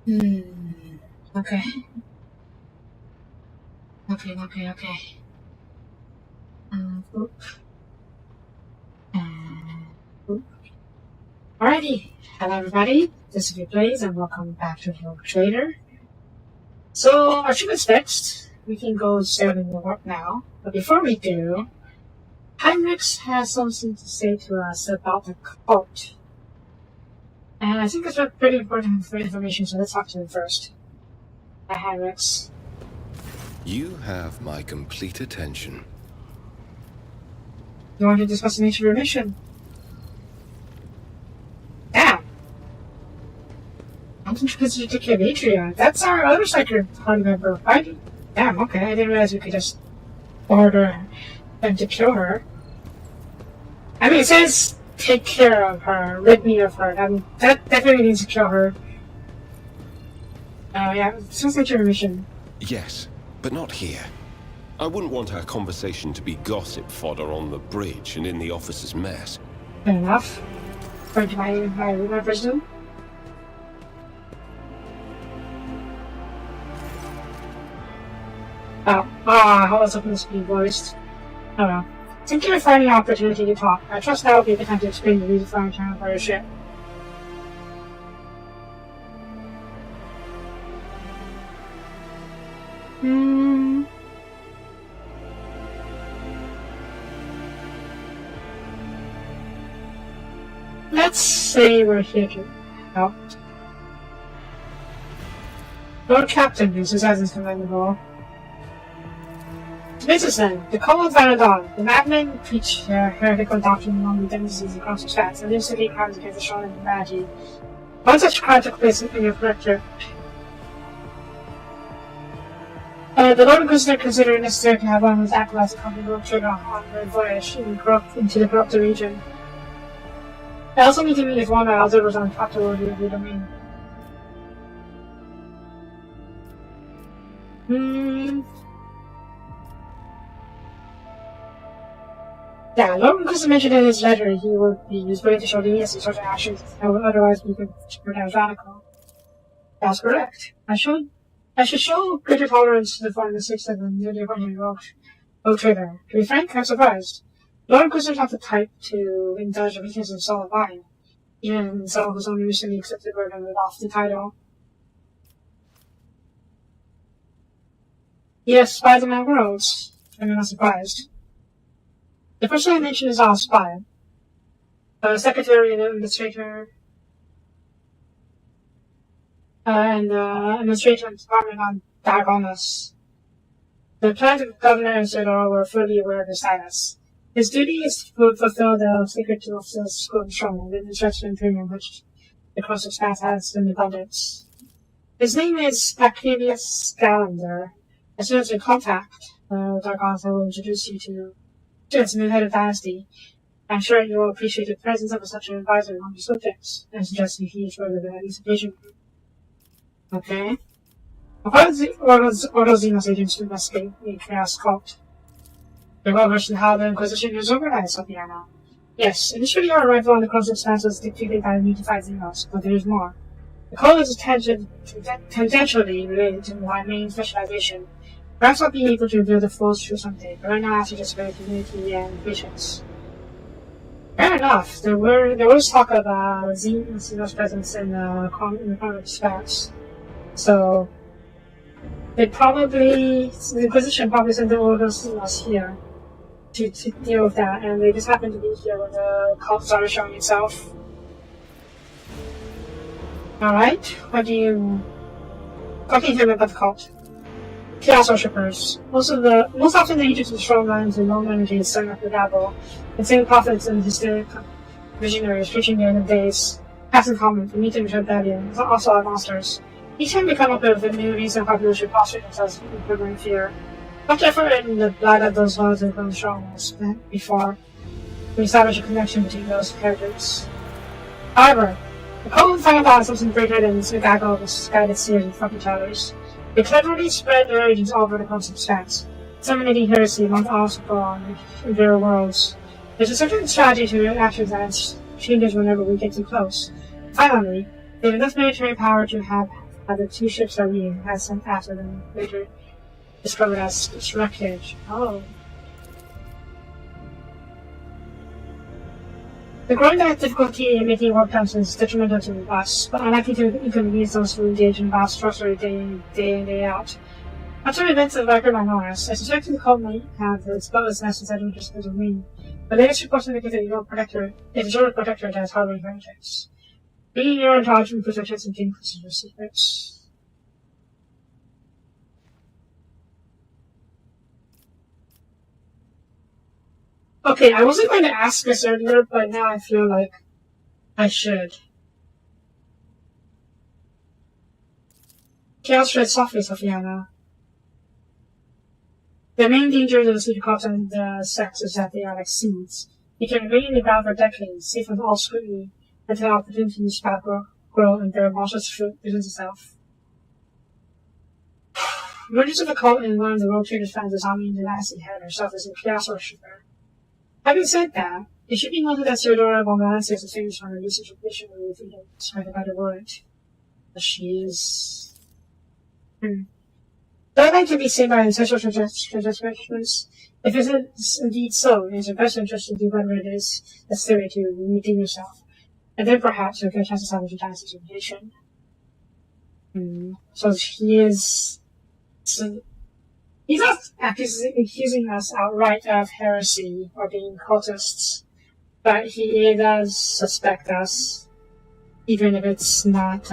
Hmm. Okay. Okay. Oop. And oop. Alrighty. Hello, everybody. This is Replays, and welcome back to the Trader. So, our ship is fixed. We can go sailing the warp now. But before we do, Heinrichs has something to say to us about the cult. And I think it's pretty important information, so let's talk to him first. Hi, Heinrichs. You have my complete attention. You want to discuss the nature of your mission? Damn! I'm interested to kill Adria. That's our other secret party member. Damn, okay, I didn't realize we could just order them to kill her. I mean, it says take care of her, rid me of her. I mean, that definitely needs to kill her. Yeah, sounds like your mission. Yes, but not here. I wouldn't want our conversation to be gossip fodder on the bridge and in the officers' mess. Fair enough. According to my president. I was hoping this would be voiced. Oh well. Thank you for finding an opportunity to talk. I trust that will be the time to explain the reason for our channel for your ship. Let's say we're here to help. Lord Captain, this is as is commendable. To business then, the call of Vanadon. The madmen preach their heretical doctrine among the demons across the stats and instigate crimes against the shonen humanity. One such crime took place in your corrector. The Lord Inquisitor considered it necessary to have one of his acolytes accompany the trigger on their voyage into the corrupted region. I also need to meet with one of our observers on top to order the domain. Yeah, Lord Inquisitor mentioned in his letter he was willing to show leniency to such actions that would otherwise be considered as radical. That's correct. I should show greater tolerance to the foreign mistakes than the newly appointed rogue trader. To be frank, I'm surprised. Lord Inquisitor's not the type to indulge in weakness of soul and body, even someone who's only recently accepted word and off the title. Yes, spies in my worlds. I'm not surprised. The person I mentioned is our spy. Secretary and administrator. And administrator and department on Diagonus. The planet governor and Zedor were fully aware of his status. His duty is to fulfill the secret of the school of strong and the instruction premium which the cross of Spath has in abundance. His name is Acadius Gallender. As soon as we contact, Diagonus will introduce you to its new head of dynasty. I'm sure you will appreciate the presence of such an advisor among your subjects, and suggest you heed further than anticipation. Okay. What is the Ordozinos agents to investigate the Chaos Cult? You're well versed in how the Inquisition is organized, Soapie, I know. Yes, initially our arrival on the Cross of Spath was dictated by the need to fight Xenos, but there is more. The cult is tangentially related to my main specialization. Perhaps I'll be able to reveal the full truth someday, but right now I have to just spare humility and patience. Fair enough. There was talk about Xenos' presence in the Cross of Spath. So, the Inquisition probably sent the Ordozinos here to deal with that, and they just happened to be here when the cult started showing itself. Alright, what can you tell me about the cult? Chaos worshippers. Most often the agents of strong minds and low energy stirring up the dabble, insane prophets and hysteric visionaries preaching the end of days. Has in common for meeting with rebellion, also are monsters. Each time they come up with a new reason popular should prostrate themselves in quivering fear. Much effort in the blood of those laws have grown strong was spent before we establish a connection between those characters. However, the cult and Final Dawn is something greater than the gaggle of misguided series of fucking tellers. They cleverly spread their agents all over the Cross of Spath, disseminating heresy among all people on their worlds. There's a certain strategy to their actions that changes whenever we get too close. Finally, they have enough military power to have The two ships that we had sent after them later discovered as wreckage. Oh. The growing difficulty in making work comes is detrimental to us, but unlikely to inconvenience those who engage in vast structure day in, day out. After events of record on Mars, I suspect the cult might have its bows necessary interest because of me. The latest reports indicate that your protectorate has harbored heretics. Being your intelligent protectors and gain consider secrets. Okay, I wasn't going to ask this earlier, but now I feel like I should. Chaos tread softly, Sofiana. The main danger of the secret cults and the sects is that they are like seeds. They can remain in the ground for decades, safe from all scrutiny, until opportunities sprout, grow, and their monstrous fruit presents itself. Emergence of the cult in one of the world traders found the zombie dynasty head herself as a chaos worshipper. Having said that, it should be noted that Theodora von Valencia is famous for her usage of patient freedom, despite a better word. But she is... Though I'd like to be saved by ancestral transgressions, if it is indeed so, it is in best interest to do whatever it is necessary to redeem yourself. And then perhaps you'll get a chance to salvage your dynasty's reputation. So he is... He's not accusing us outright of heresy or being cultists, but he does suspect us, even if it's not,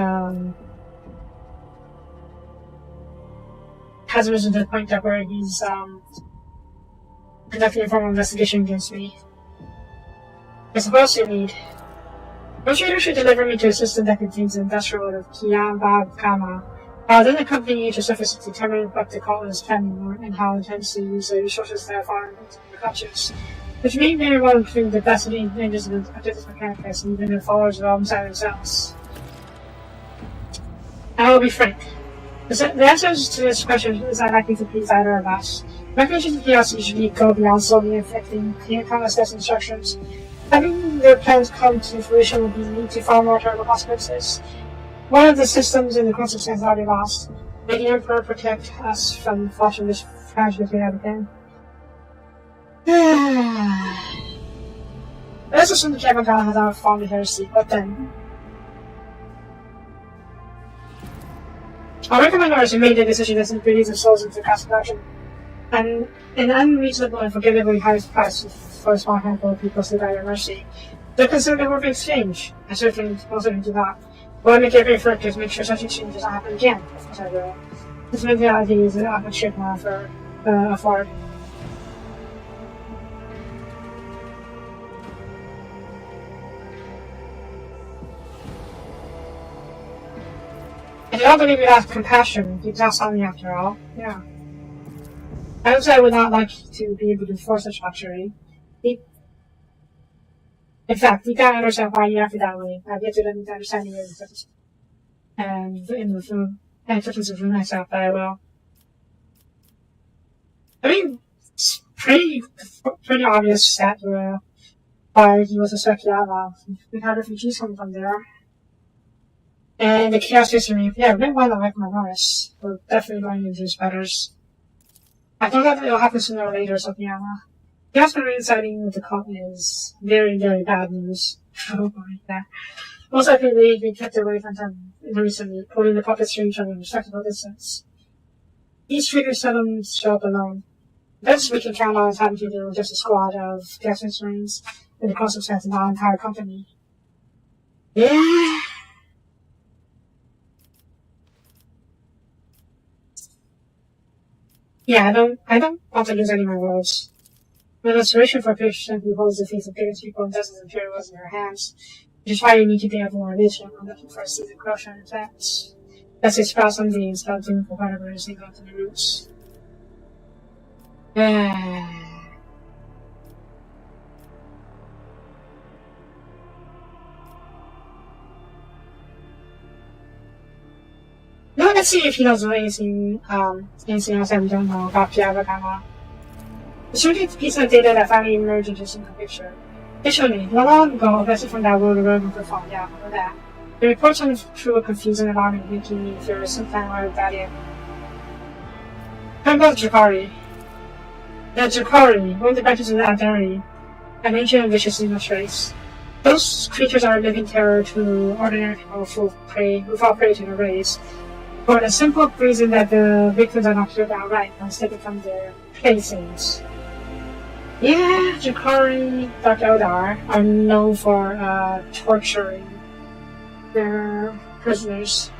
hasn't risen to the point that where he's, conducting a formal investigation against me. I suppose you need. Your trader should deliver me to a system that contains an industrial load of Kian Kama. Then accompany you to surface to determine what the cult is planning on and how it intends to use the resources that are found in the cultures, which may very well include the best of the ranges of the mechanics and even the followers of all inside themselves. I will be frank. The answers to this question is unlikely to please either of us. Recommendations of chaos usually go beyond solely inflicting countless instructions. Having their plans come to fruition would lead to far more terrible consequences. One of the systems in the concept is already lost. May the Emperor protect us from flushing this tragedy out again. Let's assume the Kevagana has outfound the heresy, but then... I recommend ours who made the decision to send billions of souls into cost production, and an unreasonable and forgivably high price for a small handful of people to die at mercy. They're considered a worth exchange. I certainly do not. What I make every effort to make sure such exchange does not happen again. Of course I will. This mentality is an awkward shape now for afford. I don't believe you have compassion. You exhaust on me after all. Yeah. I would say I would not like to be able to force such luxury. In fact, we can't understand why you act that way. I've yet to understand you and in the film, and difference of myself, but I will. I mean, it's pretty obvious that why he was a Soapie. We had refugees coming from there. And the chaos history, yeah, we might not like my Norris. We're definitely going into spreaders. I think that it'll happen sooner or later, Soapie. Chaos coinciding with the cult is very, very bad news. Most likely they've been kept away from them recently, pulling the puppet strings from a respectable distance. These triggers seldom show up alone. Best we can count on is having to deal with just a squad of chaos instruments and the consequence of our entire company. Yeah. Yeah, I don't want to lose any more words. The restoration for a patient who holds the faith of biggest people and dozens of heroes in their hands, which is why you need to be able more vigilant when looking for a seed of corruption and effects. Lest it sprout someday and start doing for whatever is legal to the roots. Now let's see if he knows anything else that we don't know about Kavagama. The short piece of data that finally emerged into a single picture. Additionally, not long ago, a vessel from that world arrived with the phone down for that. The reports on the crew are confusing and alarming, making me fear some kind of rebellion. How about Jakari? The Jakari, one of the branches of the Adari, an ancient and vicious English race. Those creatures are a living terror to ordinary people who fall prey to their race, for the simple reason that the victims are not killed outright once they become their playthings. Yeah, Jakari, Dr. Eldar are known for torturing their prisoners.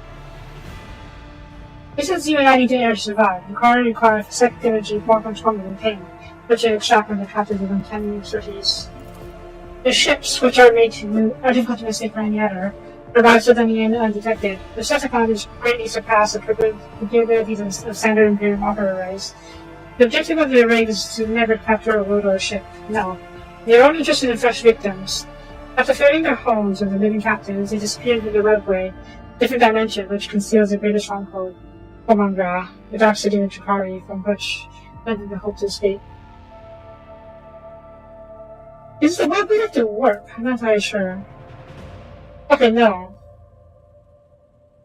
Besides you and I need to air to survive, Jakari require psychic energy more control than pain, which they extract from the captives with uncanny expertise. The ships, which are difficult to mistake for any other, arrive suddenly and undetected. The ship technologies greatly surpass the capabilities of standard Imperial opera arrays. The objective of the array is to never capture a load or a ship. No. They are only interested in fresh victims. After filling their homes with the living captives, they disappear into the webway, different dimension which conceals the greatest stronghold, Omangra, the dark city of Jakari, from which many hope to escape. Is the webway have to work? I'm not very sure. Okay, no.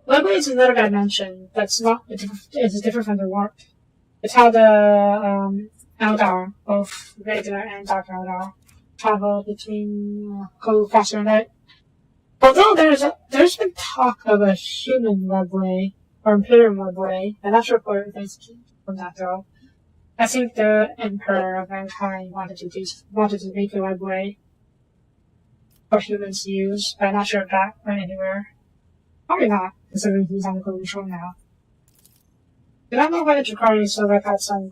Webway is another dimension that's not. It's different from the warp. It's how the Eldar, both Vader and Dr. Eldar, travel between Code and Night. Although there's been talk of a human webway or Imperial webway, I'm not sure if there's from that though. I think the Emperor of Mankind wanted to make a webway for humans to use, but I'm not sure if that went anywhere. Probably not, considering he's on the control now. Do not know whether Jakari still records some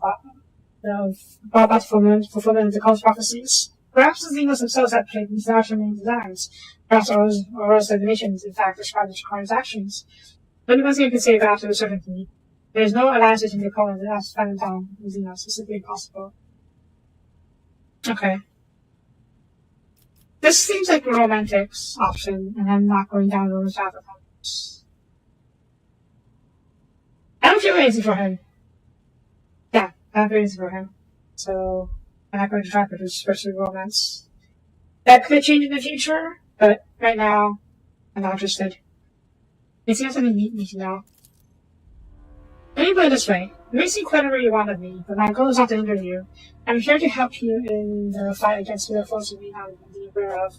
about fulfillment of the cult's prophecies. Perhaps the Xenos themselves had played these main designs. Perhaps Aurora's nations, in fact, described Jakari's actions. But only one thing I can say about it with certainty. There is no alliance between the colonies that has found down with Xenos. It's simply impossible. Okay. This seems like a romantic option, and I'm not going down the path of romance. I don't feel anything for him. Yeah, I don't feel anything for him. So, I'm not going to try to pursue romance. That could change in the future, but right now, I'm not interested. Anything else you need me to know? Let me put it this way. You may seem whatever you want of me, but my goal is not to hinder you. I'm here to help you in the fight against the forces we have to be aware of.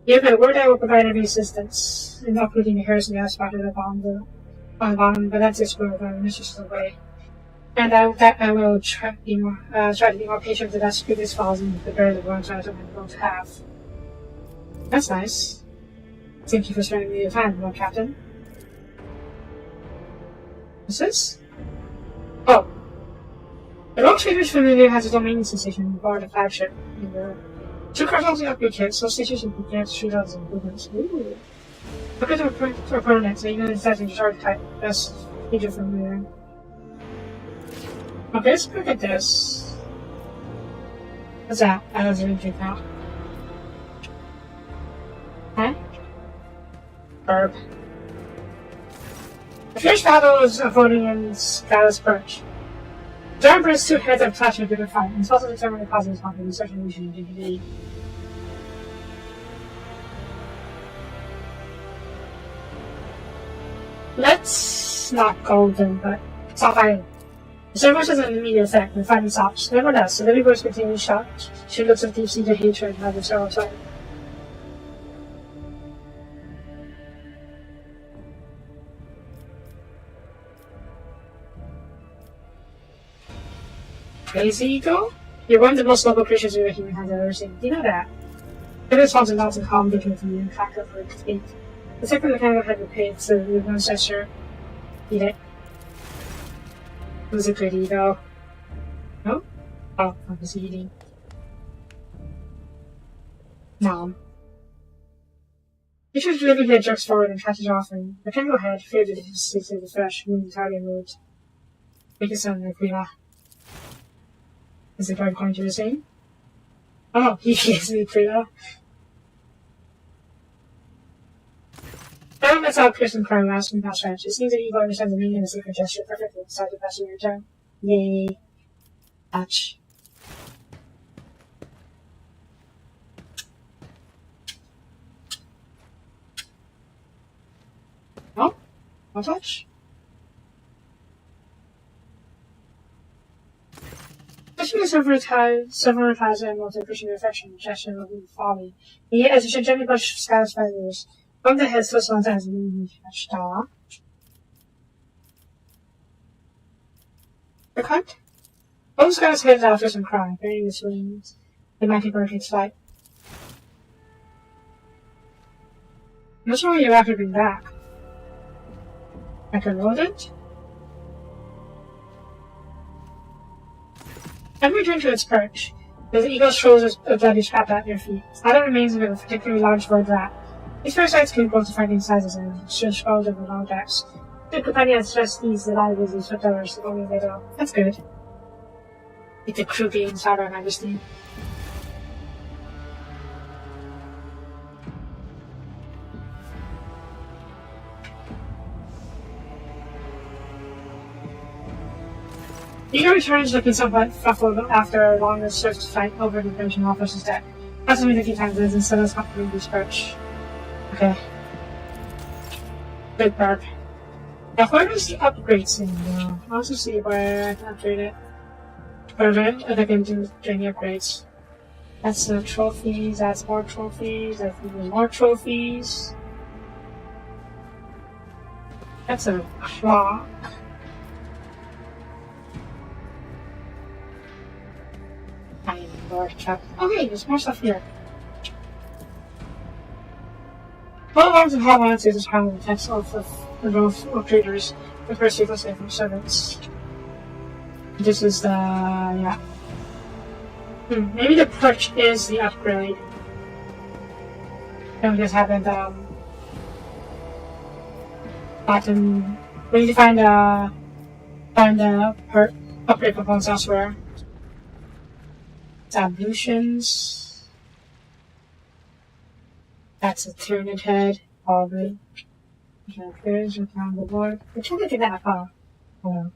You have my word I will provide every assistance in uprooting the hairs I spotted upon the bottom, but that's just where the mistress away. And I will try to be more patient with that previous falls and prepare the ones I'm going to have. That's nice. Thank you for spending me your time, Lord Captain. What's this? Oh. The Rogue Trader's Familiar has its own maintenance station aboard the flagship. In the 2 cars also upgrade kits, so stations can prepare to shoot out the improvements. Ooh. Look at the opponents, so you know it's in charge type. That's feature familiar. Okay, let's look at this. What's that? I don't really think now. Huh? Herb. The fierce battle is avoiding in Scala's Perch. The Emperor's 2 heads are clashing a bigger fight, and it's also determined the cause of this conflict in certain region in DVD. Let's not go them, but stop fighting. The surge has an immediate effect, and the fighting stops. Nevertheless, the living birds continue to shout. She looks with deep-seated hatred and other several times. Crazy Eagle? You're one of the most noble creatures your human has ever seen. Do you know that? It is haunted not to calm dignity and crack up for its feet. The second the kind of had repaid, so with no gesture. Eat it. Was it good ego? No? Oh, I was eating. Nom. Richard's living head jerks forward and catches off, and the kangaroo head, feared the deficiency of the flesh, moved entirely moved. Make it sound like Rita. Is the guard going to the same? Oh, he is the Prita. I don't mess out Pearson crying last from past ranch. It seems that Ego understands the meaning of the secret gesture perfectly inside the passing your turn. Yay. Ouch. No touch? Especially several times and most appreciate affection, gesture of folly. Yet, as you should gently brush Skylar's feathers, from the head first one's eyes and star. The cut? Both Skylar's heads after some crying, burying his wings. The mighty bird takes flight. I'm sure you're after being back. I can load it? And return to its perch. The eagle shows a bloody scrap at your feet. Out of the remains of a particularly large bird rat. Its first sight can grow to fighting sizes and should scrawled over long decks. The companion has stressed these libraries and swept over so only they don't. That's good. It's a crew being inside our majesty. Eagle returns looking somewhat fuffled after a long and swift fight over the Persian officer's deck. That's something a few times instead of comforting this perch. Okay. Good burp. Now where does the upgrades in now? I'll also see where I can upgrade it. Perfect. I can do any upgrades. That's trophies, that's more trophies, that's even more trophies. That's a clock. I am Lord Chuck. Okay, there's more stuff here. Both arms and hot lances is common text of both traders with receivers from servants. This is the yeah. Maybe the perch is the upgrade. And we just haven't gotten. We need to find the upgrade components elsewhere. Ablutions. That's a turned head, probably. There's around the board. I'm trying to get that far. Oh.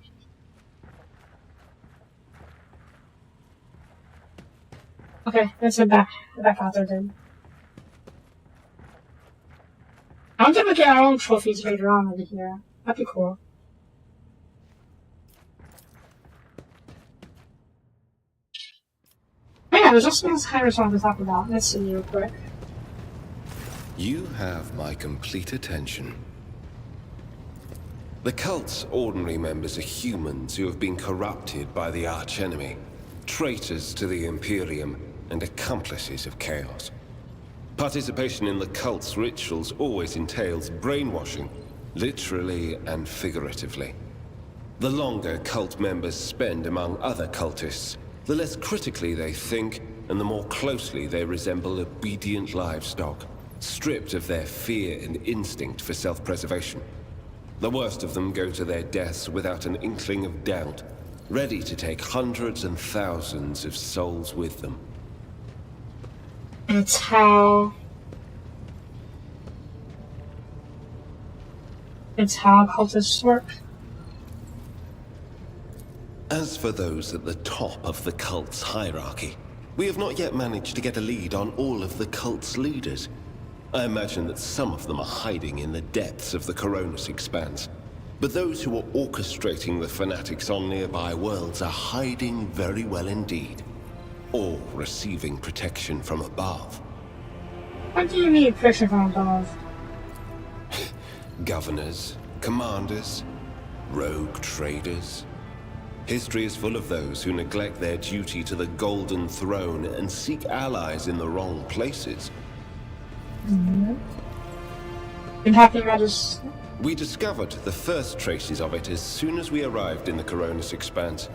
Okay, let's head back out there then. I want to get our own trophies later on over here. That'd be cool. Yeah, there's also this higher song to talk about. Let's see real quick. You have my complete attention. The cult's ordinary members are humans who have been corrupted by the archenemy, traitors to the Imperium, and accomplices of chaos. Participation in the cult's rituals always entails brainwashing, literally and figuratively. The longer cult members spend among other cultists, the less critically they think, and the more closely they resemble obedient livestock, stripped of their fear and instinct for self-preservation. The worst of them go to their deaths without an inkling of doubt, ready to take hundreds and thousands of souls with them. It's how cultists work. As for those at the top of the cult's hierarchy, we have not yet managed to get a lead on all of the cult's leaders. I imagine that some of them are hiding in the depths of the Coronis Expanse. But those who are orchestrating the fanatics on nearby worlds are hiding very well indeed. Or receiving protection from above. What do you mean, protection from above? Governors, commanders, rogue traders. History is full of those who neglect their duty to the Golden Throne and seek allies in the wrong places. Been talking about this. We discovered the first traces of it as soon as we arrived in the Coronis Expanse.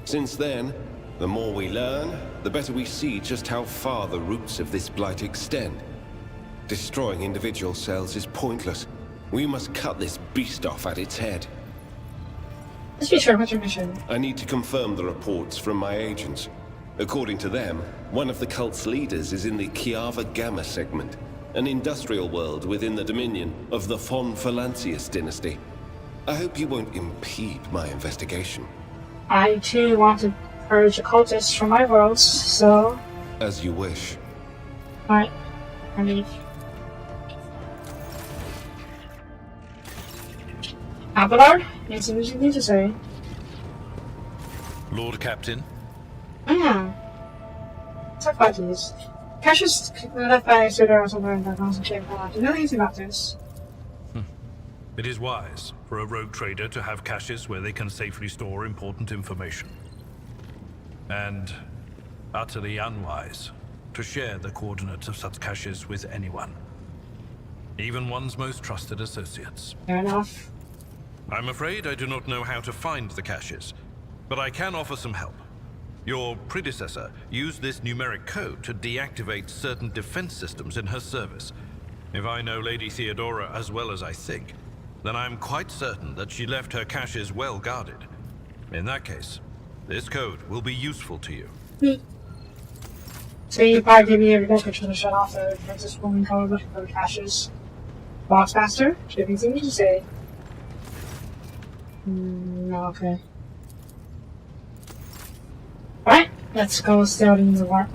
Since then, the more we learn, the better we see just how far the roots of this blight extend. Destroying individual cells is pointless. We must cut this beast off at its head. Let's be sure, what's your mission? I need to confirm the reports from my agents. According to them, one of the cult's leaders is in the Kiava Gamma segment, an industrial world within the dominion of the Von Valancius dynasty. I hope you won't impede my investigation. I too want to purge occultists from my worlds, so... As you wish. Alright, I leave. Abelard? Anything you need to say? Lord Captain? Oh yeah. Talk about these. Caches left by Sudor or somewhere in the concentrate pod. Do you know anything about this? It is wise for a rogue trader to have caches where they can safely store important information. And utterly unwise to share the coordinates of such caches with anyone. Even one's most trusted associates. Fair enough. I'm afraid I do not know how to find the caches, but I can offer some help. Your predecessor used this numeric code to deactivate certain defense systems in her service. If I know Lady Theodora as well as I think, then I'm quite certain that she left her caches well guarded. In that case, this code will be useful to you. So you probably give me a message to shut off the Princess Woman code looking for the caches. Boxmaster? Do you have anything to say? No, okay. Alright, let's go starting the work.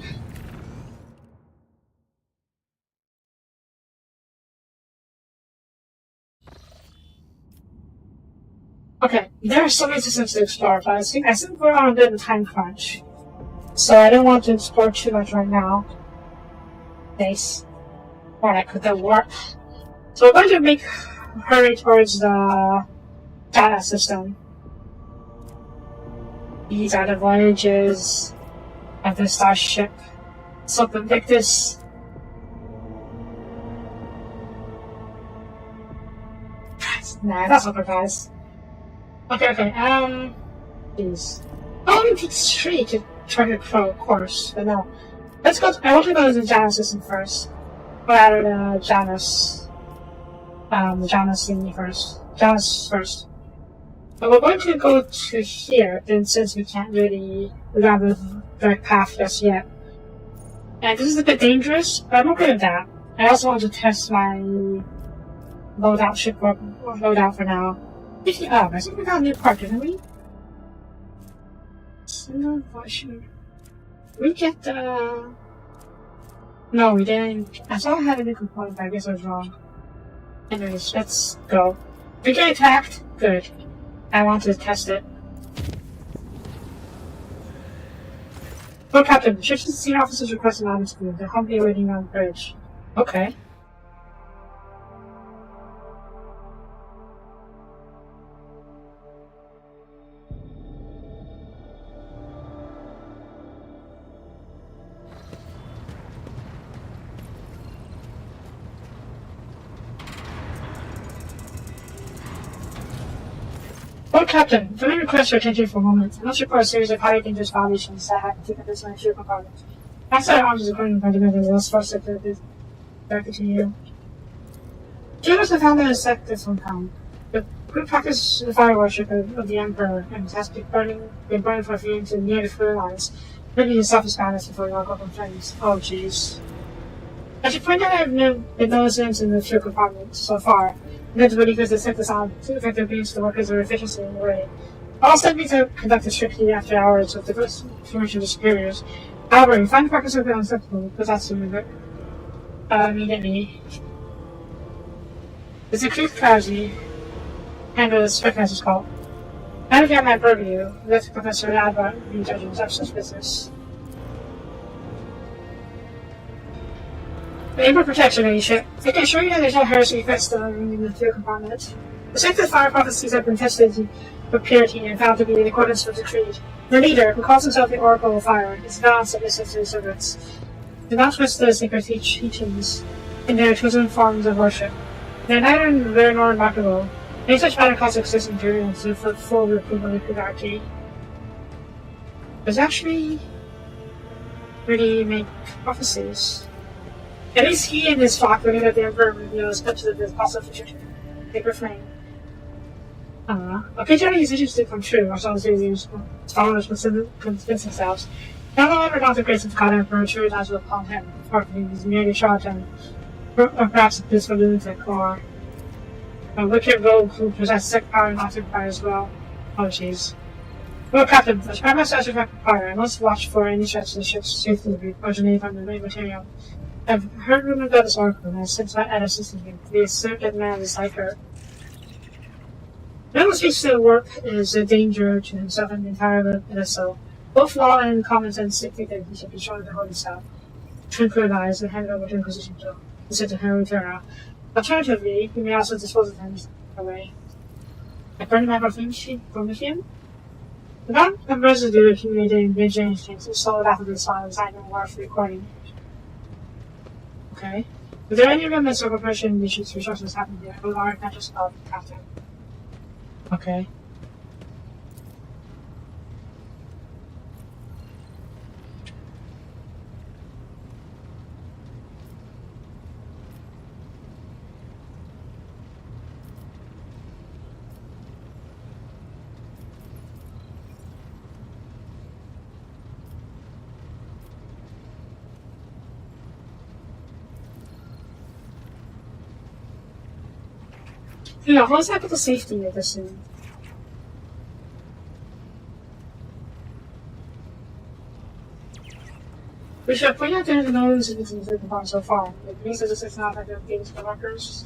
Okay, there are so many systems to explore, but I think we're on a bit of a time crunch. So I don't want to explore too much right now. Base. Or I could then work. So we're going to hurry towards the data system. These are the voyages of the starship Soap Invictus. Nah, that's not guys. Okay, jeez. Oh, it takes 3 to try to control course, but no. Let's go, I want to go to the Janus system first. Or rather, the Janus thingy first. Janus first. But we're going to go to here, and since we can't really grab the direct path just yet. And this is a bit dangerous, but I'm okay with that. I also want to test my loadout ship or loadout for now. Speaking of, I think we got a new part, didn't we? No question. We get the... No, we didn't. I saw I had a new component, but I guess I was wrong. Anyways, let's go. We get attacked? Good. I want to test it. Lord Captain, the ship's senior officers request an honor school. They're humbly waiting on the bridge. Okay. Lord Captain, let me request your attention for a moment. I must report a series of highly dangerous violations that have taken place on the ship compartment. Outside arms is according to the last force that is directed to you. Humans have found that a sect of some kind. The group practices the fire worship of the Emperor and has been burning for a few into near the clear lines, bringing his self-expanders before your open flames. Oh, jeez. I should point out I have been no incidents in the fuel compartment so far. Notable because they sent us on to effective means to work as their efficiency in the way. All sent me to conduct a strictly after hours with the information to superiors. However, you find the practice of the unacceptable, because that's to move it. Immediately. The secret Krause handle this recognizes call. Now that you have my purview, let Professor Albert be judging such business. The Emperor protection ship. I can assure you that there's no heresy effects in the fuel compartment. The sacred fire prophecies have been tested for purity and found to be in accordance with the creed. The leader, who calls himself the Oracle of Fire, is bound submissive to his servants. Do not twist the sacred teachings in their chosen forms of worship. They are neither rare nor remarkable. Any such matter causes existence during the full approval of hierarchy. Does actually really make prophecies. At least he and his flock believe that the Emperor reveals much of the possible future. They refrain. Occasionally these visions do come true, or some enthusiasts followers convince themselves. Now, however, not the grace of God Emperor true as will upon him, or if he is merely charlatan, or perhaps a blissful lunatic, or a wicked rogue who possesses sick power and not empire as well. Oh jeez. Lord Captain, as part of my search of empire, I must watch for any threats to the ship's safety originating from the main material. I've heard rumors about this oracle, and since my assistant me, the assert that man is like her. Whenever speaks to work is a danger to himself and the entire vessel. Both law and common sense dictate that he should be shown to hold himself, tranquilized, and handed over to Inquisition to said to Henry Turner. Alternatively, he may also dispose of him away. I burned my perfume from him. The amount of residue accumulated in Virgin tanks is so rapidly responding was not even worth recording. Okay. If there are any remnants of oppression missions resources happening here, we are not just about the captain. Okay. Yeah, what's happened to safety of this thing? We should point out there's no incidents we've gone so far. It means that this is not like a things for workers.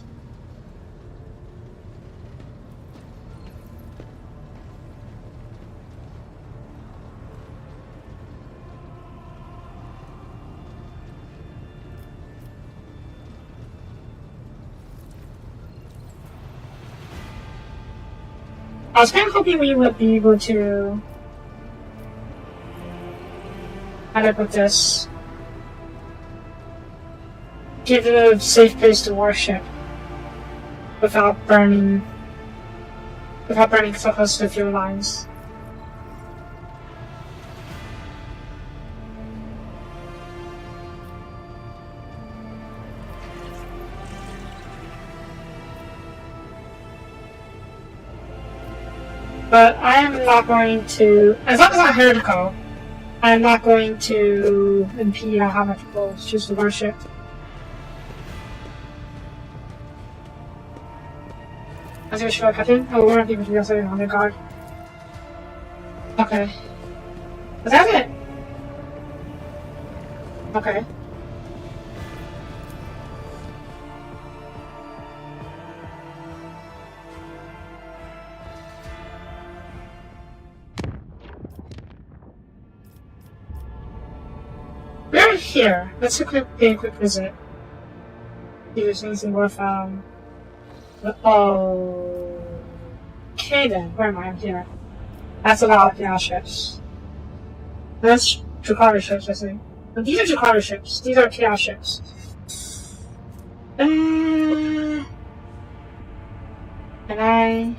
I was kind of hoping we would be able to how to put this, give it a safe place to worship without burning so close to the fuel lines. But I am not going to, as long as I'm heretical, I am not going to impede on how much people choose to worship. As you should Captain? Oh, we're not people to be also on their guard. Okay. Was that it? Okay. We're here. Let's pay a quick visit. See if there's anything worth, oh. Okay then, where am I? I'm here. That's a lot of Gellar ships. That's Gellar ships, I think. No, these are Gellar ships. These are Gellar ships. And I...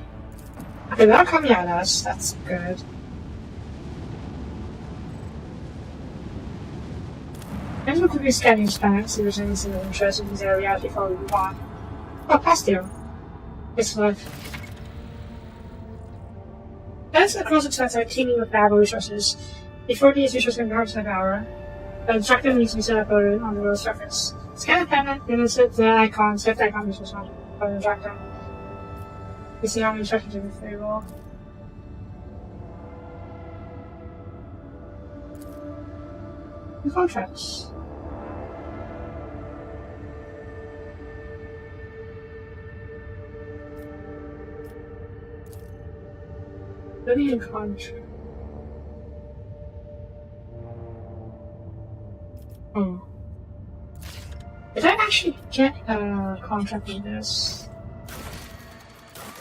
Okay, they're not coming at us. That's good. I just want to be scanning Japan, see if there's anything of interest in this area before we move on. Oh, past here. It's like... As the crossing sites are teeming with valuable resources, before these resources can be harvested in an hour, the instructor needs to be set up on the road surface. Scan the pendant, then set the icon, set the icon resource on the instructor. You see how many instructions are available. The contracts. Study and contract. Oh. Did I actually get a contract with this?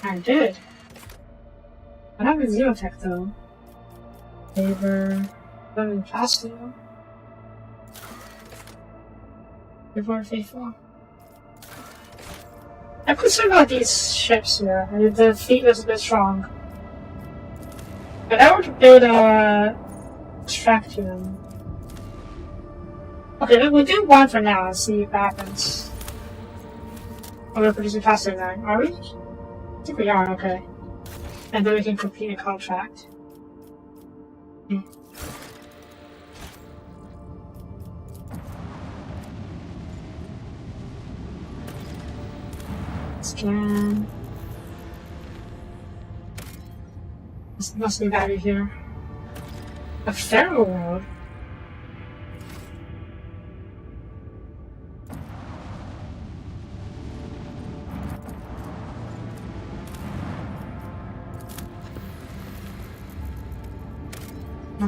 I did. I have a zero tech though. Favor. Living Plasteel. Before faithful. I'm concerned about these ships here. The fleet is a bit strong. But I were to build a extraction. Okay, we'll do one for now and see what happens. Oh, we're producing faster now, are we? I think we are, okay. And then we can complete a contract. Scan. This must be battery here. A feral world?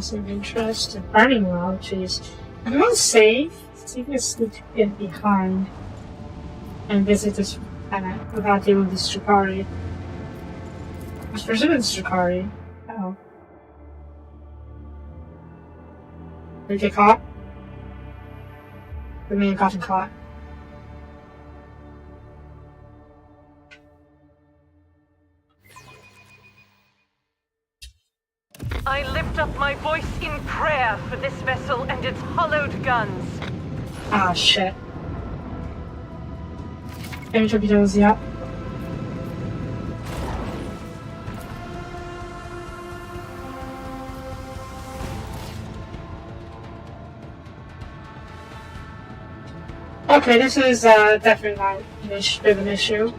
Passive interest. Burning well, jeez. I'm gonna save. See if I sneak it behind. And visit this planet without dealing with this Drakari. I was presuming it's Drakari. Uh-oh. Did we get caught? We may have gotten caught. I lift up my voice in prayer for this vessel and its hollowed guns. Ah, shit. Any torpedoes yet? Okay, this is definitely not an issue, bit of an issue.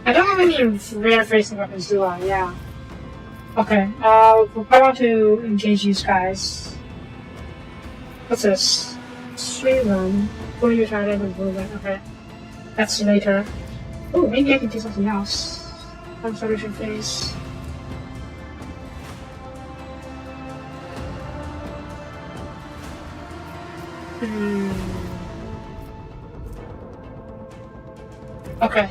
I don't have any rear facing weapons, do I? Yeah. Okay, we'll probably want to engage these guys. What's this? Street run. Fully retarded with movement. Okay. That's later. Oh, maybe I can do something else. Conservation phase. Okay.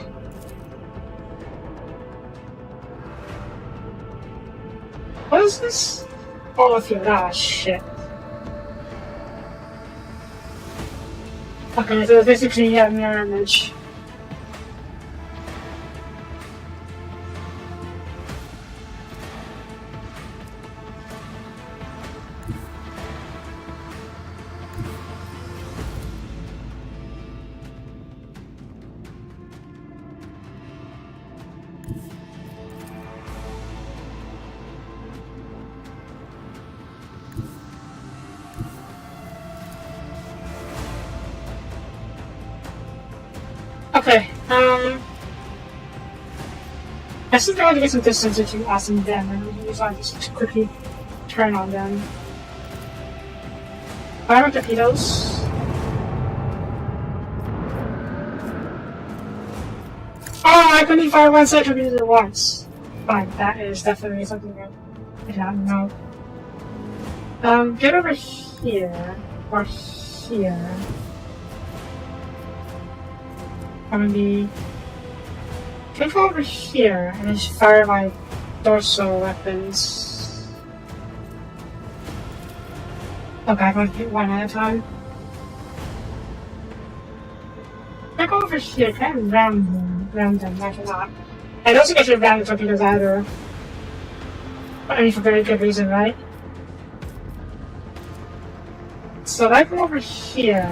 What is this? Oh, I feel that shit. Okay, so basically a mirror image. Okay, I still trying to get some distance between us and them, and we just want to just quickly turn on them. Fire on torpedoes. Oh, I couldn't fire one set torpedoes at once. Fine, that is definitely something that I did not know. Get over here, or here. Probably can go over here and just fire my dorsal weapons. Okay, I'm gonna hit one at a time. Can I go over here? Can I round them? I cannot. I don't think I should round the torpedoes either. I mean, for very good reason, right? So if I go over here.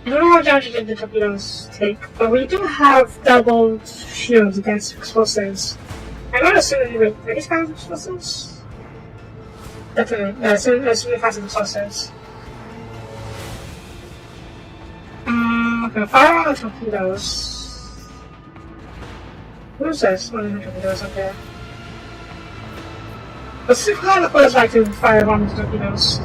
I don't know how damage the torpedoes take, but we do have double shields against explosives. I'm not assuming we take these kinds of explosives. Definitely, yeah, assuming passive explosives. Okay, fire on the torpedoes. Who's this? One of the torpedoes, okay. Let's see how it feels like to fire on the torpedoes.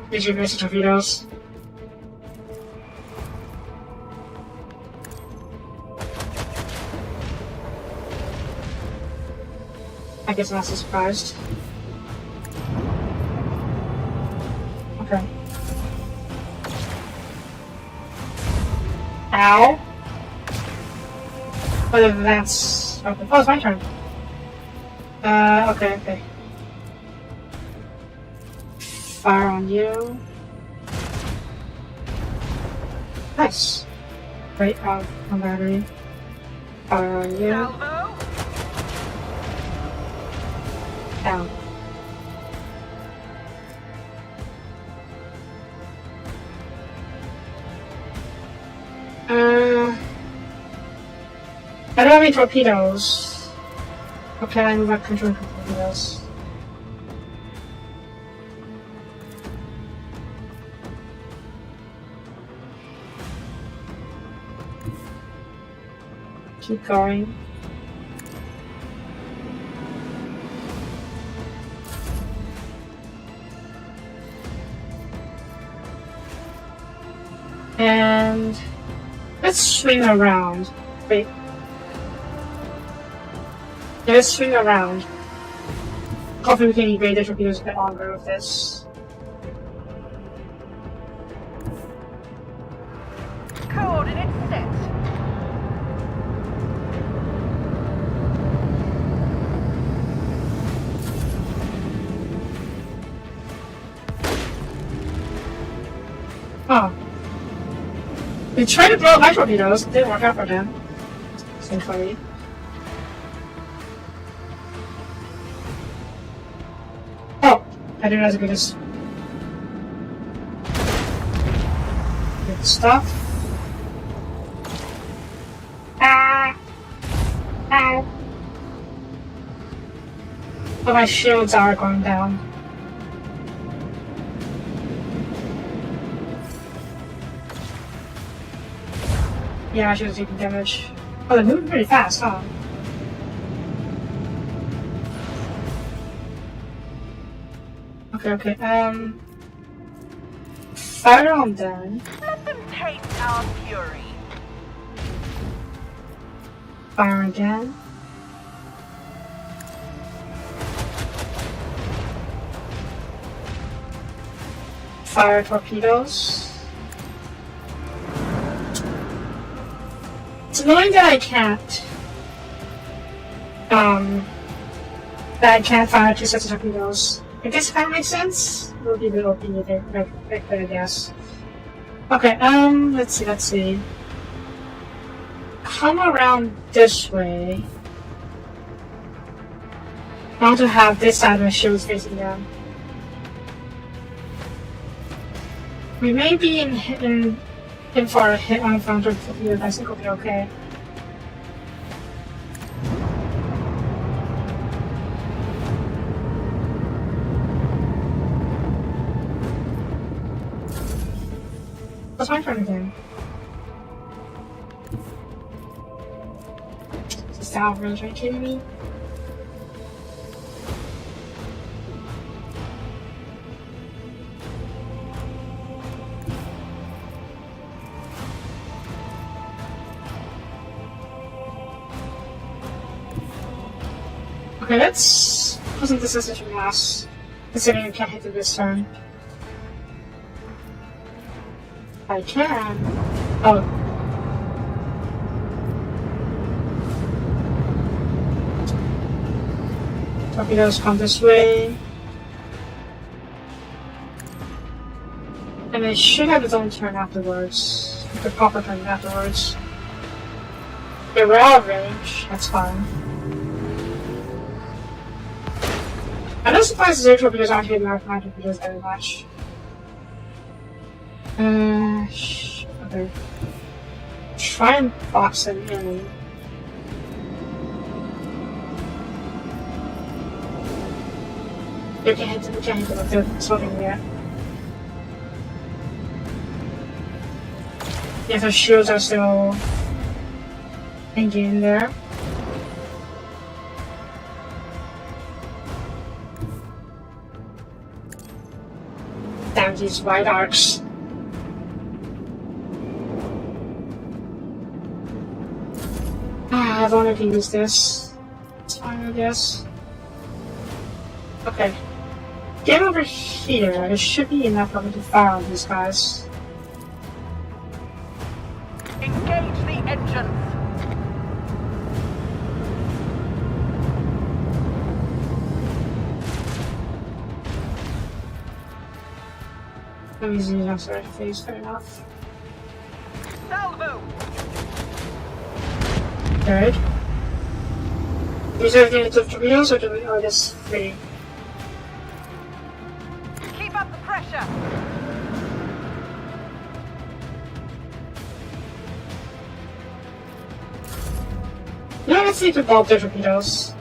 Did you miss the torpedoes? I guess I'm not so surprised. Okay. Ow! Whether that's open. Oh, it's my turn. Okay. Fire on you. Nice. Great on battery. Fire on you. Salvo. down. I don't have any torpedoes. Okay, I move up control torpedoes. Keep going. And let's swing around. Wait. Yeah, let's swing around. Hopefully we can evade the torpedoes a bit longer with this. Coordinates set. Oh. They tried to blow up my torpedoes, it didn't work out for them. So funny. Oh, I didn't realize I could just... Good stuff. Ah! Ow! But my shields are going down. Yeah, I should have taken damage. Oh, they're moving pretty fast, huh? Okay, fire on them. Let them taste our fury. Fire again. Fire torpedoes. It's annoying that I can't. That I can't fire two sets of torpedoes. I guess it kind of makes sense. It would be a bit OP there, I guess. Okay, let's see. Come around this way. I want to have this side of my shields facing down. We may be in for a hit on front of the I think we'll be okay. What's my turn again? Is that range? Are you kidding me? Okay, let's wasn't this such a mass, considering I can't hit it this turn. I can. Oh. Torpedoes come this way. And it should have its own turn afterwards. The proper turn afterwards. Okay, we're out of range. That's fine. I'm not surprised the air torpedoes aren't hitting our command torpedoes very much. Okay. Try and box them in. We can't hit them if they're swimming yet. Yeah, their shields are still hanging in there. Damn these white arcs. I've only can use this. It's fine, I guess. Okay. Get over here. There should be enough of me to fire on these guys. Engage the engines. I'm using enough sort of phase, fair enough. Salvo. Good. Is there anything to torpedoes or do we just free? up the pressure! Yeah, let's see the ball torpedoes.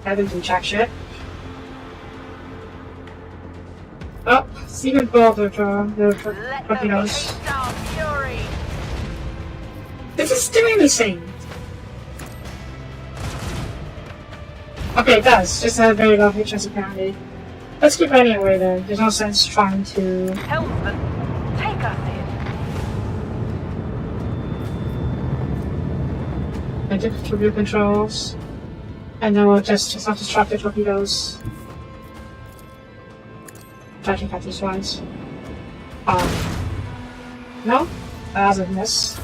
I didn't do jack shit. Oh, secret ball torpedoes. Fury. This is doing the same. Okay, it does. Just a very low HS apparently. Let's keep running away then. There's no sense trying to... Helmsman, take us in. I did torpedo controls. And then we'll just self-destruct the torpedoes. Try to cut these ones. No? That was a miss.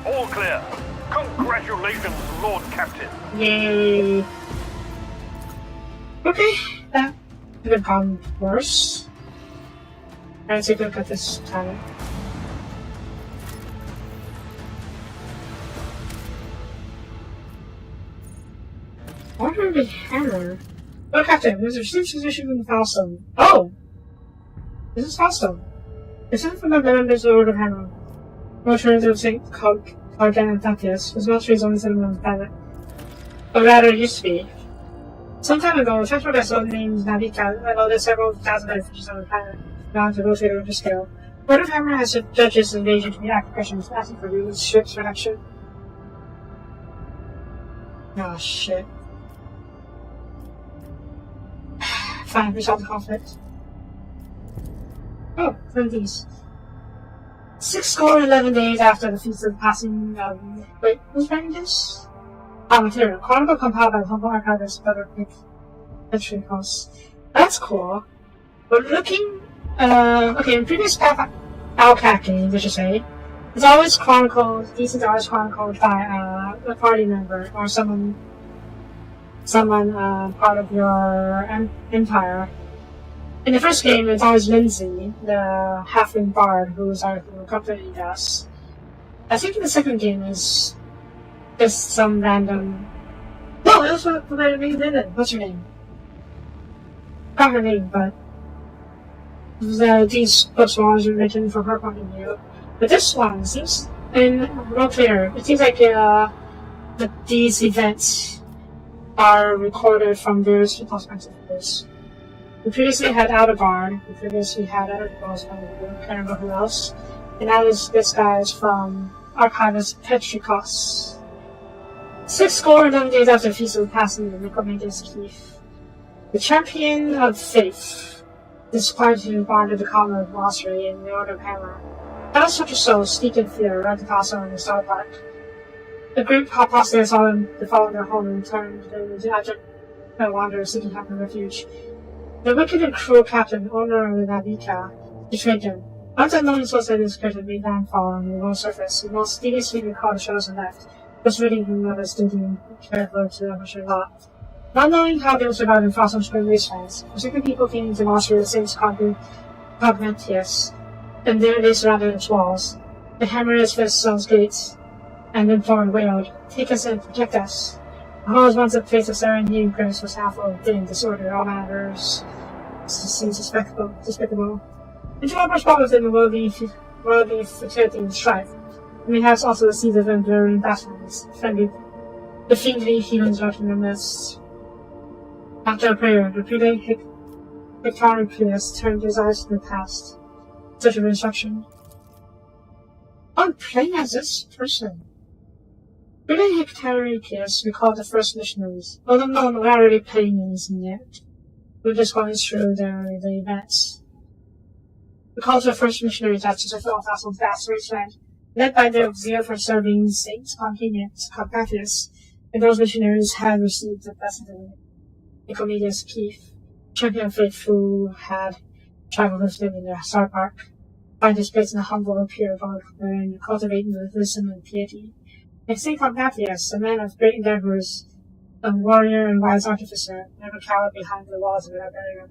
All clear. Congratulations, Lord Captain. Yay! Okay, that could have gone worse. Let's take a look at this time. What are the hammer? Oh, Captain, there's a received position in Falstone. Oh! This is Falstone. It's not from the members of the Order of Hammer. Returns of St. Cog and Thaddeus was not only settlement on the planet. Or rather, it used to be. Some time ago, a transport vessel named Navica unloaded several thousand refugees on the planet, down to negotiate over scale. Order of Hammer has judges invasion to be active questions, asking for release ships reduction. Oh shit. Fine, resolve the conflict. Oh, from these. 11 days after the feast of the passing, wait, who's writing this? Material. Chronicle compiled by the humble archivist, better entry costs. That's cool. We're looking, okay, in previous Outcat games, I should say, it's always chronicled, decent always chronicled by, a party member, or someone, part of your empire. In the first game, it's always Lindsay, the halfling bard, who accompanied us. I think in the second game is just some random... No, it was what the name did it. What's her name? Not her name, but... These books were always written from her point of view. But this one seems... real clear. It seems like, that these events are recorded from various perspectives. We previously had Aldebarn, we previously had other girls from the group, I can't remember who else. And now this guy is from Archivist Petrikos. 11 days after the Feast of the Passing, the Nicomedes Keith. The champion of faith, disquieted and bonded the common of glossary in the Order of Hammer. That was such a soul, steeped in fear, ran the castle in the Star Park. The group apostates saw them to follow their home and returned into abject wanderers seeking help and refuge. The wicked and cruel captain, owner of the Navica, betrayed them. Once unknown source of this creature made landfall on the low surface, the most deviously recalled the shadows and left, thus ridding him of his duty and careful to the Russian lot. Not knowing how they would survive in fossil spring wastelands, certain people came into monster the same Cogmentius, and there they surrounded its walls. They hammered its fists on its gates, and implored and wailed, "Take us in, protect us." The hall's once a place of serenity and grace was half full of din, disorder, all matters seemed despicable. Interloper spot within the worldly futility and strife. And perhaps also the seeds of enduring blasphemous, the fiendly heathens lurking in their midst. After a prayer, the prelate Hectorius turned his eyes to the past, in search of instruction. I'm playing as this person. Prelate Hectorius recalled the first missionaries, although no one were already playing as yet. We're just going through the events. The call to the first missionaries after the Philosophical vast wasteland, led by their zeal for serving Saint Compatius, and those missionaries had received the blessing of Nicomedes Keith, champion of faith who had traveled with them in their Star Park, find his place in the humble and pure abode wherein cultivating the wisdom and piety. And Saint Compatius, a man of great endeavors, a warrior and wise artificer, never cowered behind the walls of the barbarian.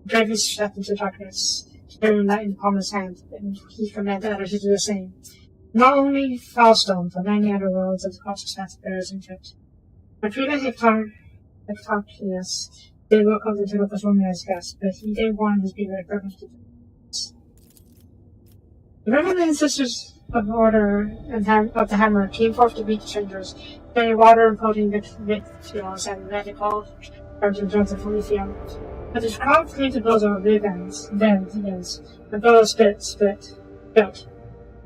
Bravely stepped into darkness, carrying light in the palm of his hand, and he commanded others to do the same. Not only Falstone, but many other worlds of the consciousness bears Egypt. When Frida Hectarchius they welcomed the Telepus woman as guests, but he did warn his people to purpose to the Reverend Sisters of the Order of the Hammer came forth to meet the strangers, carrying water and protein victuals and medical herbs and drugs of lithium. But the crowd came to blows over bends, and blows split.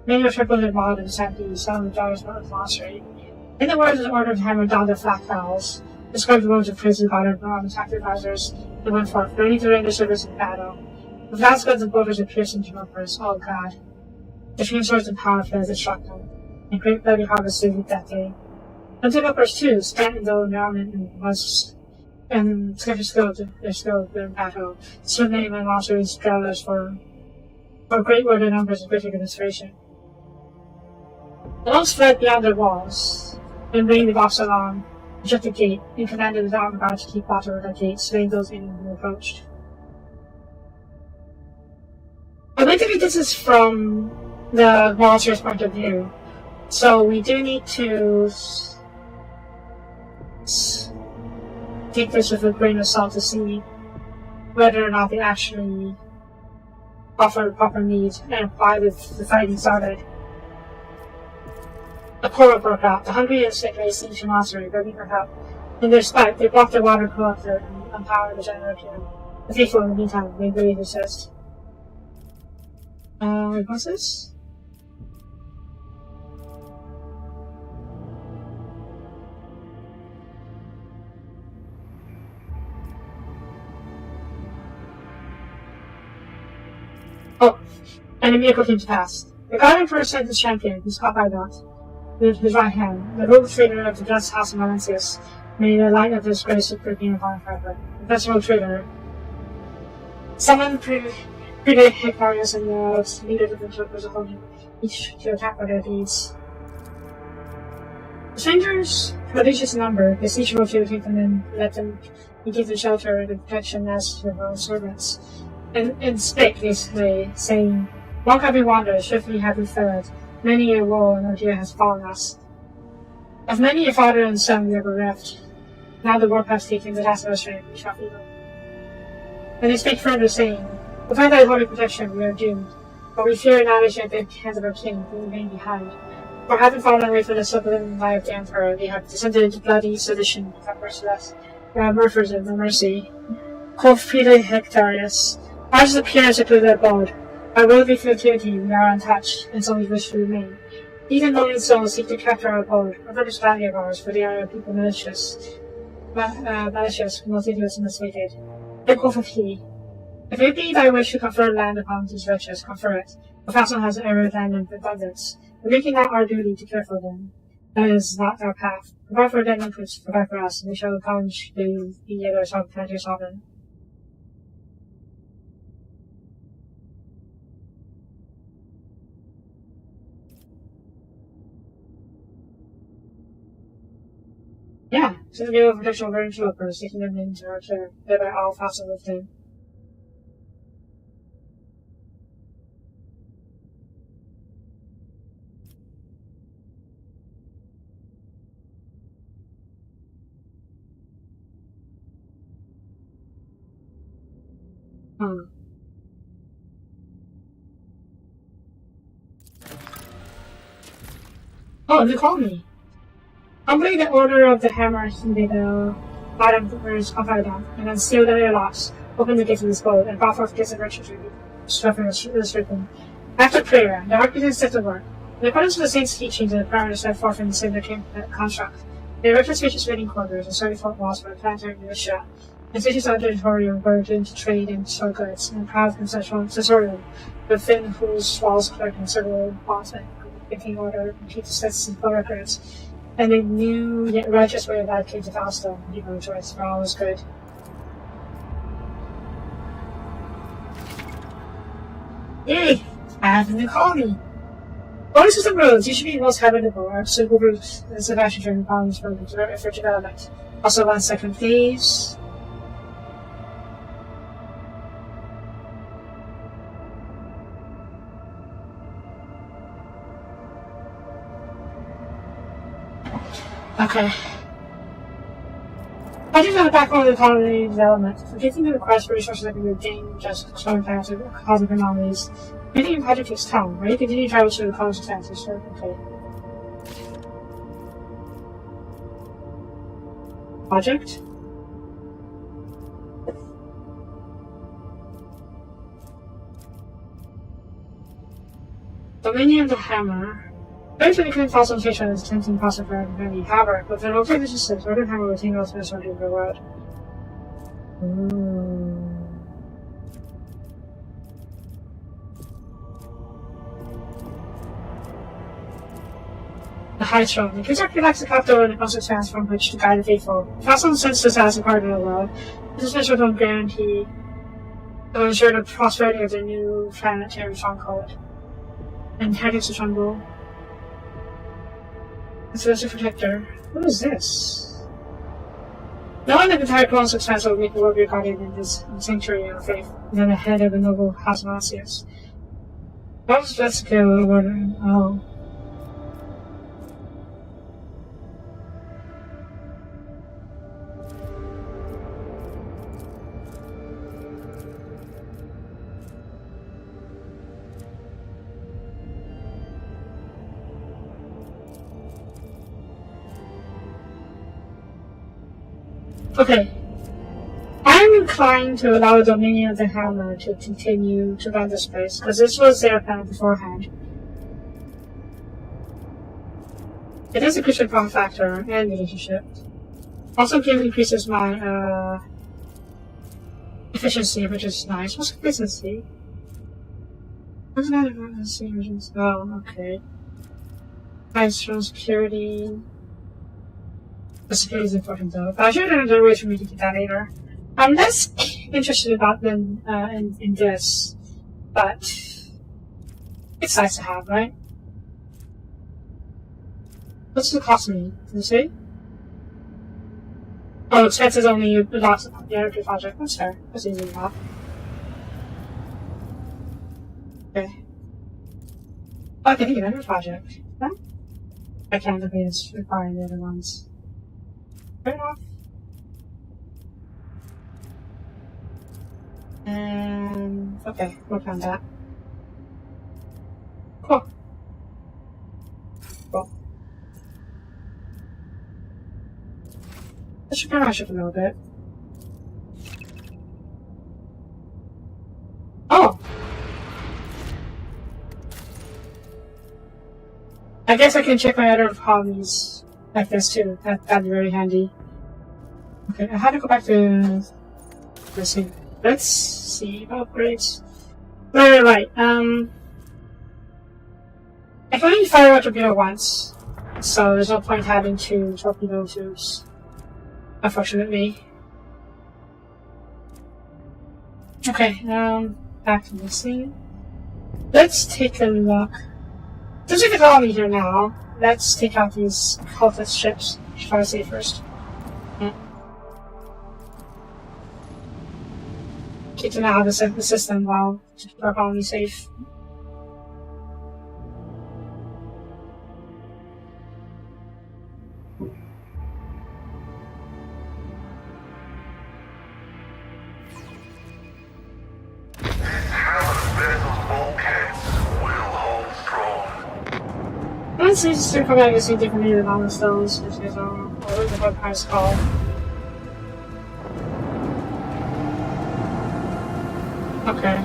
Many were tripled and mauled and stampeded, some of the daughters were monastery. In the words of the Order of the Hammer donned their flat fowls, described the robes of prison guarded and attacked advisors, they went forth, ready to render service in battle. The vast guns and boulders were pierced into numbers, oh God. The twin swords and power fled that struck them, and great bloody harvest suited that day. Interlopers too, Stanton though in their armament and skilled in battle, so many men monsters travelers for great were their numbers and greater demonstration. The monks fled beyond their walls, and bringing the box along, shut the gate, and commanded the armed guard to keep battle at that gate, slaying those in who approached. I'd like to read this is from the monster's point of view, so we do need to take this with a grain of salt to see whether or not they actually offer proper need and why the fighting started. A quarrel broke out. The hungry and sick lay siege to Monastery, begging for help. In their spite, they blocked the water collector and empowered the generator. The faithful, in the meantime, made brave resist. What's this? Oh, and a miracle came to pass. The god emperor sent his champion, who's caught by Dot, with his right hand. The rogue trader of the just house of Valencius made a light of the disgrace of European upon forever. The festival trader summoned Prida Hectarius and the leaders of the interlopers of each to attack by their deeds. The strangers, prodigious in number, beseech Roche to take them in, let them give them shelter and protection as to their own servants. And spake, they say, saying, long have we wandered, swiftly have we fared, many a woe and ordeal has fallen us. Of many a father and son we are bereft. Now the warp hath taken the last of our strength, we shall feel. And they spake further, saying, without thy holy protection we are doomed, but we fear not as yet the hands of our king, who remain behind. For having fallen away from the sublime lie of the emperor, they have descended into bloody sedition, without merciless, murderers of no mercy. Quoth Prida Hectarius, ours is the appearance of their abode. By worldly futility we are untouched, and so we wish to remain. Even lonely souls seek to capture our abode, a British valley of ours, for they are a people malicious, multitudes, and misfated. Then quoth he, if it be thy wish to confer land upon these wretches, confer it. For Falstone has arid land in abundance. We make it not our duty to care for them. That is not our path. Provide for them and provide for us, and we shall accomplish the other sovereign. Yeah, so the new protection over interlopers, taking them into our care, thereby all Falstone with them. Oh, they called me. Humbly the Order of the Hammer heeded the bottom emperor's confidant, and then sealed their locks, opened the gates of his boat, and brought forth gifts of virtue to strengthen the stricken. After prayer, the architects set to work. In accordance with the saint's teachings, the prior set forth in the same construct. They erected spacious waiting quarters and sturdy fort walls for the planetary militia, and spacious auditorium were to trade in store goods, and a proud concessorium, within whose walls collecting several bonds and making order and keep the sets and records. And a new yet righteous way of life came to Falstone, and people rejoiced, for all was good. Yay! I have a new colony! Bonus system roads usually be most habitable are suitable routes and Sebastian during colonies for development. Also 1 second phase. Okay. I do have a background in economy development. Completing the request for resources that can be obtained just showing facts of cosmic anomalies. Completing a project takes time, right? Continue travel to the consequences, sure. Okay. Project? Dominion of the Hammer. Eventually, the fossil station is tempting possible for everybody. However, with an open resistance, Order Hammer will tingle to the surface of the world. The High Throne. The creature lacks the capital and a constant chance from which to guide the faithful. Fossil senses as a part of the world. This special don't guarantee to ensure the prosperity of the new planetary stronghold. And Heritage of Jungle. The Celestial Protector. What is this? Knowing that the entire clone success will make the world regarded in this sanctuary of faith, and then the head of the noble House of Asius. What was Jessica order? Oh. Okay. I'm inclined to allow the Dominion of the Hammer to continue to run this place, because this was their plan beforehand. It is a Christian power factor and relationship. Also increases my efficiency, which is nice. What's efficiency? What's that efficiency? Oh, okay. Nice from security. The security is important though, but I should have another way for me to get that later. I'm less interested about them in this, but it's nice to have, right? What's the cost of me? Does it say? Oh, expenses only lots of the other project. That's fair. That's easy enough. Okay. Oh, I can get another project. Huh? I can't look at this requiring the other ones. Fair enough. And okay, work on that. Cool. Cool. That should brush up a little bit. Oh! I guess I can check my other hobbies like this too. That'd be very handy. Okay, I had to go back to let's see. Let's see upgrades. Right. I can only fire a torpedo once, so there's no point having two torpedo tubes. Unfortunately. Okay, back to this thing. Let's take a look. There's a colony here now. Let's take out these cultist ships. Try to see first. Keep them out of the system while to keep our colony safe. Let's see, just come back and see differently than on the stones, which is all the vampires call. Okay.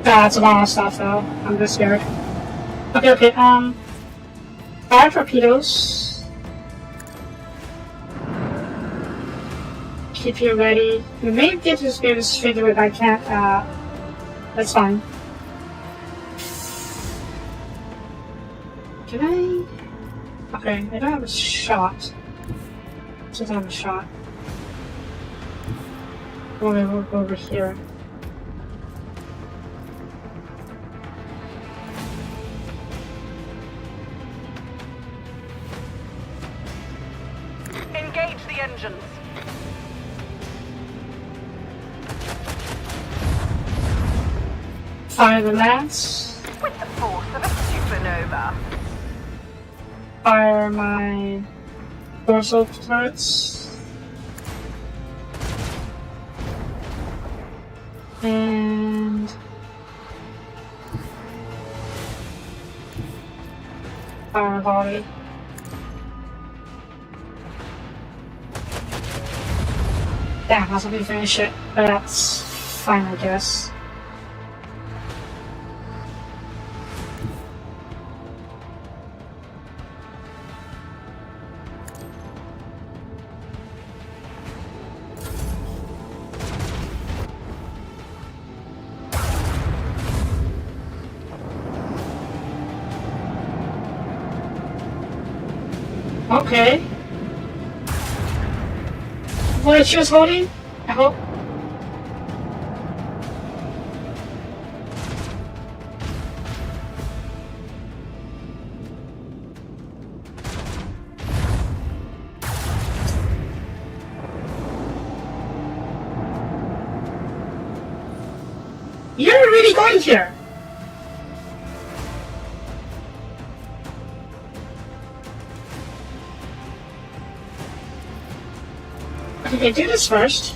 That's a lot of stuff though. I'm just scared. Okay, fire torpedoes. Keep you ready. We may get to speed this straight away, but I can't, that's fine. Can I? Okay, I don't have a shot. I don't have a shot. We'll go over here. Engage the engines. Fire the lance. With the force of a supernova. Fire my dorsal turrets. And fire my body. Damn, that's gonna finish it. But that's fine, I guess. Okay. What she was holding? I hope. You're really going here. Okay, do this first.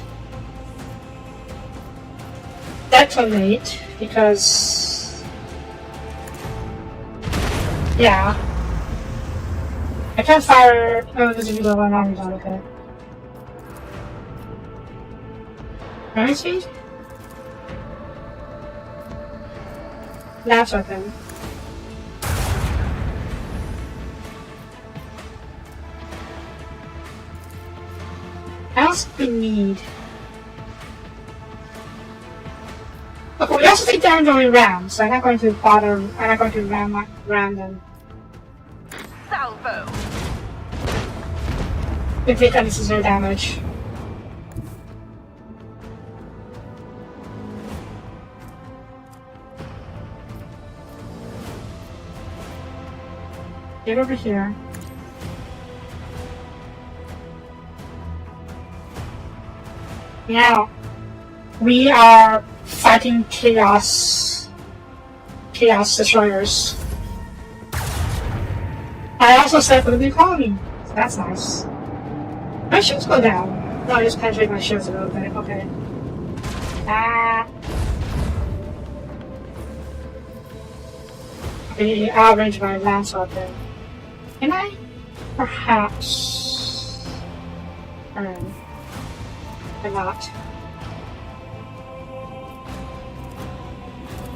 Detonate, because... yeah. I can't fire... oh, there's a video going on, okay. Right, speed? Last weapon. What else do we need? Okay, we also take down during rounds, so I'm not going to bother. I'm not going to ram them. Salvo. We take unnecessary damage. Get over here. Now, we are fighting chaos destroyers. I also said for the new colony, so that's nice. My shields go down. No, I just penetrate my shields a little bit. Okay. Okay, I'll range my lance weapon. Can I perhaps turn? Or not.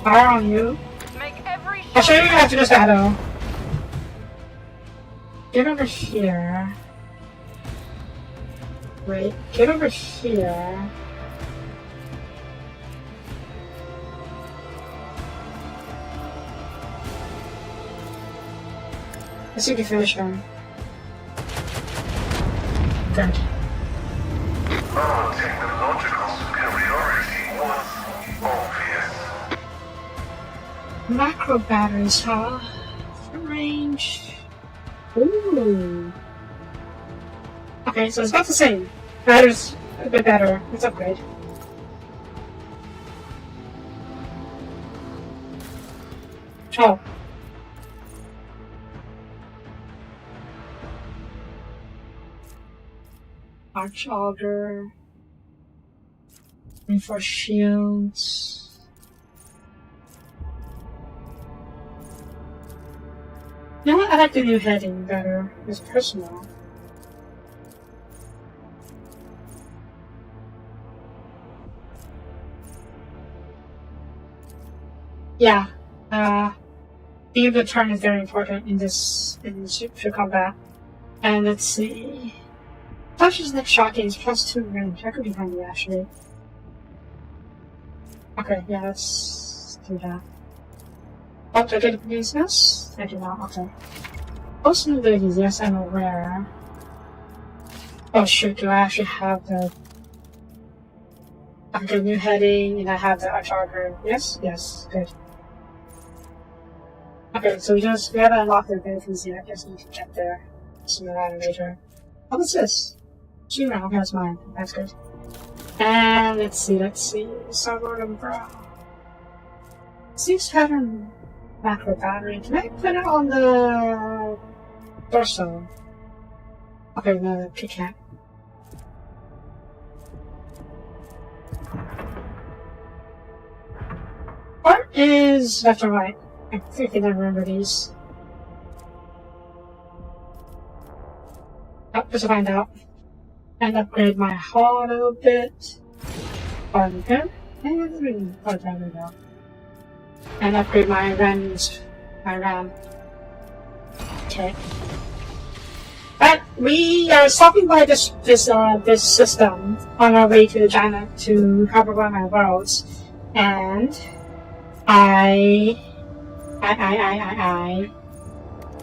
Fire on you. Make every I'll show you after this battle. Get over here. Wait, get over here. Let's see if we finish him. Good. Our technological superiority was obvious. Macro batteries, huh? Range. Ooh. Okay, so it's about the same. Battery's a bit better. Let's upgrade. Oh. Arch Auger. Reinforced shields. You know what? I like the new heading better. It's personal. Yeah. Being able to turn is very important in this ship combat. And let's see. Touch's next shot gains +2 range. That could be handy actually. Okay, yeah, let's do that. Oh, do I get to use this? I do not, okay. Most new abilities, yes, I'm aware. Oh shoot, do I actually have the... okay, new heading, and I have the Arch Auger. Yes? Yes, good. Okay, so we haven't unlocked the abilities yet. I guess we need to get there sooner rather than later. Oh, what's this? Gee, okay, that's mine. That's good. And let's see. Suburban Brow. 6 pattern macro battery. Can I put it on the torso? Okay, no, I can't. What is left or right? I think I can remember these. Oh, just to find out. And upgrade my hull a little bit. On here. And there we go. And upgrade my RAM. Okay. But we are stopping by this system on our way to China to recover one of my worlds, and I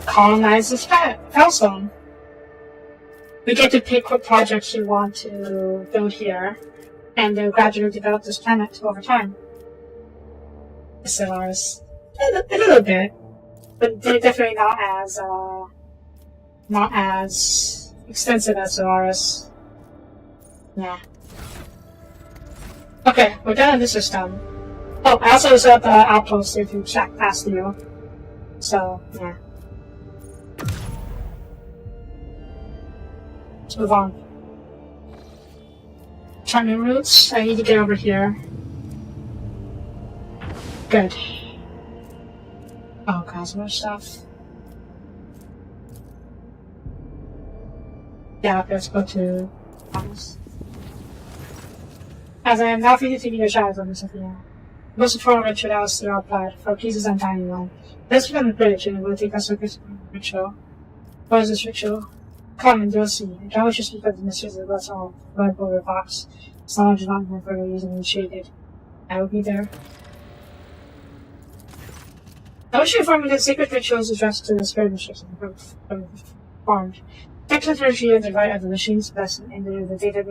colonize this Hellstone. We get to pick what projects we want to build here, and then gradually develop this planet over time. SLRs, a little bit, but they're definitely not as extensive as SLRs. Yeah. Okay, we're done in this system. Oh, I also set up outposts if you check past you. So, yeah. Let's move on. Charming routes. I need to get over here. Good. Oh god, so much stuff. Yeah, okay, let's go to Thomas. As I am now free to take your shadows on this Sophia. Most important ritual hours are applied for pieces and tiny one. Let's become a bridge and it will take us to this ritual. What is this ritual? Come and you'll see. I can't wish to speak of the mysteries of the vessel blood over box. As long as you're not more further easily initiated. I will be there. I wish you informed me that sacred rituals addressed to the spirit restrictions performed. Technology and the right of the machine's lesson and the data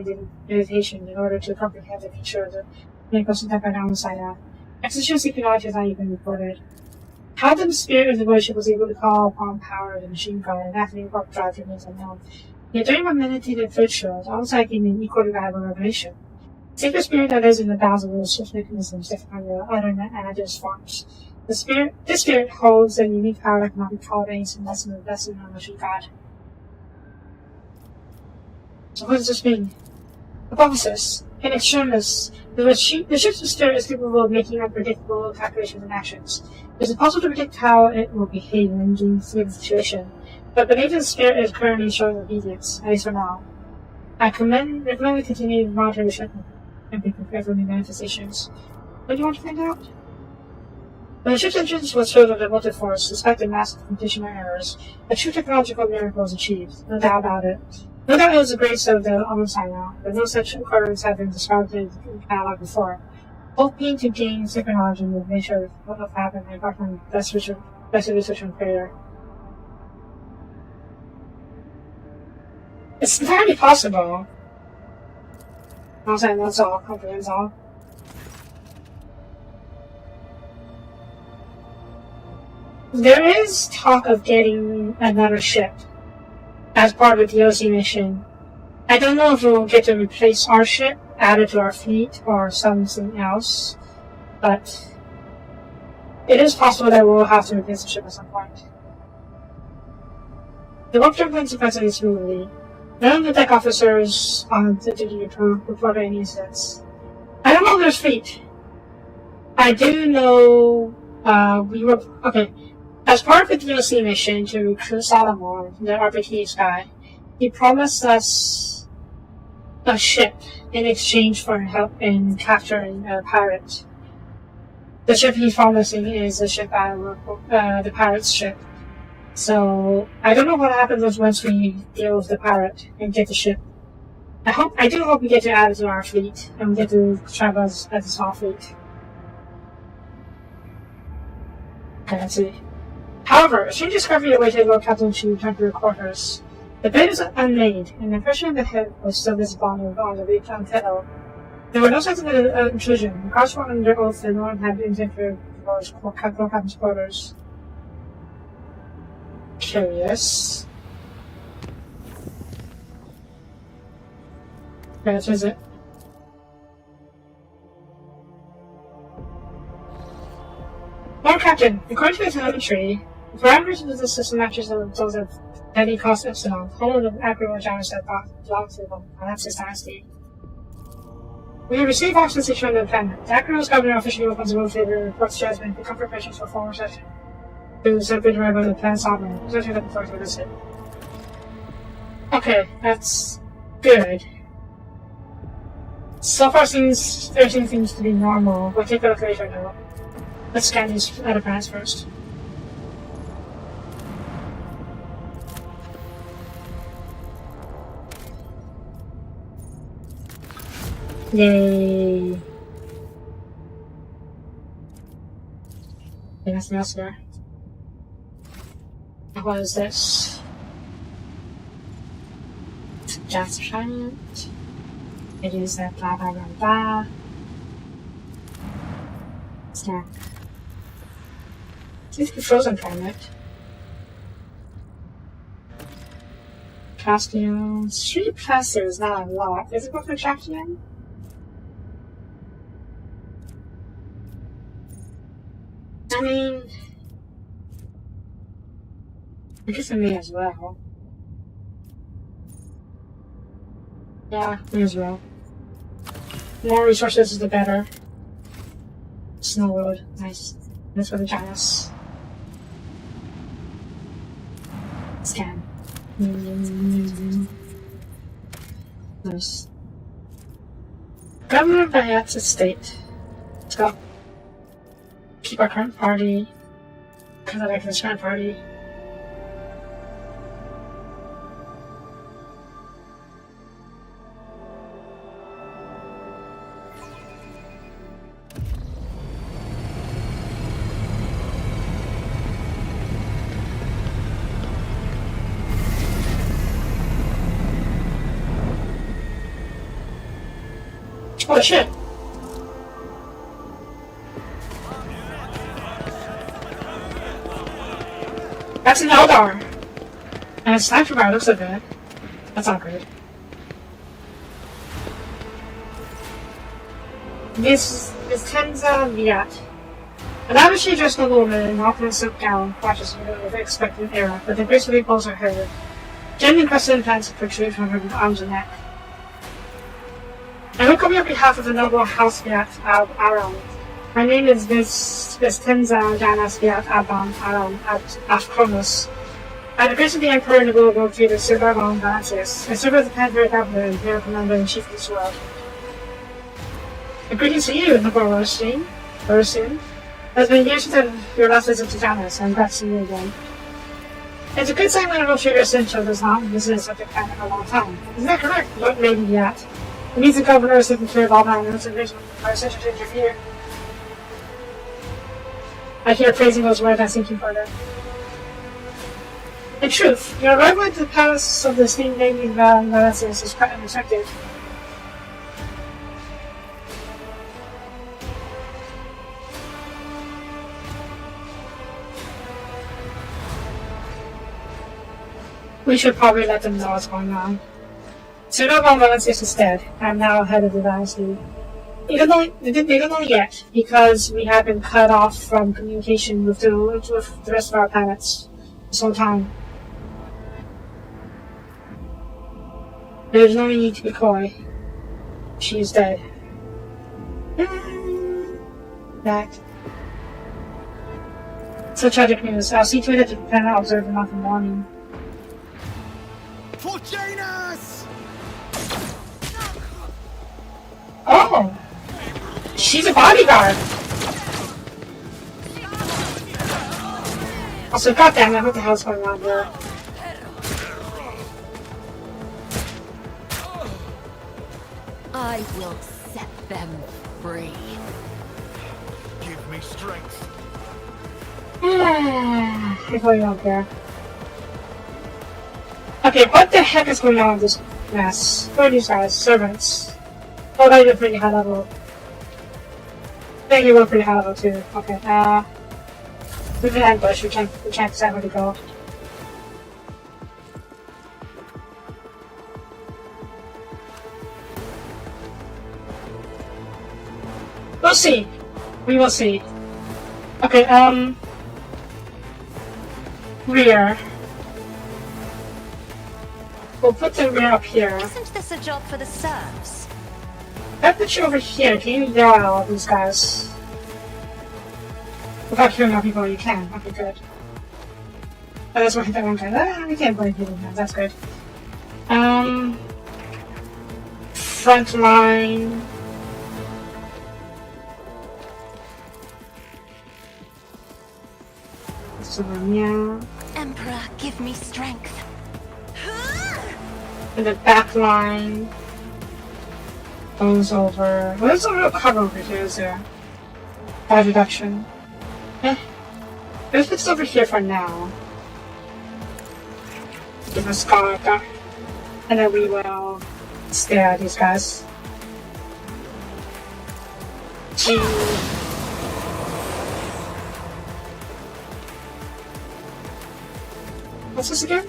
meditation in order to comprehend the nature of the medical by homicide. Execution secret knowledge has not even reported. How the spirit of the worship was able to call upon power of the machine guard and activate warp drive remains unknown. Yet during my meditative rituals, I was like in an equally valuable revelation. Sacred spirit that lives in the bowels of the shift mechanisms different from the other analogous forms. This spirit holds a unique power that cannot be called any lesson of blessing on machine god. So what does this mean? Hypothesis. In extremis, the ship's spirit is capable of making unpredictable calculations and actions. It is impossible to predict how it will behave in any given situation, but the native spirit is currently showing obedience, at least for now. I recommend we continue to monitor the ship and be prepared for new manifestations. What do you want to find out? When the ship's entrance was filled with a motive force, despite the massive computational errors, a true technological miracle was achieved, no doubt about it. No doubt it was the grace of the Omniscient now, but no such occurrence had been described in the catalog before. Hoping to gain secret knowledge and the nature of what will happen and apart from best research and failure. It's entirely possible. I'm saying that's all, comprehends all. There is talk of getting another ship as part of the DLC mission. I don't know if we'll get to replace our ship, add it to our fleet, or something else, but it is possible that we'll have to replace the ship at some point. The warp jump went successfully smoothly. None of the deck officers on the duty reported any incidents. I don't know if there's fleet. I do know okay. As part of the DLC mission to recruit Solomon, the RPT guy, he promised us a ship in exchange for help in capturing a pirate. The ship he's promising is the ship the pirate's ship. So I don't know what happens once we deal with the pirate and get the ship. I do hope we get to add it to our fleet and we get to travel as a small fleet. Okay, let's see. However, a strange discovery awaited Lord Captain Chief temporary quarters. The bed was unmade, and the impression of the head was still visible on the big pillow. There were no signs of intrusion. The guards were under oath that no one had entered Lord Captain's quarters. Curious. Okay, let's visit. Lord Captain, according to the telemetry, the parameters of the system matches those of Betty Cost Epsilon, home of the Admiral genocide belong to them, and that's his dynasty. We have received authorization from the planet. The Admiral's governor officially opens the road favor and reports judgment to comfort patients for former session. It was been read by the planet sovereign. Especially looking forward to visit. Okay, that's good. So far everything seems to be normal. We'll take a look later though. Let's scan these other planets first. Yay! Okay, nothing else there. What is this? Gas giant. It is that blah blah blah blah. Snack. It's the frozen planet. Costumes. 3 plaster is not a lot. Is it worth attraction? I mean, I guess I may as well. Yeah, may as well. The more resources, the better. Snow road, nice. This for the giants. Scan. Nice. Governor of Bayat's estate. Let's go. Keep our current party. Because I like this current party. Oh shit! That's an Eldar! And it's sniper by looks of it. That's not great. This is Tenza Viat. An avishly dressed noblewoman in an awkward silk gown watches her with expectant era, but the gracefully pulls her hair. Gently crescent implants protrude from her arms and neck. I will come on behalf of the noble house Viat Aram. My name is Tenza Janas Viat Abam Aram Ashkronos. By the grace of the Emperor and the Global World Leader Sirbarban Valances, I serve as the planetary governor and imperial commander in chief of this world. And greetings to you, noble Rosin. It's been years since your last visit to Janus, and I'm glad to see you again. It's a good sign when a world trader essential does not visit a subject planet for a long time. Isn't that correct, Lady Viat? It means the governor is taking care of all my notes and vision for essential to interfere. I hear praising those words as thinking further. In truth, your arrival at the palace of the esteemed Lady Valances is quite unexpected. We should probably let them know what's going on. Sirbarban Valances is dead. I am now head of the dynasty. They don't know yet, because we have been cut off from communication with the rest of our planets this whole time. There's no need to be coy. She is dead. That. So tragic news. I'll see to it that the planet observed the month in the morning. Fortunas! Oh! She's a bodyguard! Also, goddammit, what the hell's going on here? I will set them free. Give me strength. I really don't care. Okay, what the heck is going on with this mess? Who are these guys? Servants. Oh, no, you're pretty high level. I think you were pretty high level too. Okay, we've been ambushed, we can't decide where to go. We'll see. We will see. Okay, rear. We'll put the rear up here. Isn't this a job for the serfs? If I put you over here, can you yell at all these guys? Without killing more people, you can. Okay, good. Oh, that's what that one guy. Ah, we can't blame people now. That's good. Front line. So, yeah. Emperor, give me strength. And the back line goes over. Well, there's a real cover over here, is there? Bad reduction. Eh. Let's put this over here for now. Give us guard. And then we will stare at these guys. Gee. What's this again?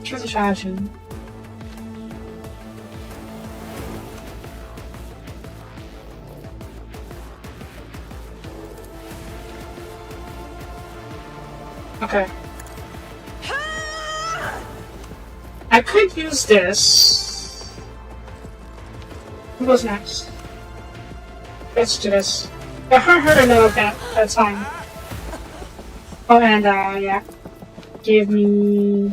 Choose a strategy. Okay. I could use this. Who goes next? Let's do this. It hurt her a little bit at a time. Oh, and yeah. Give me.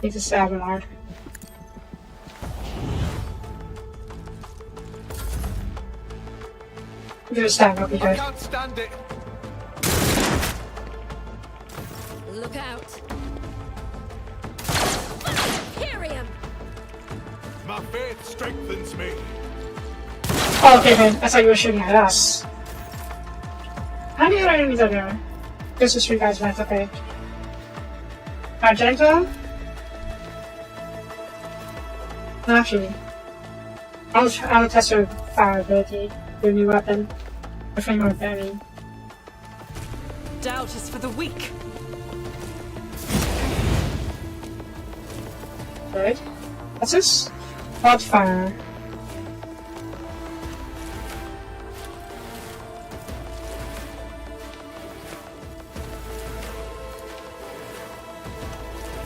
It's a Savinard. Give it a stab, that'll be I good. can't stand it. Look out. Imperium! My faith strengthens me. Oh, okay, then. I thought you were shooting at us. How many other enemies are there? There's just 3 guys left, okay. Argento? No, actually. I'll test her fire ability. Your new weapon. Her finger with enemy. Doubt is for the weak. Good. What's this? Wildfire.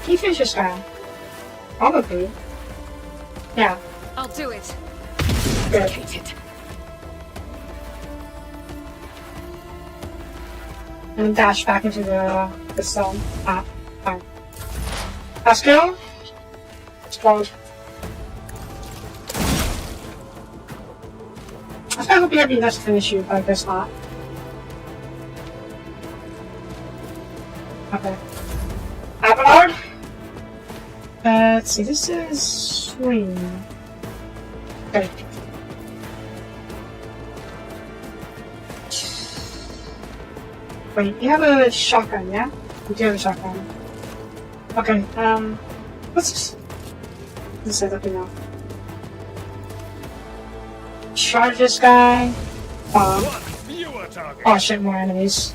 Can you finish this guy? Probably. Yeah. I'll do it. Good. Dedicated. And dash back into the stone. Ah, fine. Last kill. Explode. I hope you have enough to finish you, but I guess not. Okay. Abelard? Let's see, this is swing. Okay. Wait, you have a shotgun, yeah? You do have a shotgun. Okay, what's this? Let's set up enough. Charge this guy. Bomb. Fewer targets. Oh shit, more enemies.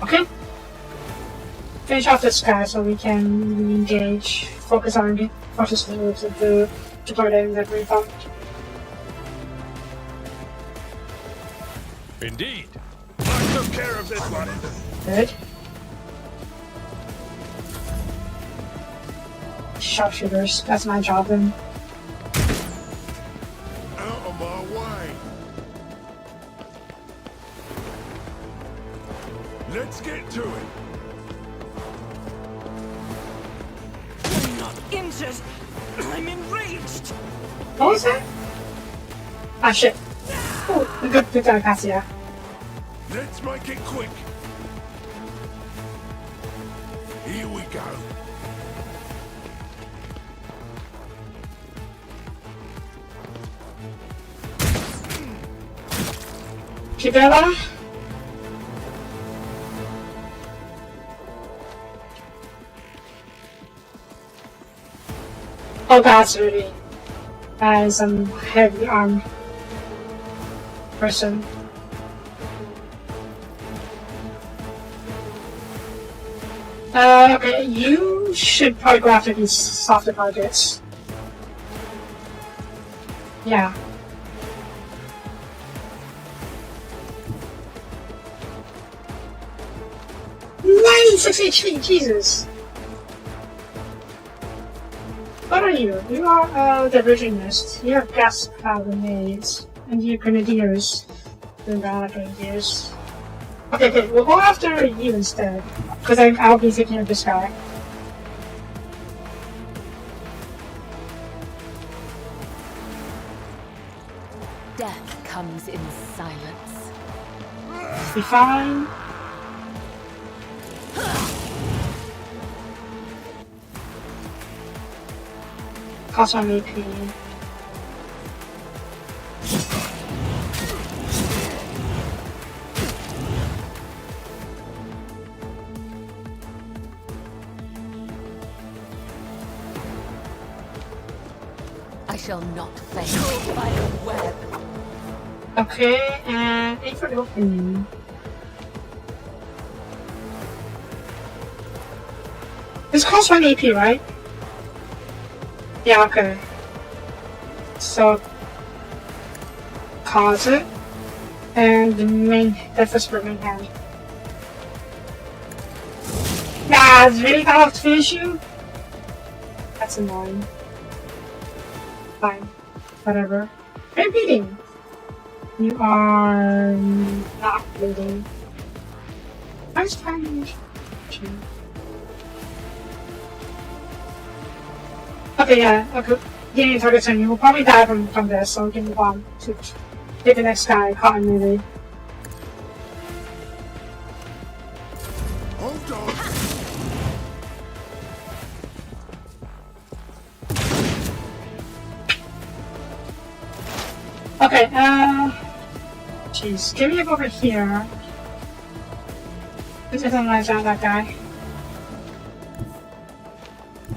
Okay. Finish off this guy so we can re-engage. Focus on focus the moves of the target that we found. Indeed. I took care of this one. Good. Sharpshooters, that's my job then. Out of my way. Let's get to it. I'm not injured. I'm enraged. What was that? Ah shit. Oh, good telepathy, yeah. Let's make it quick. Here we go. Together. Oh god, it's really as a heavy armed person. Okay, you should probably go after these softer targets. Yeah. "96 HP, Jesus! What are you? You are the revisionist. You have gas grenades, and you grenadiers. The grenadiers. Okay, we'll go after you instead, because I'll be taking out this guy. Death comes in silence. Be fine. Cost on AP. I shall not fail by a web. Okay, and aim for the opening. This costs 1 AP, right? Yeah, okay. So, cause it, and the main, that's just for main hand. Nah, it's really hard to finish you? That's annoying. Fine. Whatever. You're bleeding. You are not bleeding. First time. Okay, yeah, okay. Getting targets on you will probably die from this, so we can move on to get the next guy caught in movie. Hold on. Okay, jeez, give me up over here. Let's analyze down that guy.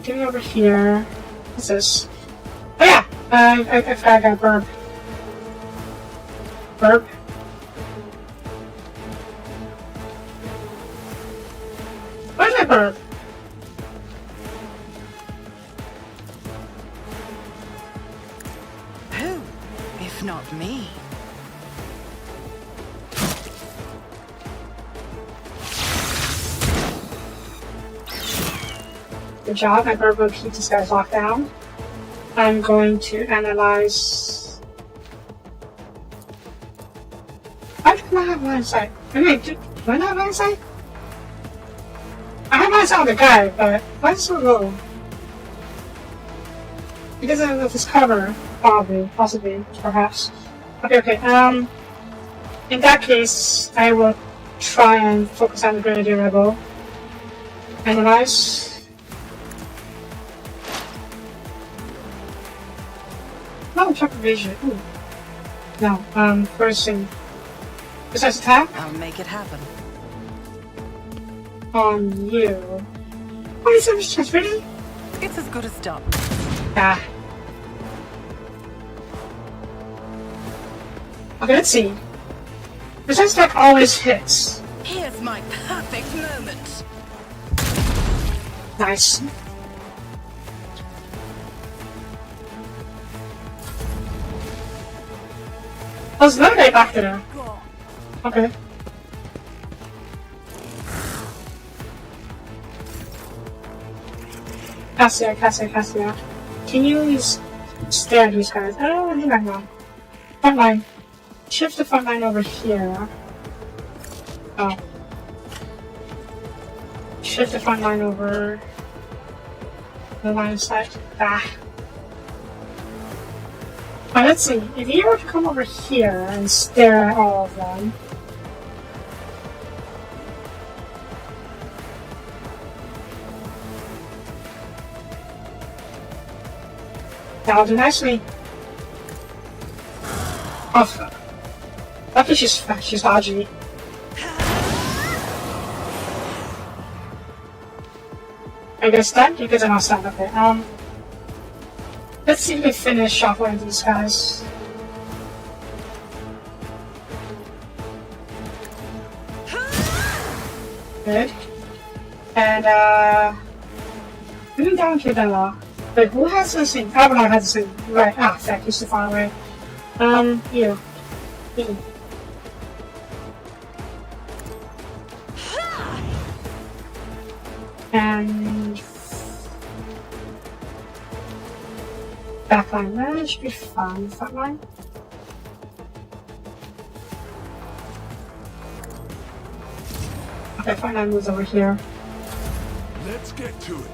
Give me over here. What's this? Oh yeah! I forgot I got burp. Burp. Where's my burp? Who, if not me? Good job, my burp will keep this guy's locked down. I'm going to analyze. Why do I have line of sight? Wait, do I not have line of sight? I have line of sight on the guy, but why is it so low? Because of his cover, probably, possibly, perhaps. Okay, in that case, I will try and focus on the Grenadier Rebel. Analyze. Oh, check vision. Ooh. No, first thing. Besides attack? I'll make it happen. On you. Oh, he's on chest, really? It's as good as done. Ah. Okay, let's see. Besides attack always hits. Here's my perfect moment. Nice. Oh, there's another guy back there. Okay. Cassia. Can you stare at these guys? Oh, I think I'm wrong. Front line. Shift the front line over here. Oh. Shift the front line over the line of sight. Ah. Alright, let's see. If you were to come over here and stare at all of them. That'll do nicely. Oh, lucky she's dodgy. I guess that you guys are not stand up there. Let's see if we can finish off one of these guys. Good. And, moving down to Bella. But who has this thing? Abaddon has this thing. Right, fuck, he's too far away. You. Me. And... backline, that should be fine. Frontline? Okay, frontline moves over here. Let's get to it.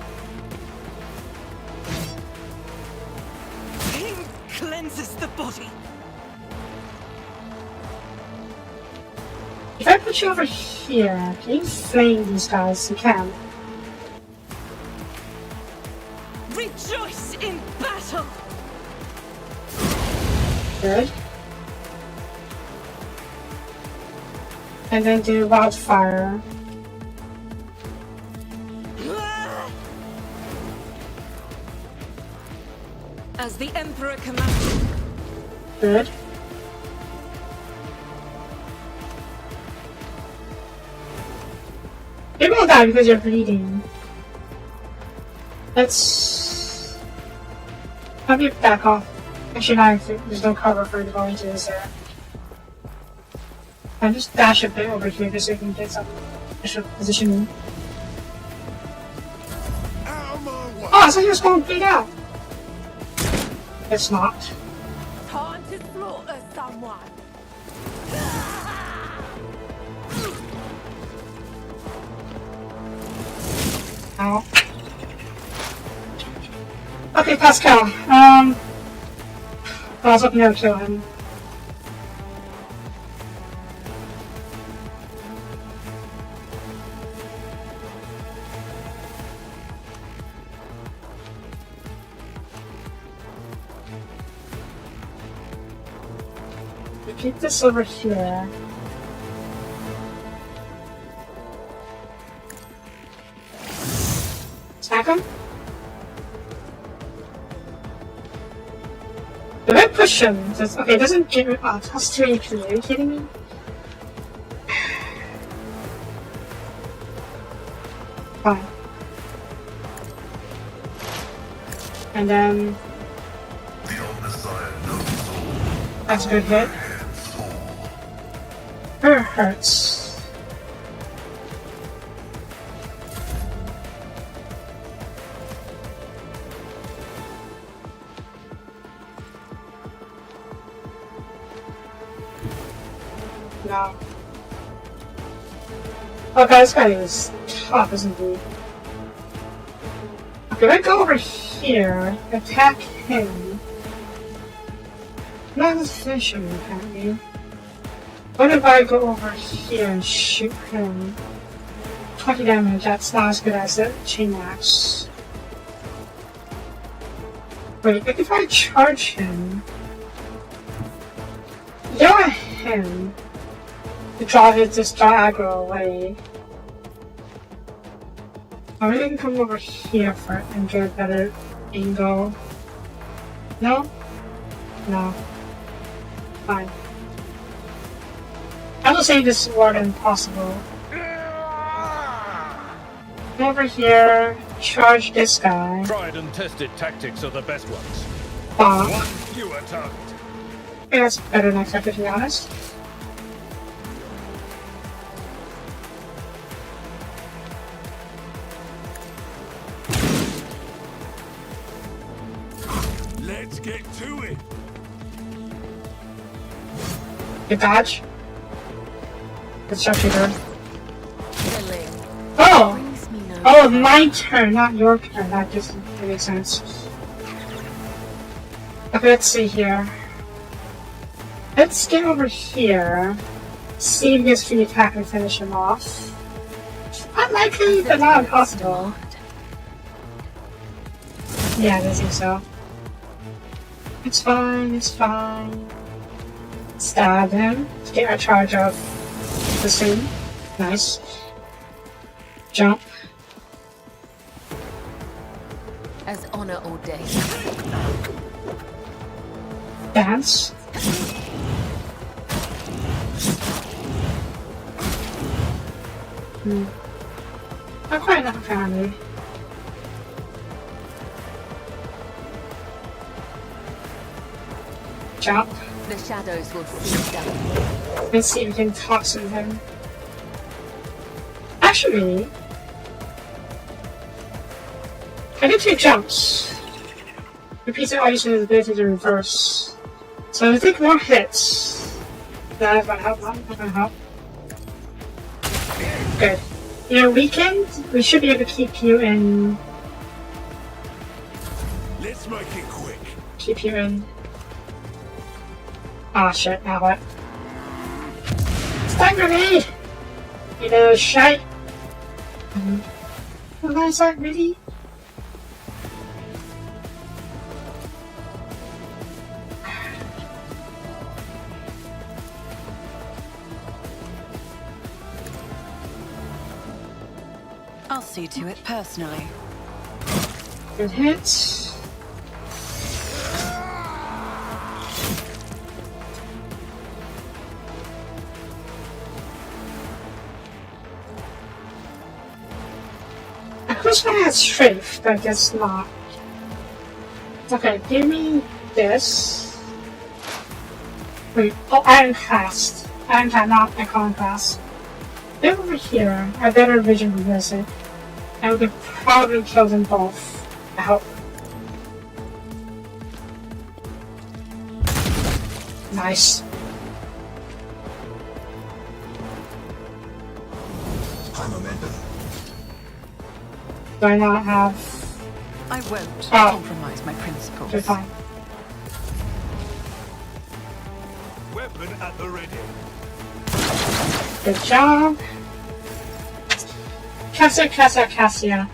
Pain cleanses the body. If I put you over here, can you flame these guys? You can. Rejoice in battle. Good. And then do wildfire. As the Emperor commanded. Good. You're gonna die because you're bleeding. Let's have you back off. Actually, not there's no cover for you to go into this there. And just dash a bit over here just so you can get some extra positioning. Out of my way. Oh, so you're just gonna bleed out. It's not. Time to slaughter someone. Ow. Okay, Pascal. I was hoping to kill him. Keep this over here. Attack him? If I push him, okay, it doesn't give me plus 2 AP, are you kidding me? Fine. And then... that's a good hit. Hurts. No. Okay, this guy is tough, isn't he? Okay, let's go over here, attack him. Not as finish him, apparently. What if I go over here and shoot him? 20 damage, that's not as good as the chain axe. Wait, if I charge him... yell at him to draw this aggro away. Or maybe I can come over here for it and get a better angle. No? No. Fine. I will say this is more than possible. Over here, charge this guy. Tried and tested tactics are the best ones. Bonk. One fewer target. Yeah, that's better than expected, to be honest. Let's get to it. Good dodge. Good sharpshooter. Killing. Oh! Brings me no Oh, my turn, not your turn. That just makes sense. Okay, let's see here. Let's get over here. See if he gets free attack and finish him off. Unlikely, but not impossible. Yeah, I think so. It's fine, it's fine. Stab him. Let's get a charge of the thing. Nice. Jump. as honor ordained. Dance. Not quite enough apparently. Jump. The shadows will seize them. Let's see if we can talk to him. Actually, I did 2 jumps. Repeated audition is ability to reverse. So I think more hits. That might help. That might help. Good. You're weakened. We should be able to keep you in. Let's make it quick. Keep you in. Ah, shit. Now what? Stun grenade! You know, shite. You guys aren't ready? I'll see to it personally. Good hits. I wish I had strength, but I guess not. Okay, give me this. Wait, oh, Iron Cast. Iron Cast, not Icon Cast. They're over here. I better vision reverse it. And we could probably kill them both. I hope. Nice. High momentum. Do I not have... I won't compromise my principles. You're fine. Weapon at the ready. Good job. Cassia.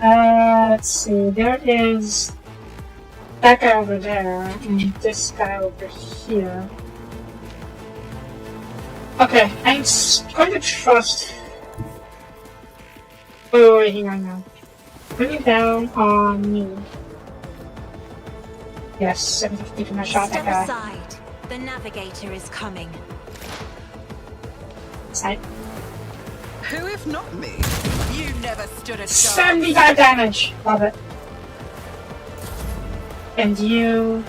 Let's see. There is that guy over there and this guy over here. Okay, I'm going to trust. Wait, hang on now. Bring it down on me. Yes, I'm just keeping my shot at that guy. Step aside. The navigator is coming. Side. Who if not me? You never stood a chance. 75 damage. Love it. And you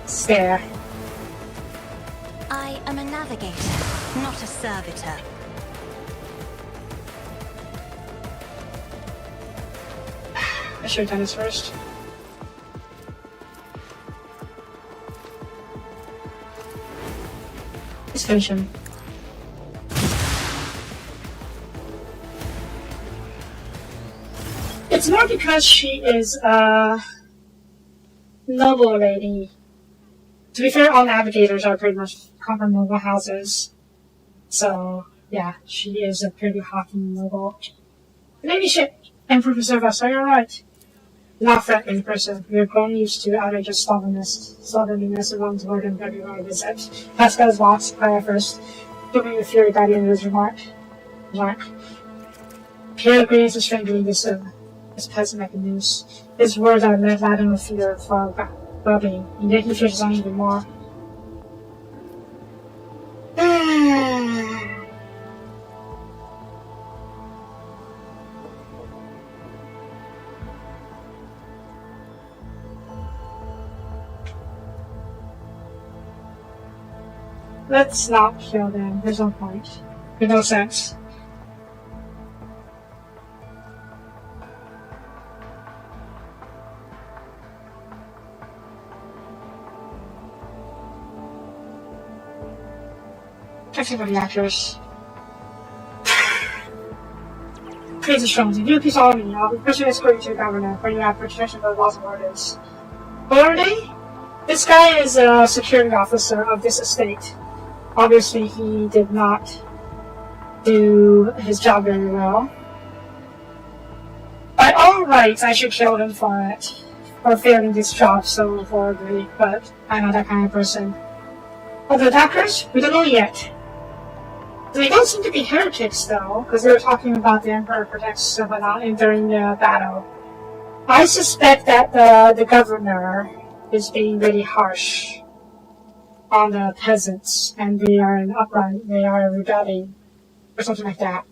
stare. I am a navigator, not a servitor. I should have done this first. Let's finish him. It's more because she is a noble lady. To be fair, all navigators are pretty much come from noble houses. So, yeah, she is a pretty haughty noble. Ladyship and Professor Vest, are you alright? Not threatening person. We are grown used to outrageous slovenliness around the world and everywhere we visit. Pascal's box, fire first. Giving the fury guardian his remark. Pierre greetings a stranger distant. His peasant like a noose. His words are led laden with fear for well-being, and yet he fears his own even more. Let's not kill them. There's no point. There's no sense. Checking for the actors. Crazy Stones. If you appease all of me, I'll be personally escorting to the governor, for you have protection of the laws and orders. What are they? This guy is a security officer of this estate. Obviously, he did not do his job very well. By all rights, I should kill him for it. For failing this job so horribly, but I'm not that kind of person. Are the doctors? We don't know yet. They don't seem to be heretics, though, because they were talking about the Emperor protects but not during the battle. I suspect that the governor is being really harsh on the peasants, and they are in upright, they are rebelling, or something like that.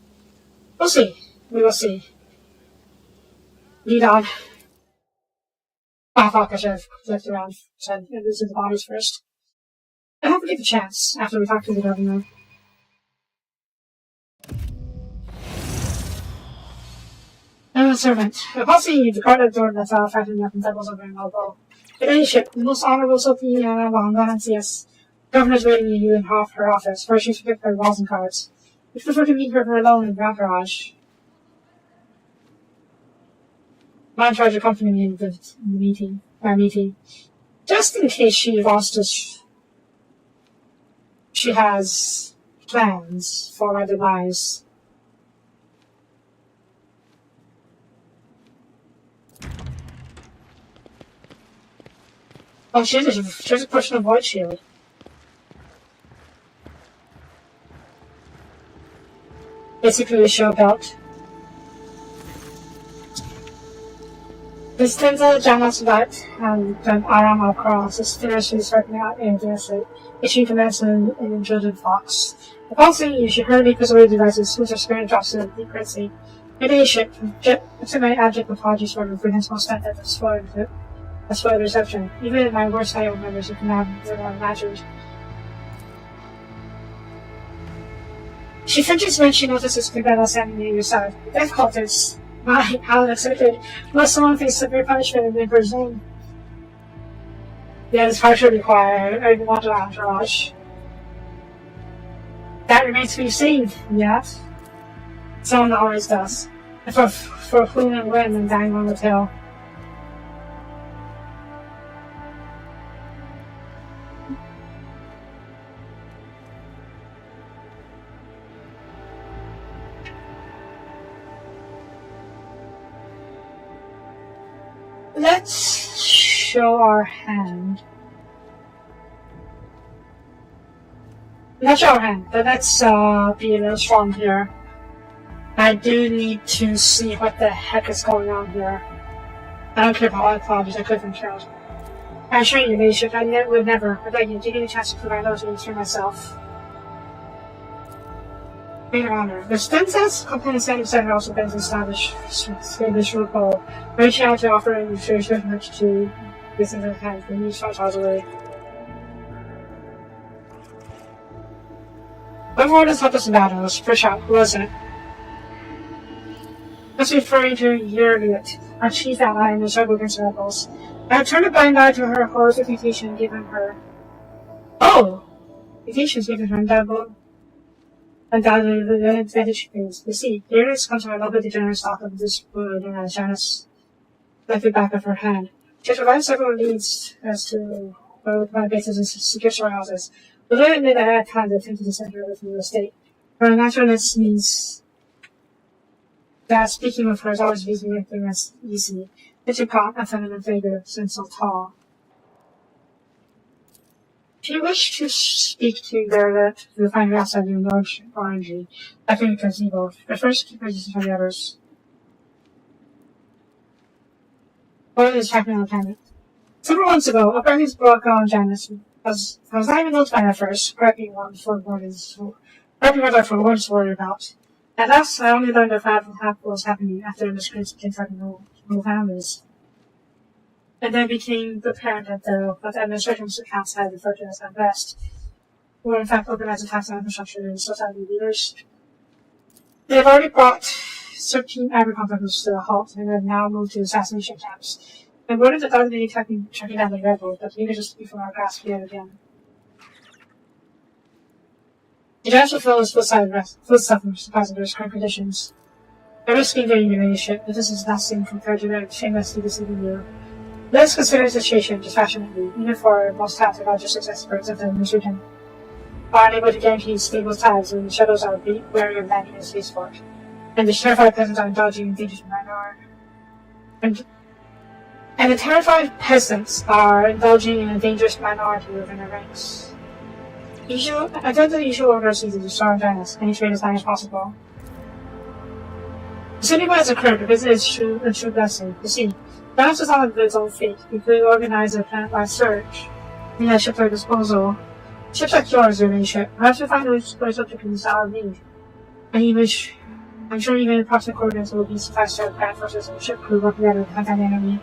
We'll see. We will see. Lead on. Ah, fuck, I should have looked around and listen to the bodies first. I hope we get the chance after we talk to the governor. Servant. Upon the guarded door that frightened up and devils over an elbow. At any ship, the most honorable Soapie Longancius. Governor's waiting you in her office, where she's picked her walls and cards. We prefer to meet her alone in the garage. I'm in charge of accompanying me in the meeting. Just in case she wants to. She has plans for my demise. Oh, she has a personal void shield. Basically, a show belt. This turns out Janus light and an arm across the stairs she's working out in the issuing commands in an intruded fox. Upon seeing you, she hurriedly puts away the devices, which her spirit drops in a deep curtsy. Maybe ship, accept my abject apologies for the reprehensible stunt that destroyed the reception. Even in my worst IO members, you can have imagined. She flinches when she notices Cabela standing near your side. The death cultists. My, how unexpected. Must someone face severe punishment in the Emperor's name? Yeah, this part should require a water entourage. That remains to be seen, yet. Someone always does. And for who and when and dying on the tail. Let's show our hand. Not show our hand, but let's be a little strong here. I do need to see what the heck is going on here. I don't care about all apologies, I could have been killed. I assure you, Ladyship, I would never, I beg you, give me a chance to put my nose in for myself. Maid of honor. The Stensas component standing center also been established Swedish loophole. Reach out to offer and refer much to this in the hand. The news miles away. What more does help us in battles? Push out, who was it? That's referring to Yurgit, our chief ally in the struggle against the rebels. I have turned a blind eye to her horrific mutation given her. Oh! Mutations given her undoubtedly the advantage is. You see, Iris comes from a lovely degenerate stock of this wood and Janus left the back of her hand. She has provided several leads as to both my bases and secure storehouses. But I admit that I had time to attempt to send her away from the estate. Her naturalness means that speaking with her is always easy anything that's easy. Pitching caught a feminine figure, since so tall. If you wish to speak to Garrett, you'll find her outside the large orangey, acting the gazebo. But first, keep her distance from the others. What is happening on the planet? Several months ago, a brand new broke on Janus was not even notified at first, prepping what I was worried about. At last, I only learned of what was happening after the screens became threatening whole families. And then became apparent that the administration's accounts had referred to as at best were in fact organized attacks on infrastructure and society leaders. They have already brought 13 agri-complexes to a halt and have now moved to assassination camps. And word is that they're going to be tracking down the rebels, but leaders just before our grasp yet again. The giants will fill his footsteps passengers' current conditions. They're risking their humiliation, but this is nothing compared to their shamelessly deceiving you. Let us consider the situation dispassionately, even for most talented logistics experts of the administration are unable to guarantee stable ties when the shadows are wary of landing in a spaceport, and the terrified peasants are indulging in dangerous minority. And the terrified peasants are indulging in a dangerous minority within their ranks. I thought the usual order is to destroy Janus and trade as high as possible. The city has occurred, but this is a true blessing. You see, Dallas is on its own fate. We could organize a planet-wide search. We have ships at our disposal. Ships like yours are any ship. Perhaps we find a place up to produce our need. I'm sure even approximate coordinates will be suffice to have ground forces and ship crew work together to hunt down the enemy.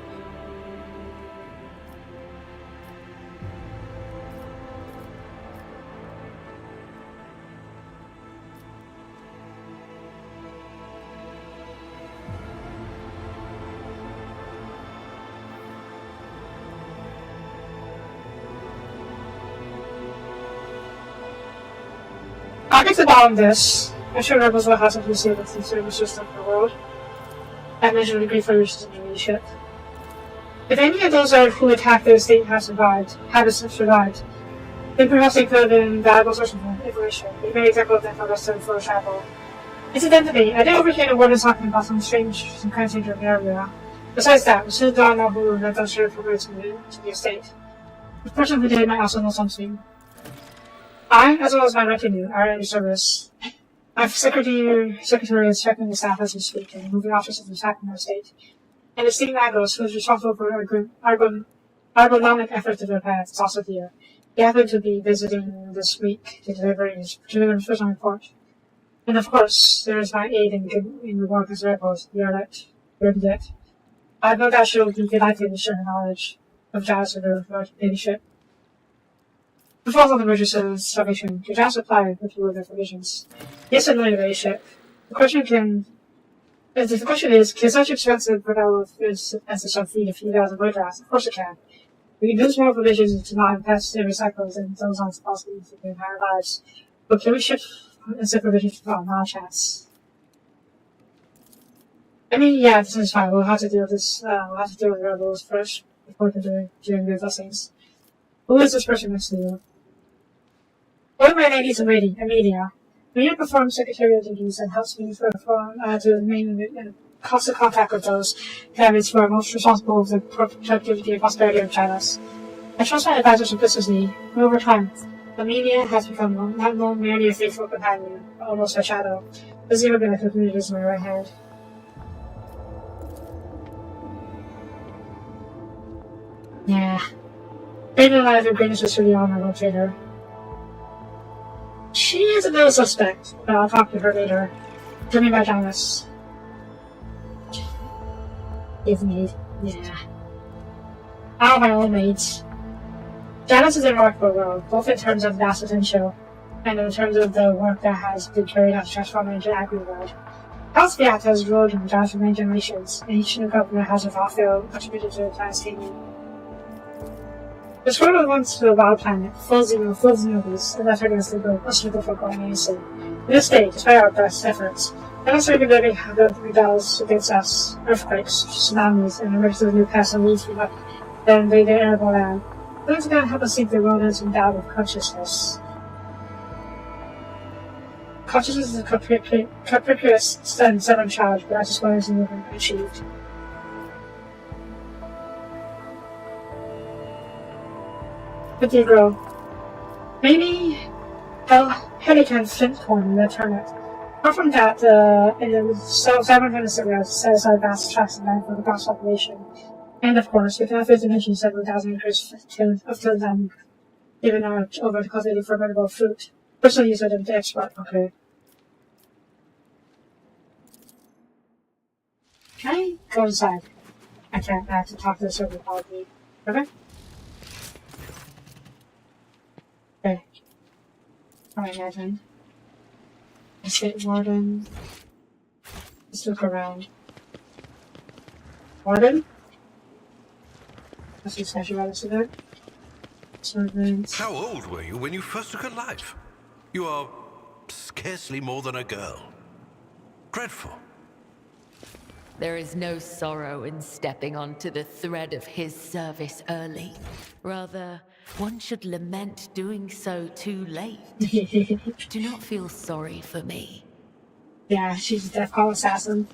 I'll get to the bottom of this. I'm sure rebels will have something to say about the service system in the world. I mentioned the great fighters in the leadership. If any of those who attacked the state have survived, then perhaps they could have been valuable sources of information. A great example of that for us for travel. Incidentally, I did overhear the warden talking about some kind of danger in the area. Besides that, we still don't know who let those sort of progress to the estate. The person of the day might also know something. I, as well as my retinue, are at your service. My secretary is checking the staff as we speak and moving officers to attack in our state. And the Steve Magos, who is responsible for ergonomic efforts of the past, is also here. He happened to be visiting this week to deliver his first report. And of course, there is my aide in the work as rebels, Violet. I have no doubt she will be delighted to share her knowledge of Jazz with her ladyship. Before all the religious salvation, could Jazz supply with you with their provisions? Yes, and no, your ladyship. The question is, can such expensive put out as the sub feed a few thousand woodgrass? Of course it can. We can use more provisions to not invest in recycles and those on possibilities of their entire lives. But can we ship and send provisions without non-chance? I mean, yeah, this is fine. We'll have to deal with this. We'll have to deal with the rebels first before doing their blessings. Who is this person next to you? One of my ladies in Amelia. Amelia performs secretarial duties and helps me to maintain constant contact with those families who are most responsible for the productivity and prosperity of China's. I trust my advisors implicitly, and over time, Amelia has become not merely a faithful companion, but almost a shadow. The zero benefit is in my right hand. Yeah. Greater than life and greatness is really honorable to her. She is another suspect, but I'll talk to her later. Tell me about Janice. His maid. Yeah. All my old maids. Janice is a remarkable girl, both in terms of vast potential and in terms of the work that has been carried out to transform it into an agri-world. House Fiat has ruled in Janice for many generations, and each new governor has without fail contributed to the planet's gaining. This world was once a wild planet, full of xenophobes, and that's against the good, much people for going innocent. To this day, despite our best efforts, Janice regularly rebels against us, earthquakes, tsunamis, and emergencies of new pests and weeds that invade their arable land. Those cannot help us think the world is endowed with consciousness. Consciousness is a capricious and stubborn child, but I just wanted to move and achieved. But dear girl, maybe Helican Flintcorn will return it. Apart from that, in the Cybernetic area set aside vast tracts of land for the cross population. And of course, we cannot fail to mention several thousand acres of tilled land given out over to cultivating fermentable fruit. Personally use it to export. Okay. Can I go inside? I can't. I have to talk to the server probably. Okay? Okay. Alright, imagine. Let's get Warden. Let's look around. Warden? Let's just actually rather sit there. Servants. How old were you when you first took a life? You are scarcely more than a girl. Dreadful. There is no sorrow in stepping onto the thread of his service early. Rather, one should lament doing so too late. Do not feel sorry for me. Yeah, she's a Death Call assassin.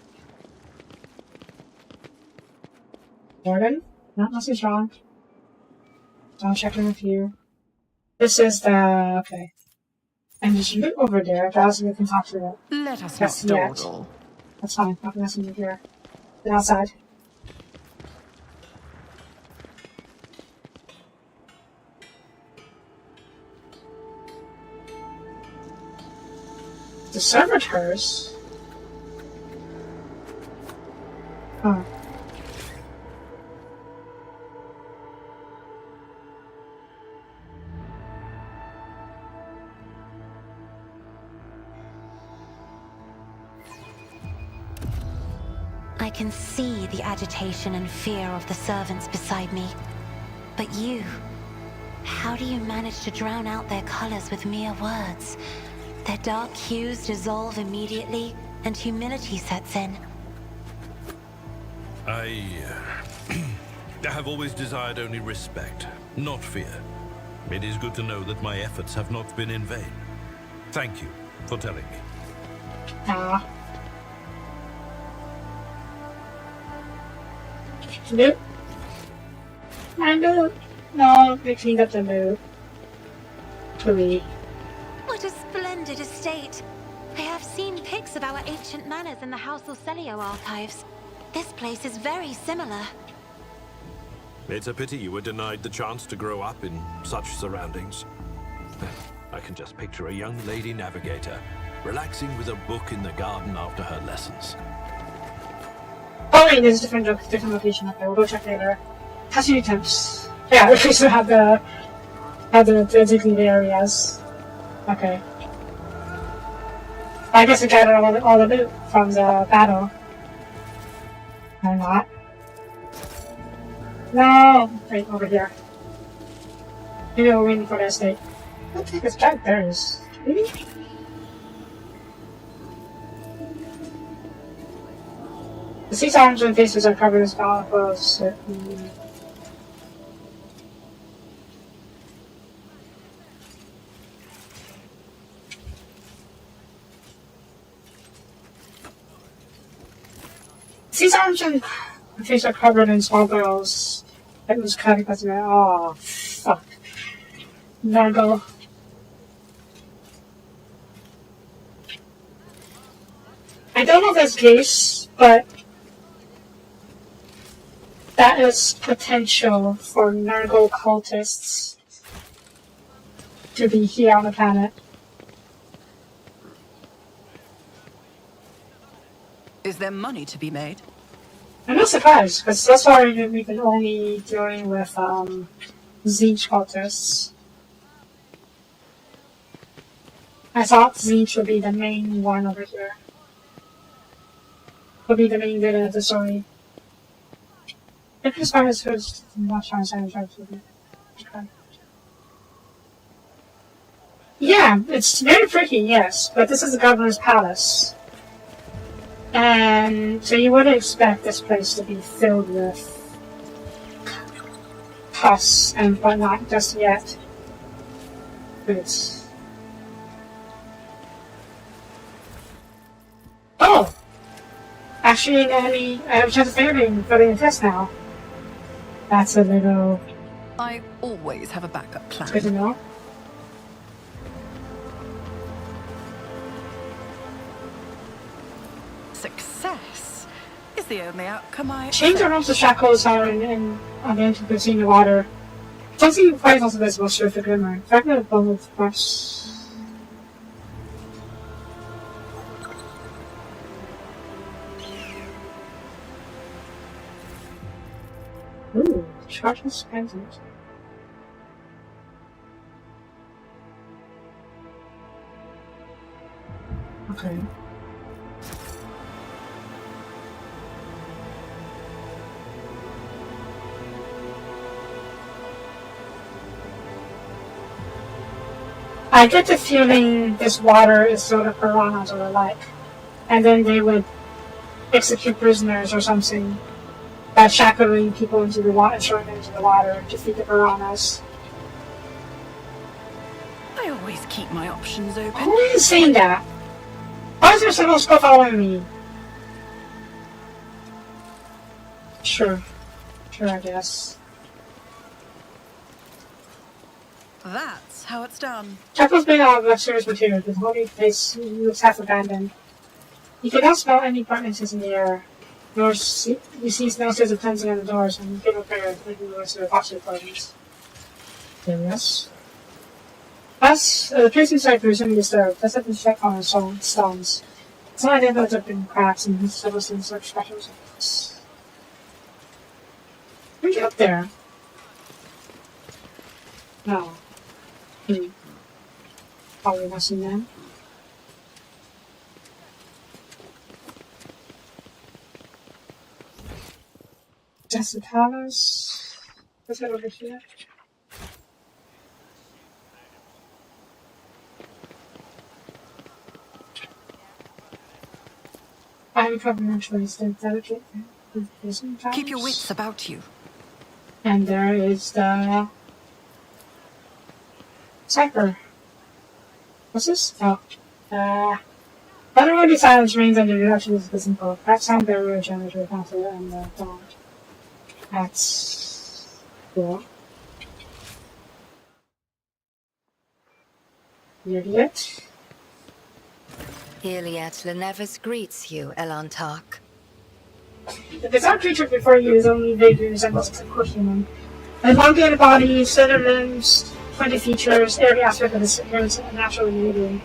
Jordan? Not nothing's wrong. Don't check in with you. This is the... okay. And just look over there. That's we can talk to them. Let us not dawdle. That's fine. Nothing else in here. Get outside. The servitors? Huh. I can see the agitation and fear of the servants beside me. But you... how do you manage to drown out their colors with mere words? Their dark hues dissolve immediately, and humility sets in. I have always desired only respect, not fear. It is good to know that my efforts have not been in vain. Thank you for telling me. Ah. Loot? My loot? No, they cleaned up the loot. Please. What a splendid estate! I have seen pics of our ancient manors in the House Orcelio archives. This place is very similar. It's a pity you were denied the chance to grow up in such surroundings. I can just picture a young lady navigator relaxing with a book in the garden after her lessons. Oh wait, there's a different location up there. We'll go check later. Passing attempts. Yeah, we still have the designated areas. Okay. I guess we gathered all the loot from the battle. Or not. No! Wait, over here. Maybe we're waiting for the estate. I don't think it's back there. Maybe? The 6 arms and faces are covered in spells. These arms and faces are covered in small barrels. It was cutting because of it. Oh, fuck. Nargo. I don't know if that's the case, but that is potential for Nargo cultists to be here on the planet. Is there money to be made? I'm not surprised, because that's why we've been only dealing with Zinch cultists. I thought Zinch would be the main one over here. Would be the main villain of the story. If this one is first, I'm not trying to say okay. Yeah, it's very pretty, yes, but this is the governor's palace. And so you would expect this place to be filled with pus and whatnot just yet. But it's... Oh! Actually, enemy, I have a chance of failing for the test now. That's a little... I always have a backup plan. Good to know. Success is the only outcome I... Chains around the shackles are in on the entrance in the water. Something quite also visible through the glimmer. Fragment of bone with brush. Ooh, charges pendant. Okay. I get the feeling this water is sort of piranhas or the like, and then they would execute prisoners or something by shackling people into the water, throwing them into the water to feed the piranhas. I always keep my options open. Who is saying that? Why is there someone still following me? Sure, I guess. That's how it's done. Chapel's made out of luxurious material. The holy place looks half abandoned. You cannot smell any brightnesses in the air. You see smells of cleansing on the doors, and you can repair it, making the rest of the posture parties. Yes. Us, the tracing site recently disturbed. Let's have to check on the stones. It's not identified as been cracks and several things like special things. We get up there. No. Probably not seen them. That's the palace. Let's head over here. I'm probably not sure it's delicate. Keep your wits about you. And there is the cipher. What's this? Oh. Otherworldly silence remains under deduction is the simple. That sound barrier generator counter and the dog. That's cool. Idiot. Iliad Lenevus greets you, Elantark. The bizarre creature before you is only vaguely resembles a core human. An elongated body, slender limbs, pointed features, every aspect of its appearance naturally enabling.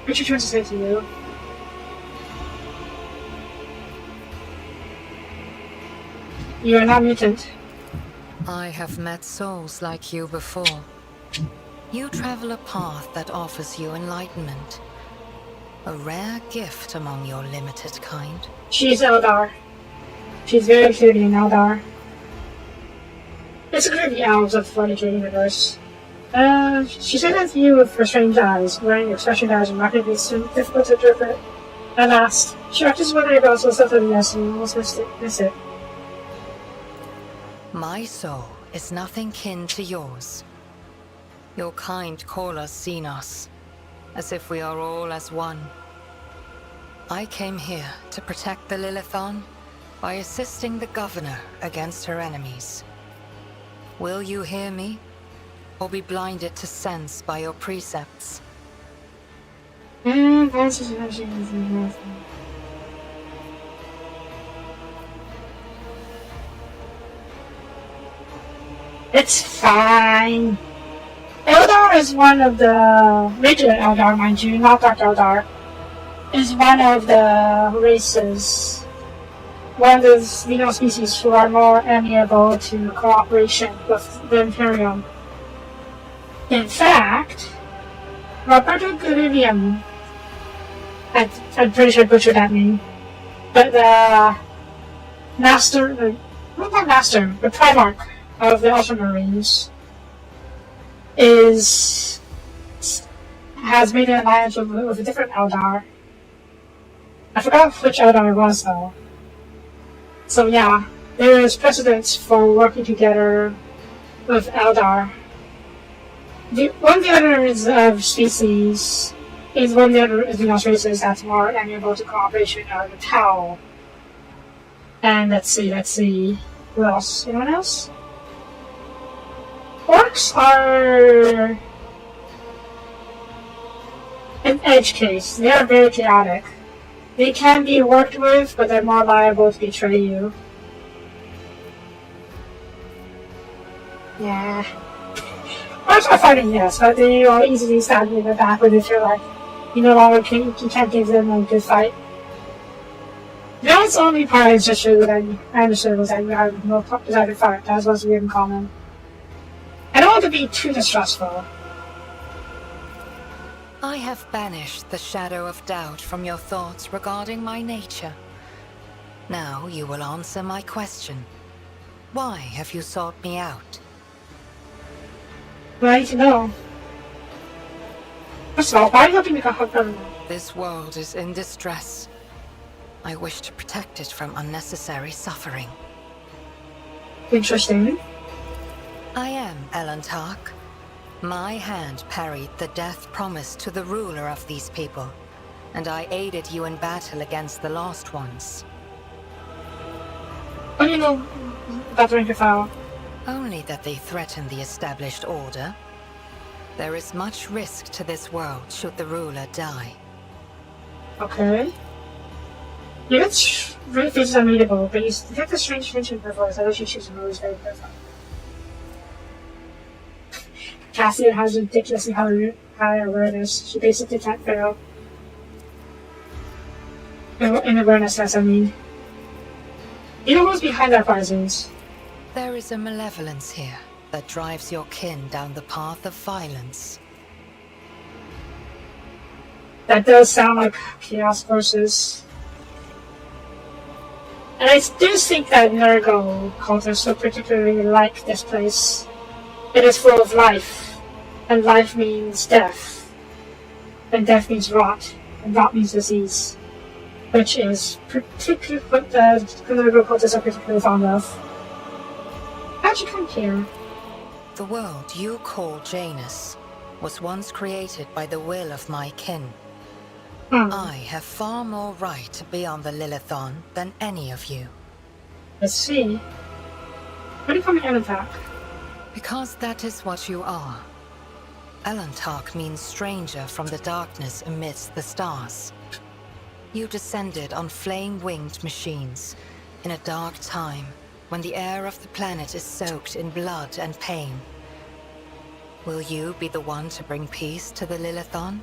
Creature turns to say to you. You are not mutant. I have met souls like you before. You travel a path that offers you enlightenment. A rare gift among your limited kind. She's Eldar. She's very clearly an Eldar. It's clearly the elves of the 40k universe. She said that to you with her strange eyes, wearing expression that is remarkably difficult to interpret. At last, she practiced with her also something yes and almost miss it. My soul is nothing kin to yours. Your kind call us Xenos, as if we are all as one. I came here to protect the Lilithon by assisting the governor against her enemies. Will you hear me, or be blinded to sense by your precepts? It's fine. Eldar is one of the regular Eldar, mind you, not Dark Eldar. Is one of the races, one of the Xeno species who are more amiable to cooperation with the Imperium. In fact, Roberto Gurillium, I'm pretty sure I butchered that name, but the master, not master, the Primarch of the Ultramarines has made an alliance with a different Eldar. I forgot which Eldar it was though. So yeah, there is precedence for working together with Eldar. One of the other species is one of the other Xenos races that's more amiable to cooperation are the Tau. And let's see. Who else? Anyone else? Orcs are an edge case. They are very chaotic. They can be worked with, but they're more liable to betray you. Yeah. Orcs are fighting, yes, but they are easily stabbed in the back when they feel like you no longer you can't give them a good fight. That's the only part I just showed that I understood was that you have no desire to fight. That was supposed to be in common. I don't want to be too distrustful. I have banished the shadow of doubt from your thoughts regarding my nature. Now you will answer my question. Why have you sought me out? Well, I need to know. First of all, why are you helping me help government? This world is in distress. I wish to protect it from unnecessary suffering. Interesting. I am Elantark. My hand parried the death promised to the ruler of these people, and I aided you in battle against the Lost Ones. What do you know about the rank of file? Only that they threaten the established order. There is much risk to this world should the ruler die. Okay. You get really faces unreadable, but you detect a strange tension in her voice. I wish you choose a really very perfect. Cassia has ridiculously high awareness. She basically can't fail. In awareness test, I mean. You know who's behind our prisons? There is a malevolence here that drives your kin down the path of violence. That does sound like Chaos Forces. And I do think that Nurgle cultists would particularly like this place. It is full of life, and life means death. And death means rot, and rot means disease. Which is particularly what the Nurgle cultists are particularly fond of. How'd you come here? The world you call Janus was once created by the will of my kin. I have far more right to be on the Lilithon than any of you. Let's see. Where do you come in attack? Because that is what you are. Elantark means stranger from the darkness amidst the stars. You descended on flame-winged machines in a dark time when the air of the planet is soaked in blood and pain. Will you be the one to bring peace to the Lilithon?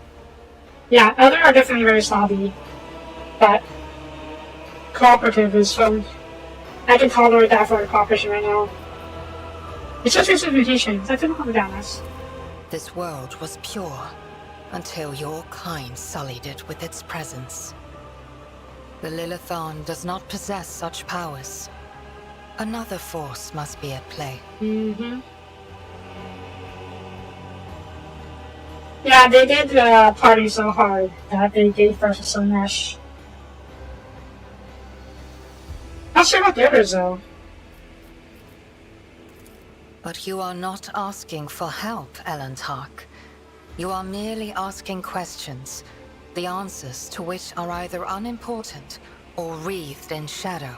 Yeah, other are definitely very snobby, but cooperative is fun. I can tolerate that for a cooperation right now. It's just representation. That's enough of that. This world was pure until your kind sullied it with its presence. The Lilithon does not possess such powers. Another force must be at play. Yeah, they did party so hard that they gave birth to so much. Not sure about the others though. But you are not asking for help, Elantark. You are merely asking questions, the answers to which are either unimportant or wreathed in shadow.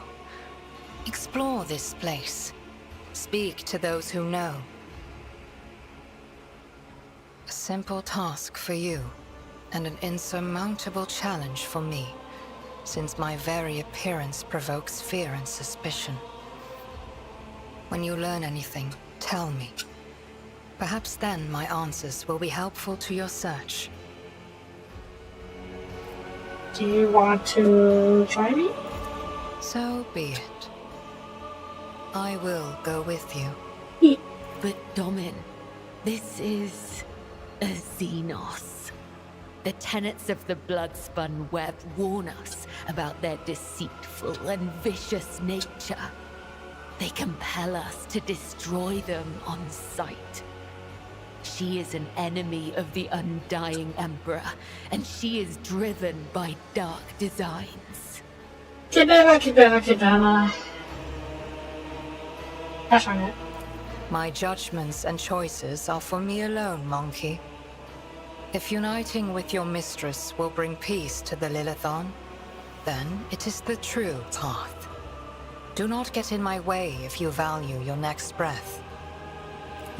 Explore this place. Speak to those who know. A simple task for you, and an insurmountable challenge for me, since my very appearance provokes fear and suspicion. When you learn anything, tell me. Perhaps then my answers will be helpful to your search. Do you want to try me? So be it. I will go with you. But Domin, this is a Xenos. The tenets of the blood-spun web warn us about their deceitful and vicious nature. They compel us to destroy them on sight. She is an enemy of the Undying Emperor, and she is driven by dark designs. Kibana. That's on it. My judgments and choices are for me alone, Monkey. If uniting with your mistress will bring peace to the Lilithon, then it is the true path. Do not get in my way if you value your next breath.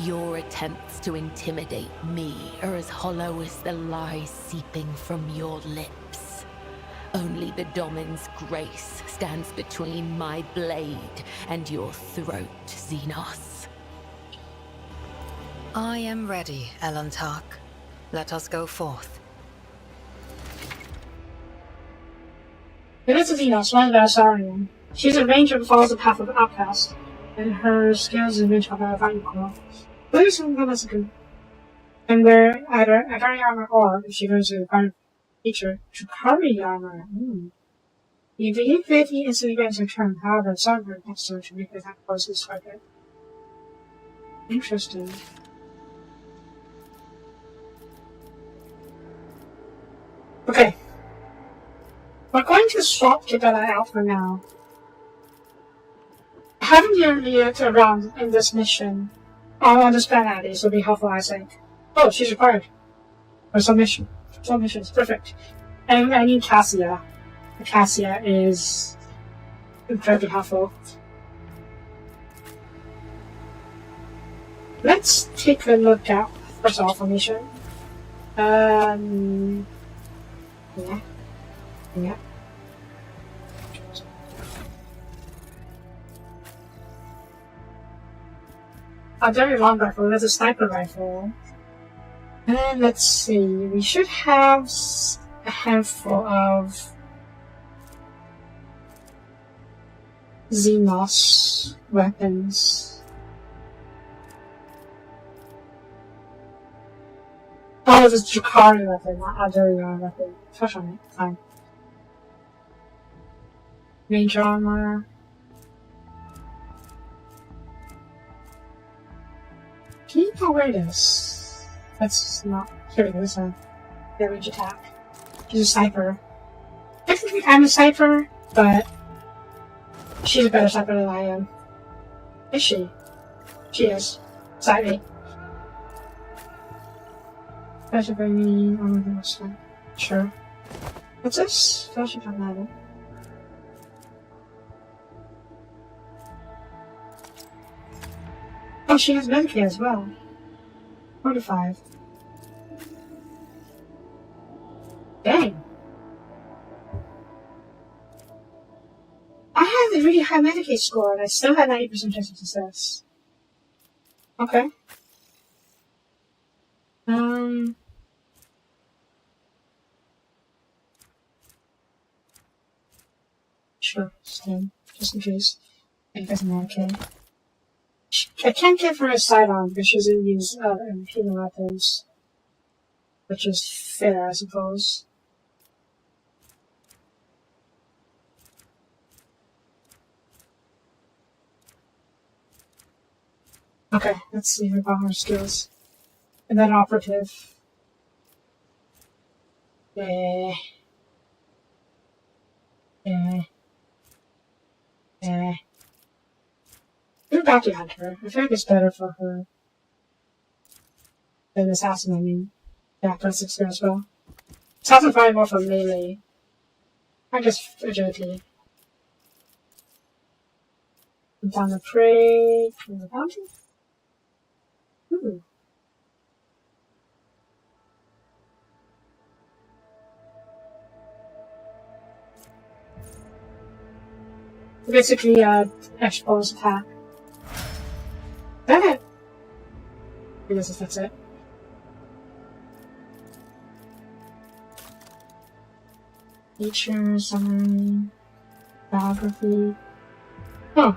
Your attempts to intimidate me are as hollow as the lies seeping from your lips. Only the Domin's grace stands between my blade and your throat, Xenos. I am ready, Elantark. Let us go forth. It is a Xenos, one of the Asarian. She's a ranger who follows the path of the outcast, and her skills and range are valuable. What is something that's good? And wear either Akari armor or, if she goes to the part of feature, Chukari armor. You begin creating instantly grants a turn, however, some are necessary to make the attack forces target. Interesting. Okay. We're going to swap Kibella out for now. Having you around in this mission on this planet at least will be helpful, I think. Oh, she's required. For some mission. Some missions. Perfect. And I need Cassia. Cassia is incredibly helpful. Let's take a look at first of all formation. Yeah. a very long rifle. That's a sniper rifle. And let's see, we should have a handful of Xenos weapons. Oh, it's a Jakari weapon, not other weapon. Touch on it, fine. Range armor. Can you not wear this? That's not. Here it is, range attack. She's a sniper. Technically, I'm a sniper, but she's a better sniper than I am. Is she? She is. Side me. Fellowship by me, I'm with the one. Sure. What's this? Fellowship on that. Oh, she has Medicaid as well. 45. Dang. I have a really high Medicaid score and I still had 90% chance of success. Okay. Sure, same. Just in case. I think that's Medicaid. I can't give her a sidearm because she doesn't use impeding weapons. Which is fair, I suppose. Okay, let's see her bomber skills. And then operative. You're a bounty hunter. I feel like it's better for her than assassin, I mean. Yeah, that's experience well. Assassin probably more for melee. I guess agility. Down the prey from the bounty. Ooh. Basically, extra bonus attack. Is that it? I guess that's it. Feature, summary, biography. Huh.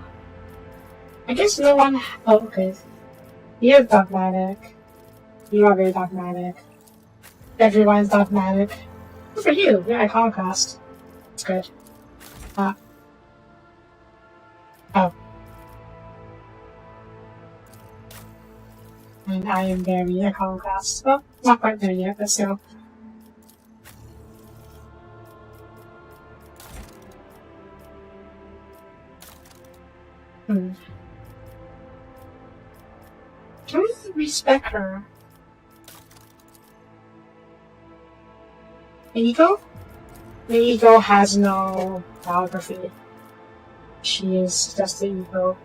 I guess no one. Oh, okay. You're dogmatic. You are very dogmatic. Everyone's dogmatic. Good for you. You're iconoclast. That's good. Oh. And I am very iconoclast. Well, not quite there yet, but still. Can we respect her? The Eagle? The Eagle has no biography. She is just the Eagle.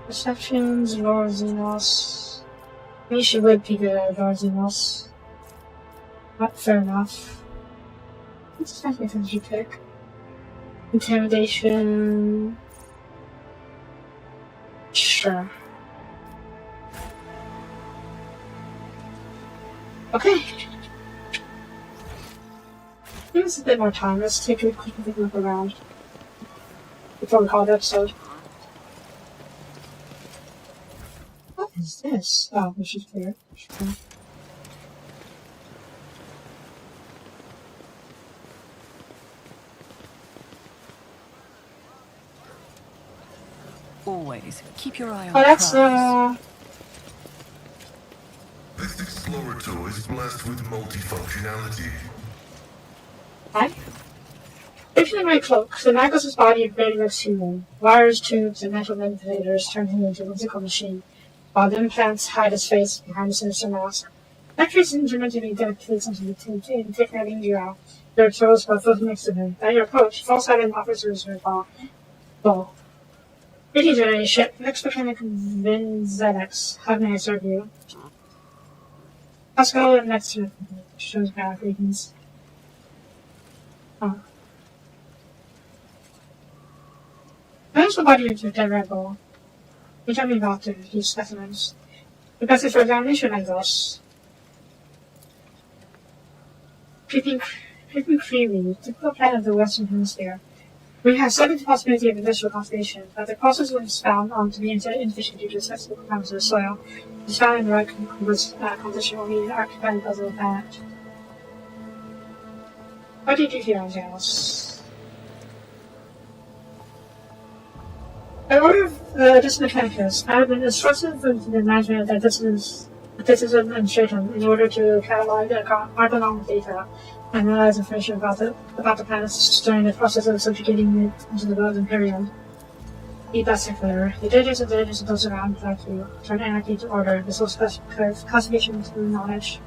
Perceptions, Lord Xenos. Maybe she would be good at Lord Xenos. But fair enough. What's the second thing you pick? Intimidation. Sure. Okay. Give us a bit more time. Let's take a quick look around before we call the episode. What is this? Oh, this is clear. Sure. Always keep your eye on the prize. This explorator is blessed with multifunctionality. Hi. Briefly my cloak, the Magus' body barely looks human. Wires, tubes, and metal manipulators turn him into a physical machine, while the implants hide his face behind a sinister mask. Electric intermittently dedicates into the taking you out. Your toes but floating next to him. At your approach, false silent officers with ball. Greetings, your ship. Next mechanic Vinzedex. How can I serve you? Let's go next to it. Shows bad greetings. Oh. There's the body of the rebel. You tell me about these specimens. The best is for examination, I guess. Creeping creamy, typical plant of the Western Hemisphere. We have studied the possibility of industrial conservation, but the process was found to be inefficient due to accessible requirements of the soil. It was found in the right composition only in the archipelago of the planet. What did you hear, Angelus? By order of this Mechanicus, I have been instructed to the management of the administration in order to catalog the autonomic data and analyze information about the planets during the process of subjugating it into the world Imperium. Be best clear. The digits and digits of those around try to turn anarchy to order. This will classification through knowledge.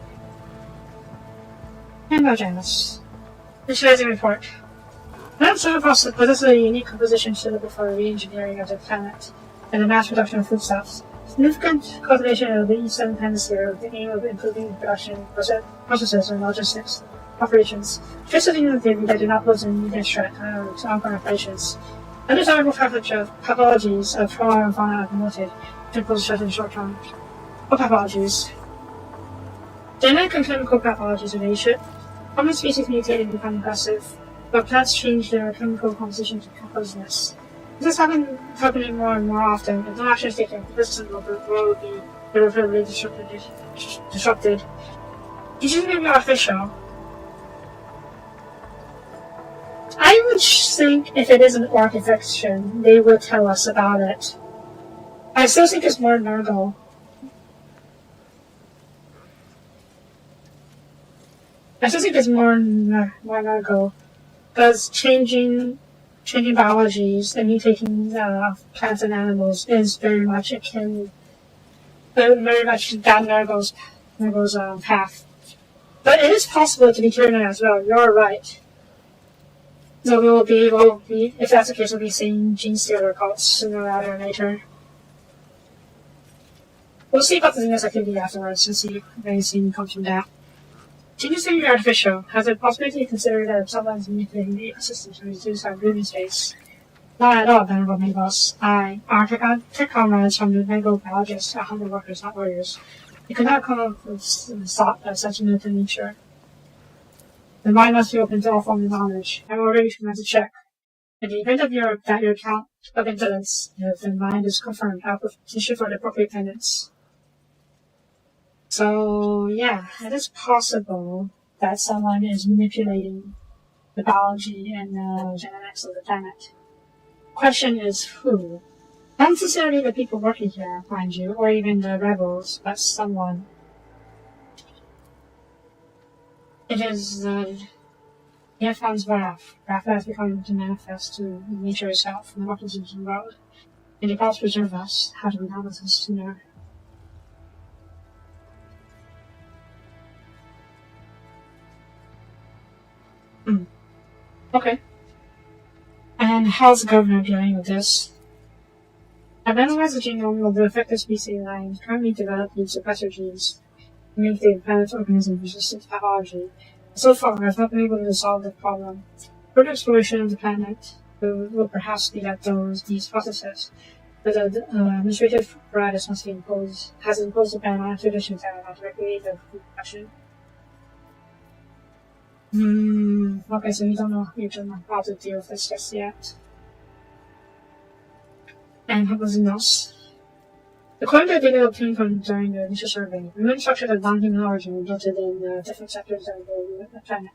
And Janus. Initializing report. Plants possess a unique composition suitable for re-engineering of the planet and the mass production of foodstuffs. Significant cultivation of the Eastern Hemisphere with the aim of improving production processes and logistics operations. Tracing the theory that do not pose an immediate threat to ongoing operations. Undesirable pathologies of flora and fauna are promoted to pose threat in the short term. What pathologies? Genetic and chemical pathologies of Asia. Common species mutate and become aggressive, but plants change their chemical composition to poisonous. This is happening more and more often, and no action is taken. The system will be irreparably disrupted. These may be artificial. I would think if it is an artifaction, they would tell us about it. I still think it's more Nurgle. I still think it's more Nurgle. Because changing biologies and mutating plants and animals is very much akin, very much that Nurgle's path. But it is possible to be Tyranid as well. You're right. So we will be, if that's the case, we'll be seeing gene stealer cults sooner rather than later. We'll see about the Xenos activity afterwards and see if anything comes from that. Genius theory artificial has the possibility to consider that someone is manipulating the ecosystem to reduce our breathing space. Not at all, Venerable Magos. Our tech comrades from the Mango biologists are humble workers, not warriors. We could not come up with thought of such a militant nature. The mind must be open to all forms of knowledge. I'm already commenced to check. In the event of your count of incidents, if the mind is confirmed, I'll petition for the appropriate penance. So, yeah, it is possible that someone is manipulating the biology and genetics of the planet. Question is who? Not necessarily the people working here, mind you, or even the rebels, but someone. It is Yefhan's wrath. Wrath has become to manifest to nature itself and the organisms of the world. And the gods preserve us. How do we know this sooner? Okay. And how's the governor dealing with this? I've analyzed the genome of the affected species and I am currently developing suppressor genes to make the planet's organism resistant to pathology. So far, I've not been able to solve the problem. Further exploration of the planet will perhaps speed up these processes, but the administrative apparatus has imposed a ban on traditions that are not directly the food production. Okay, so you don't know how to deal with this just yet. And how was it else? According to the data obtained from during the initial survey, human structures of non-human origin resulted in different sectors of the planet.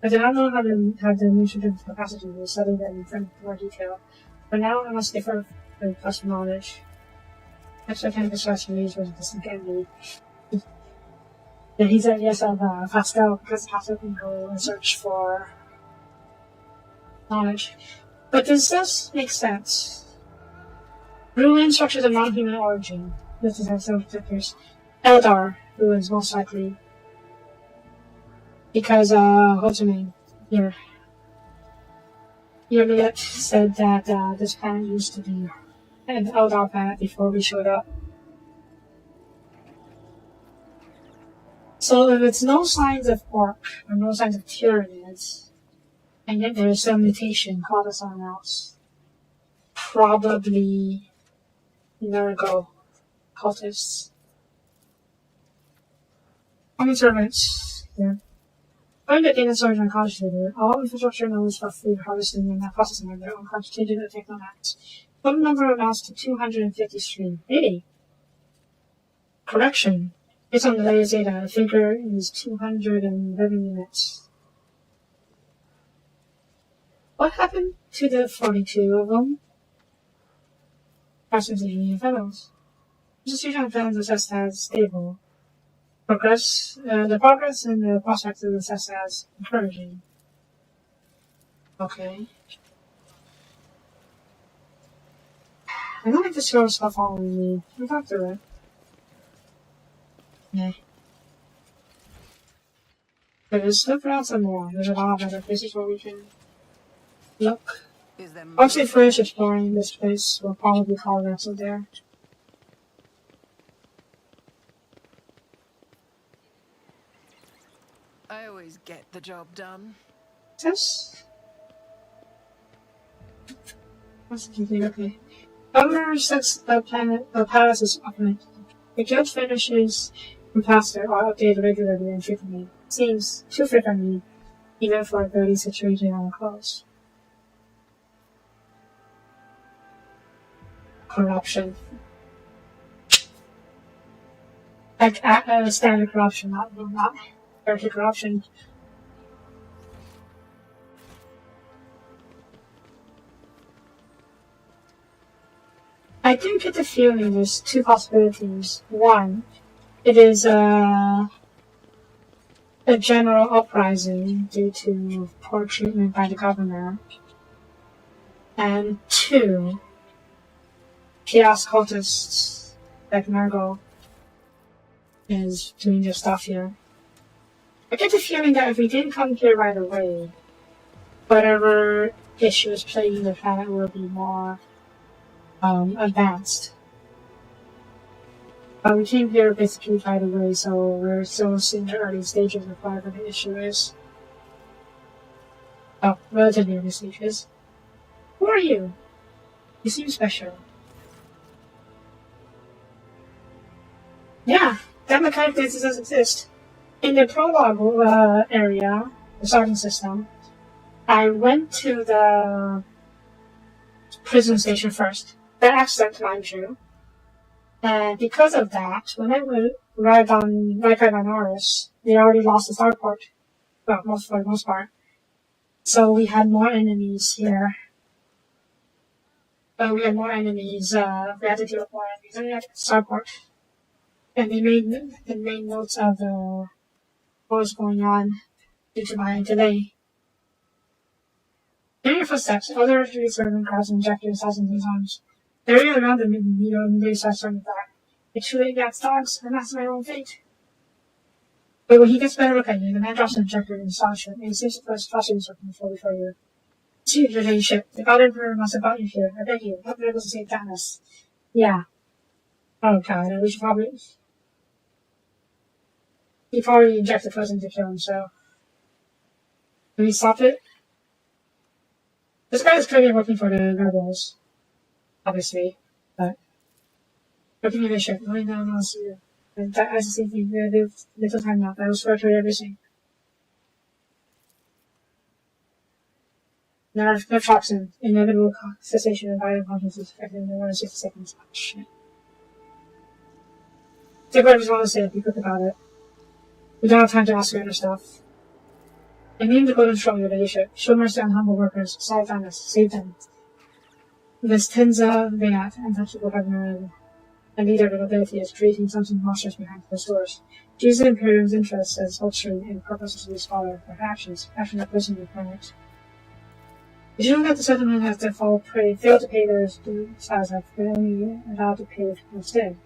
I do not know how the administrative capacity to study them in more detail, but now I must differ with plus knowledge. Next, I can discuss these with this again. He said yes of Pascal because Pascal can go and search for knowledge. But does this make sense? Ruin structures of non-human origin. This is also sectors. Eldar ruins most likely. Because what's her name? Here. Juliet said that this planet used to be an Eldar planet before we showed up. So if it's no signs of orc, or no signs of Tyranids, and yet there is some mutation called as someone else. probably Nergal cultists. Common servants. Yeah. According to data storage and college data, all infrastructure nodes for food harvesting and processing are their own constituted of technomats. Total number amounts to 253. 80. Correction. Based on the latest data, the figure is 211 units. What happened to the 42 of them? Processing engineering fellows. Institution plans assessed as stable. The progress and the prospects is assessed as encouraging. Okay. I don't like to throw stuff on me. We'll talk through it. Yeah. But there's stuff around some more. There's a lot of other places where we can look. Once we finish exploring this place, we'll probably call it out there. I always get the job done. Yes. What's the thing? Okay. Governor sets the palace is operating. The judge finishes and pastor are updated regularly and frequently. Seems too frequently, even for a dirty situation on close. Corruption. Like standard corruption, not dirty corruption. I do get the feeling there's two possibilities. One, it is a general uprising due to poor treatment by the governor. And two, chaos cultists like Nergal is doing their stuff here. I get the feeling that if we didn't come here right away, whatever issues plaguing the planet will be more advanced. We came here basically right away, so we're still in the early stages of whatever the issue is. Oh, relatively early stages. Who are you? You seem special. Yeah, that mechanic does exist. In the prologue area, the starting system, I went to the prison station first. That accident, mind you. And because of that, when I arrived on Oris, they already lost the starport. Well, for the most part. So we had more enemies here. We had more enemies, we had to deal with more enemies, and we had the starport. And they made notes of what was going on due to my delay. In your footsteps, other serving crowds and injectors thousands of times. The area around them in the and they start starting back. It's too late against dogs, and that's my own fate. But when he gets better look at you, the man drops an injector in astonishment, and he seems to press flashing something before you. See your ladyship. The God Emperor must have brought you here. I beg you, help me able to save Danis. Yeah. Oh god, we should probably... He probably injected poison to kill him, so... Can we stop it? This guy is clearly working for the rebels. Obviously, but... Working in the ship. Only no one else here. And that, as I think, we have little time now. I will swear to everything. Nerve toxin. Inevitable cessation of vital consciousness affecting the 1 60 seconds. Oh, shit. Take what I just want to say, be quick about it. We don't have time to ask for other stuff. I named the golden throne, your ladyship. Show mercy on humble workers. Solve Danis. Save them. This Tenza Venat, untouchable governor and leader of the nobility, is creating something monstrous behind closed doors. She uses the Imperium's interests as ultramarine and purposes to be scholar for her actions that person with planet. Did you know that the settlement has to failed to pay their dues as have been only allowed to pay instead?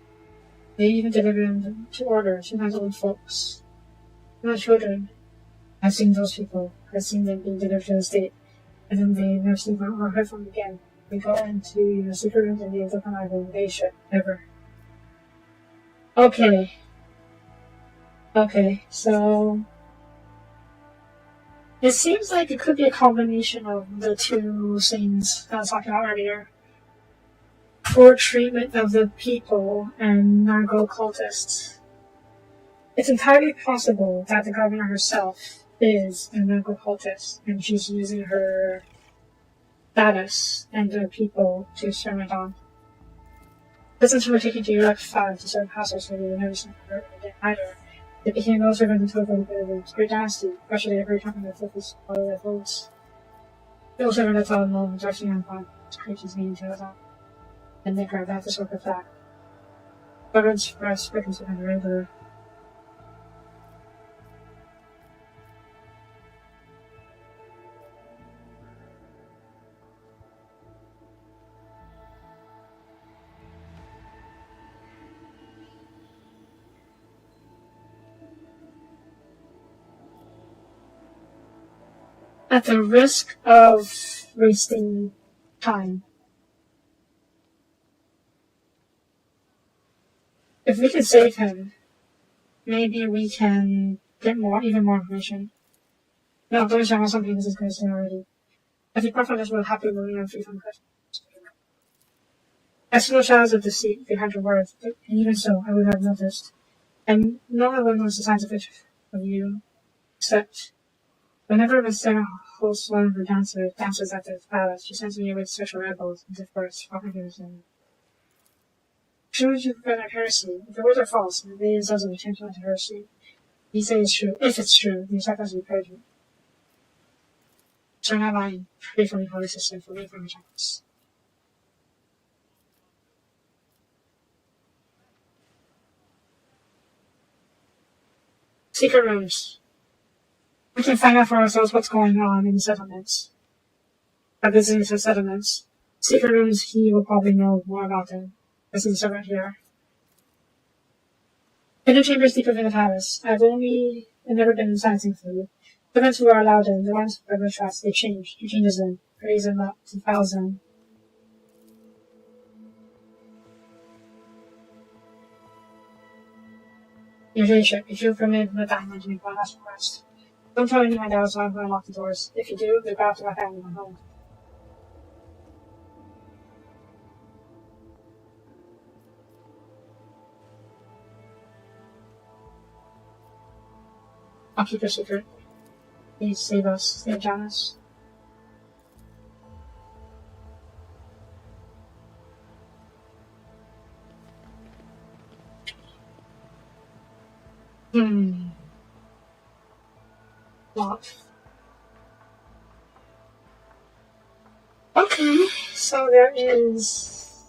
They even deliver them to order, sometimes old folks. Not children. I've seen those people. I've seen them being delivered to the state, and then they never seen them or heard from them again. We go into the secret rooms and they don't come out of the ship, ever. Okay. Okay, so... It seems like it could be a combination of the two scenes that I was talking about earlier. poor treatment of the people and narco-cultists. It's entirely possible that the governor herself is a narco-cultist, and she's using her status and the people to experiment on. Since we're taken to Europe 5 to serve houses where we were never seen her again either, it became no servant until the Great Dynasty, especially every company that focused on their votes. No servant at all known directly on fire, creatures named to us all. And they grabbed out the sort of fact. Government's press frequency and regular. At the risk of wasting time, if we can save him, maybe we can get even more information. No, don't show something this is going to say already. I think part of this will happy when we are free from questions. I see no shadows of deceit behind your words, and even so, I would have noticed. And no one knows the signs of it from you, except whenever Miss Sarah hosts one of her dances at the palace, she sends me with special rebels into forest propaganders and should you prevent heresy? If the words are false, and they themselves are intentional to heresy, you say it's true. If it's true, the attack has to be perjured. So now I pray for me, Holy Sister, for me from the darkness. Secret rooms. We can find out for ourselves what's going on in the settlements. By visiting the settlements. Secret rooms, he will probably know more about them. This is the servant here. Hidden chambers deep within the palace. I've never been inside thankfully. The ones who are allowed in, the ones who are trust, they change. He changes them. Raise them up to 1,000. Your ladyship, if you permit the diamond to make one last request. Don't tell anyone else I'm going to lock the doors. If you do, they'll go out to my family and home. I'll keep your secret. Please save us, save Janice. Lot. Okay, so there is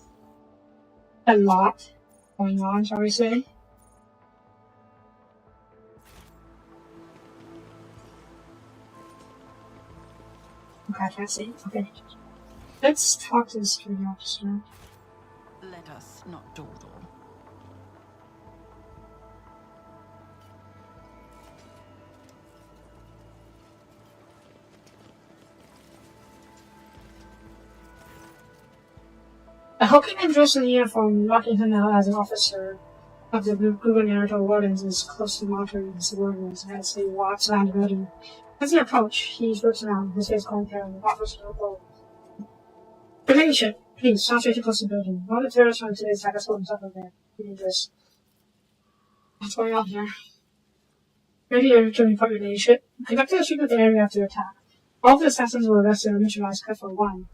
a lot going on, shall we say? Okay, I can't see. Okay. Let's talk to the security officer. Let us not dawdle. A hulking man dressed in uniform, walking him out as an officer of the gubernatorial wardens is closely monitoring his subordinates as they walk around the building. As they approach, he looks around, his face calm down, and offers to go. Your ladyship, please, stop straight to close the building. One of the terrorists from today's attack has pulled himself over there. You need this. What's going on here? Ready to report your ladyship. Conducted a sweep of the area after the attack. All of the assassins were arrested or neutralized except for one.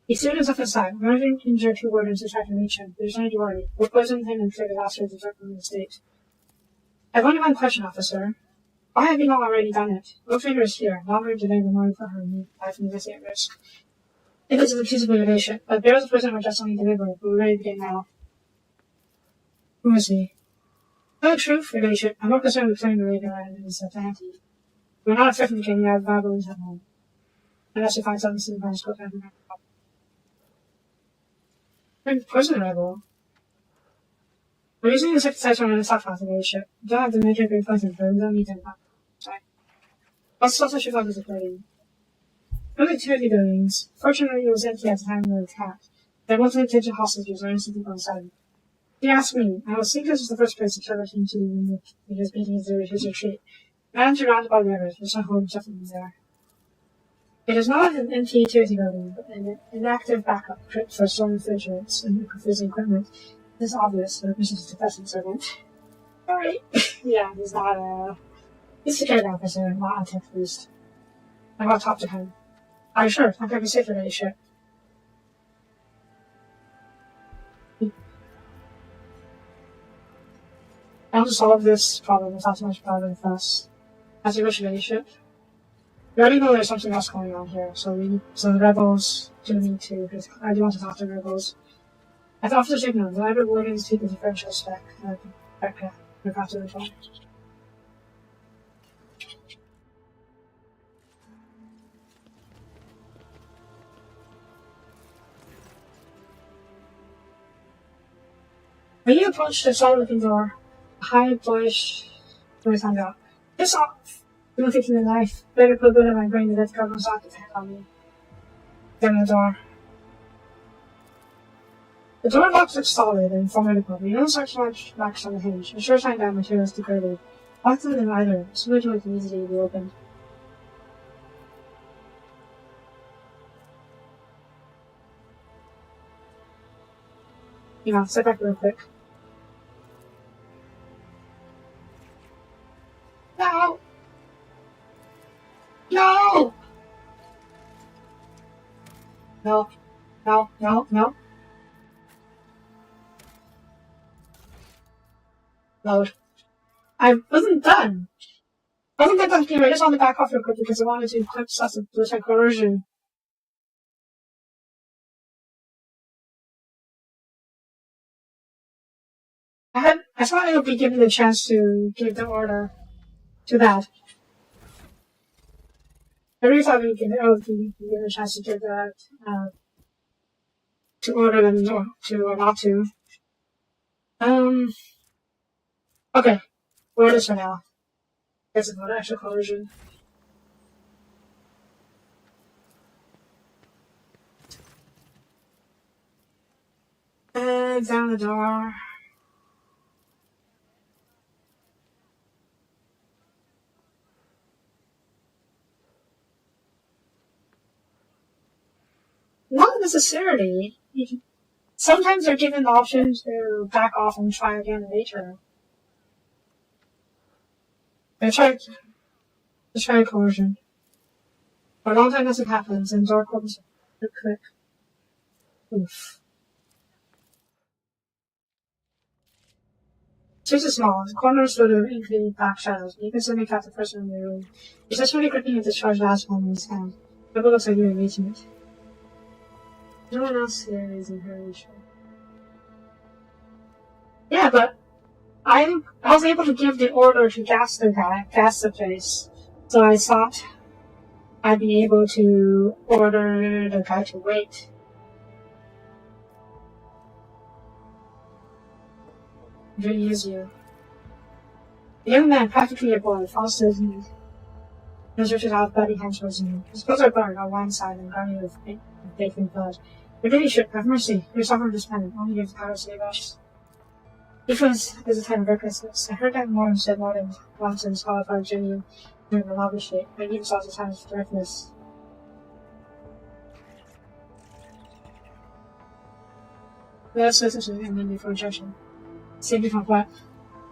He stood himself inside, running injured two wardens to try to reach him. There's no need to worry. We'll poison him and clear the last words of the estate. I have only one question, officer. Why have you not already done it? Oakfinger is here. Longer delay the more we put her life and legacy at risk. It is an accusable relation, but there is a person we're just only delivering. We're ready to begin now. Who is he? No truth, relation. I'm not concerned with clearing the radar and his identity. We're not expecting to get any out of Babylon's at home. Unless we find something to the scope and the Poison rebel. We're using the insecticides from the soft population. We don't have to make it very pleasant, but we don't need them. Sorry. Let's also shift off the building. Only 2 of the buildings. Fortunately, it was empty at the time of the attack. There wasn't attention hostages or anything people inside. If you ask me, I was thinking this was the first place the killer came to when he was beating his retreat. Man surrounded by rivers, was not holding himself in there. It is not an empty utility building, but an inactive backup crypt for stolen refrigerants and confusing equipment. This is obvious, but this is a defensive servant. Alright. Yeah, he's not a... He's a security officer, not a tech priest. I gotta talk to him. Are you sure? I'm gonna be safer than you ship. I'll just solve this problem without too much problem first. As you wish, ship. We already know there's something else going on here, so the rebels do need to, because I do want to talk to the rebels. I thought for the signal, the library wardens take the differential spec, look after the phone. When you approach the solid-looking door, a high, boyish voice hands out. Piss off! You don't think in the knife. Better put good in my brain to let the government socket hand on me. Get the door. The door locks looks solid and formidable, but you don't search much marks on the hinge. A sure sign that material is degraded. Locked within either, so which one can easily be opened. You know, step back real quick. No! No! No. No, no, no. Load. I wasn't done. I wasn't done here. I just wanted to back off real quick because I wanted to equip stuff with the coercion. I thought I would be given the chance to give the order to that. I really thought I would be given a chance to give that, to order them or not to. Okay. Orders for now. Guess about extra coercion. And down the door. Not necessarily. Sometimes they're given the option to back off and try again later. They try coercion. For a long time nothing happens, and door closes quick. Oof. Space is small, the corners sort of include black shadows, but you can still make out the person in the room. He's just really gripping a discharged asshole in his hand. It looks like you're meeting it. No one else here is entirely sure. Yeah, but I was able to give the order to gas the place. So I thought I'd be able to order the guy to wait. It really is you. The young man, practically a boy, falls to his knees. He stretches out bloody hands towards you. His clothes are burned on one side and grimy with baking blood. You really should have mercy. You're suffering this planet. Only give the power to save us. Defense is a time of recklessness. I heard that Morgan said more than once in his qualified journey during the lobby shape. I even saw the times of directness. Let us listen to him before judging. Save you from what?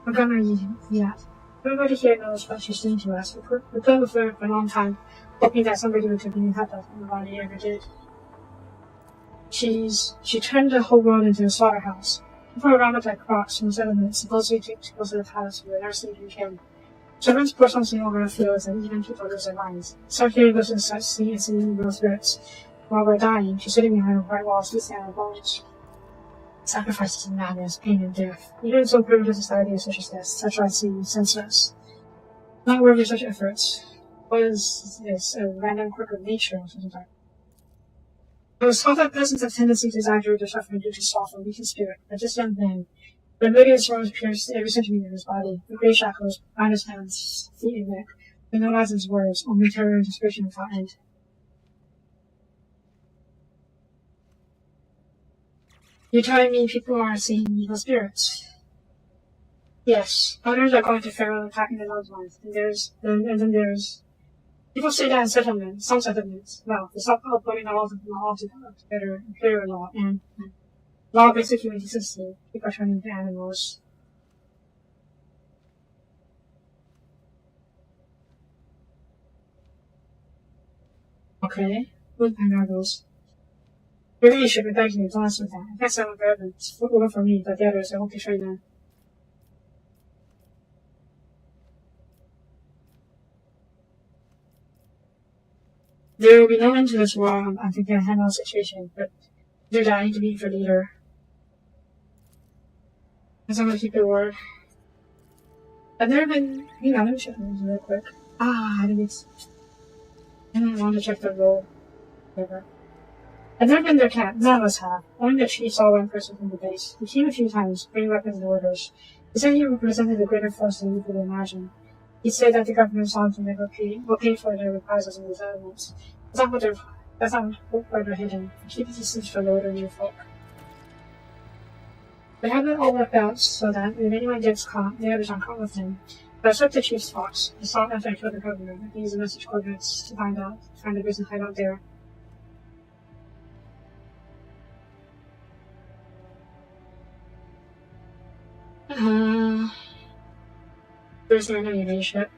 I'm gonna use that. Everybody here knows what she's doing to us. We played with her for a long time, hoping that somebody would take any help us, and nobody ever did. She turned the whole world into a slaughterhouse. People around up like rocks from settlements, supposedly to go to the palace where nursing who can. Servants pour something over the fields, and even people lose their minds. Some here goes to such sea and singing real spirits. While we're dying, she's sitting behind a white wall, feasting on our bones. Sacrifices and madness, pain and death. Even so primitive society as such as this, such rights seem senseless. Not worthy of such efforts. What is this? A random quirk of nature or something like that? It was thought that peasants have tendency to exaggerate their suffering due to sloth or weakened spirit, but this young man, the oblivious rose pierced every centimeter of his body, the grey shackles bound his hands, feet, and neck, with no lies in his words, only terror and suspicion without end. You're telling me people are seeing evil spirits? Yes. Others are going to feral attacking their loved ones, and then there's People say that in settlements, some settlements. Well, they stop putting all of them all together, imperial law, and law-based community system. People are turning into animals. Okay, good goggles. Really should be begging you to answer that. I guess I'm relevant. It's one for me, but the others I won't be showing them. There will be no end to this war. I think I handle the situation, but to do that I need to meet your leader. And I'm gonna keep your word. I've never been. Hang on, let me check this real quick. I don't want to check the role. Whatever. I've never been their camp. None of us have. Only the chief saw one person from the base. He came a few times, bringing weapons and orders. He said he represented a greater force than you could imagine. He said that the government saw him will pay for their reprisals and developments. That's not where they're heading. Keep it distance for Lord and your folk. They have it all worked out so that if anyone gets caught, the others aren't caught with him. But I swept the chief's thoughts. I saw after I killed the governor. I can use the message coordinates to find the reason hideout there. There's no enemy ship.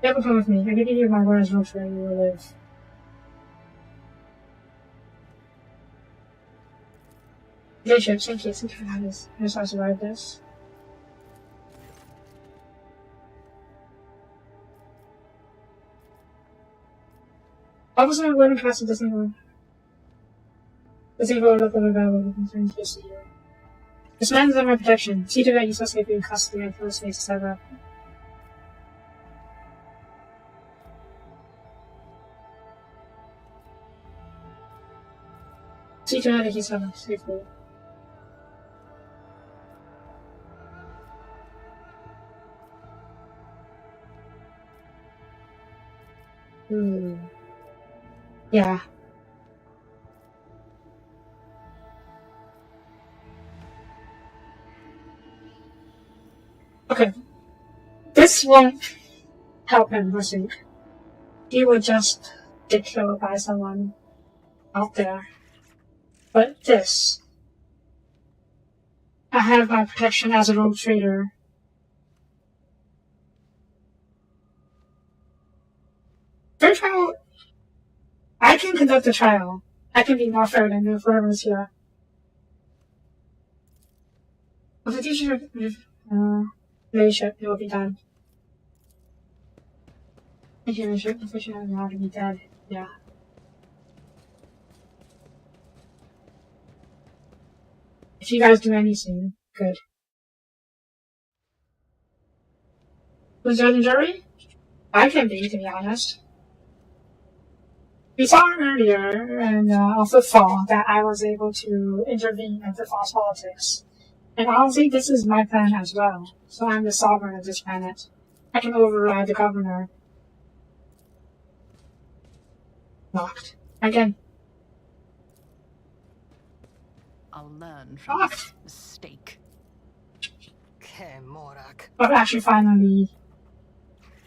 You have come with me. I give you my word as well for you will live. Good ship, thank you for that. I just survived this. Officer of Warden Castle doesn't even look over available concerns just a year. This man is under my protection. See to that you suspect in custody and first makes a cyber. See to that he's safely. Yeah. Okay. This won't help him, I think. He will just get killed by someone out there. But this, I have my protection as a rogue trader. Fair trial, I can conduct a trial. I can be more fair than whoever's here. With the teacher relationship, it will be done. Teacher relationship, officially how to be dead. Yeah. If you guys do anything, good. Was there the jury? I can be, to be honest. We saw earlier in Footfall that I was able to intervene in Footfall's politics. And honestly, this is my plan as well. So I'm the sovereign of this planet. I can override the governor. Locked. Again. I'll learn from this mistake. But actually finally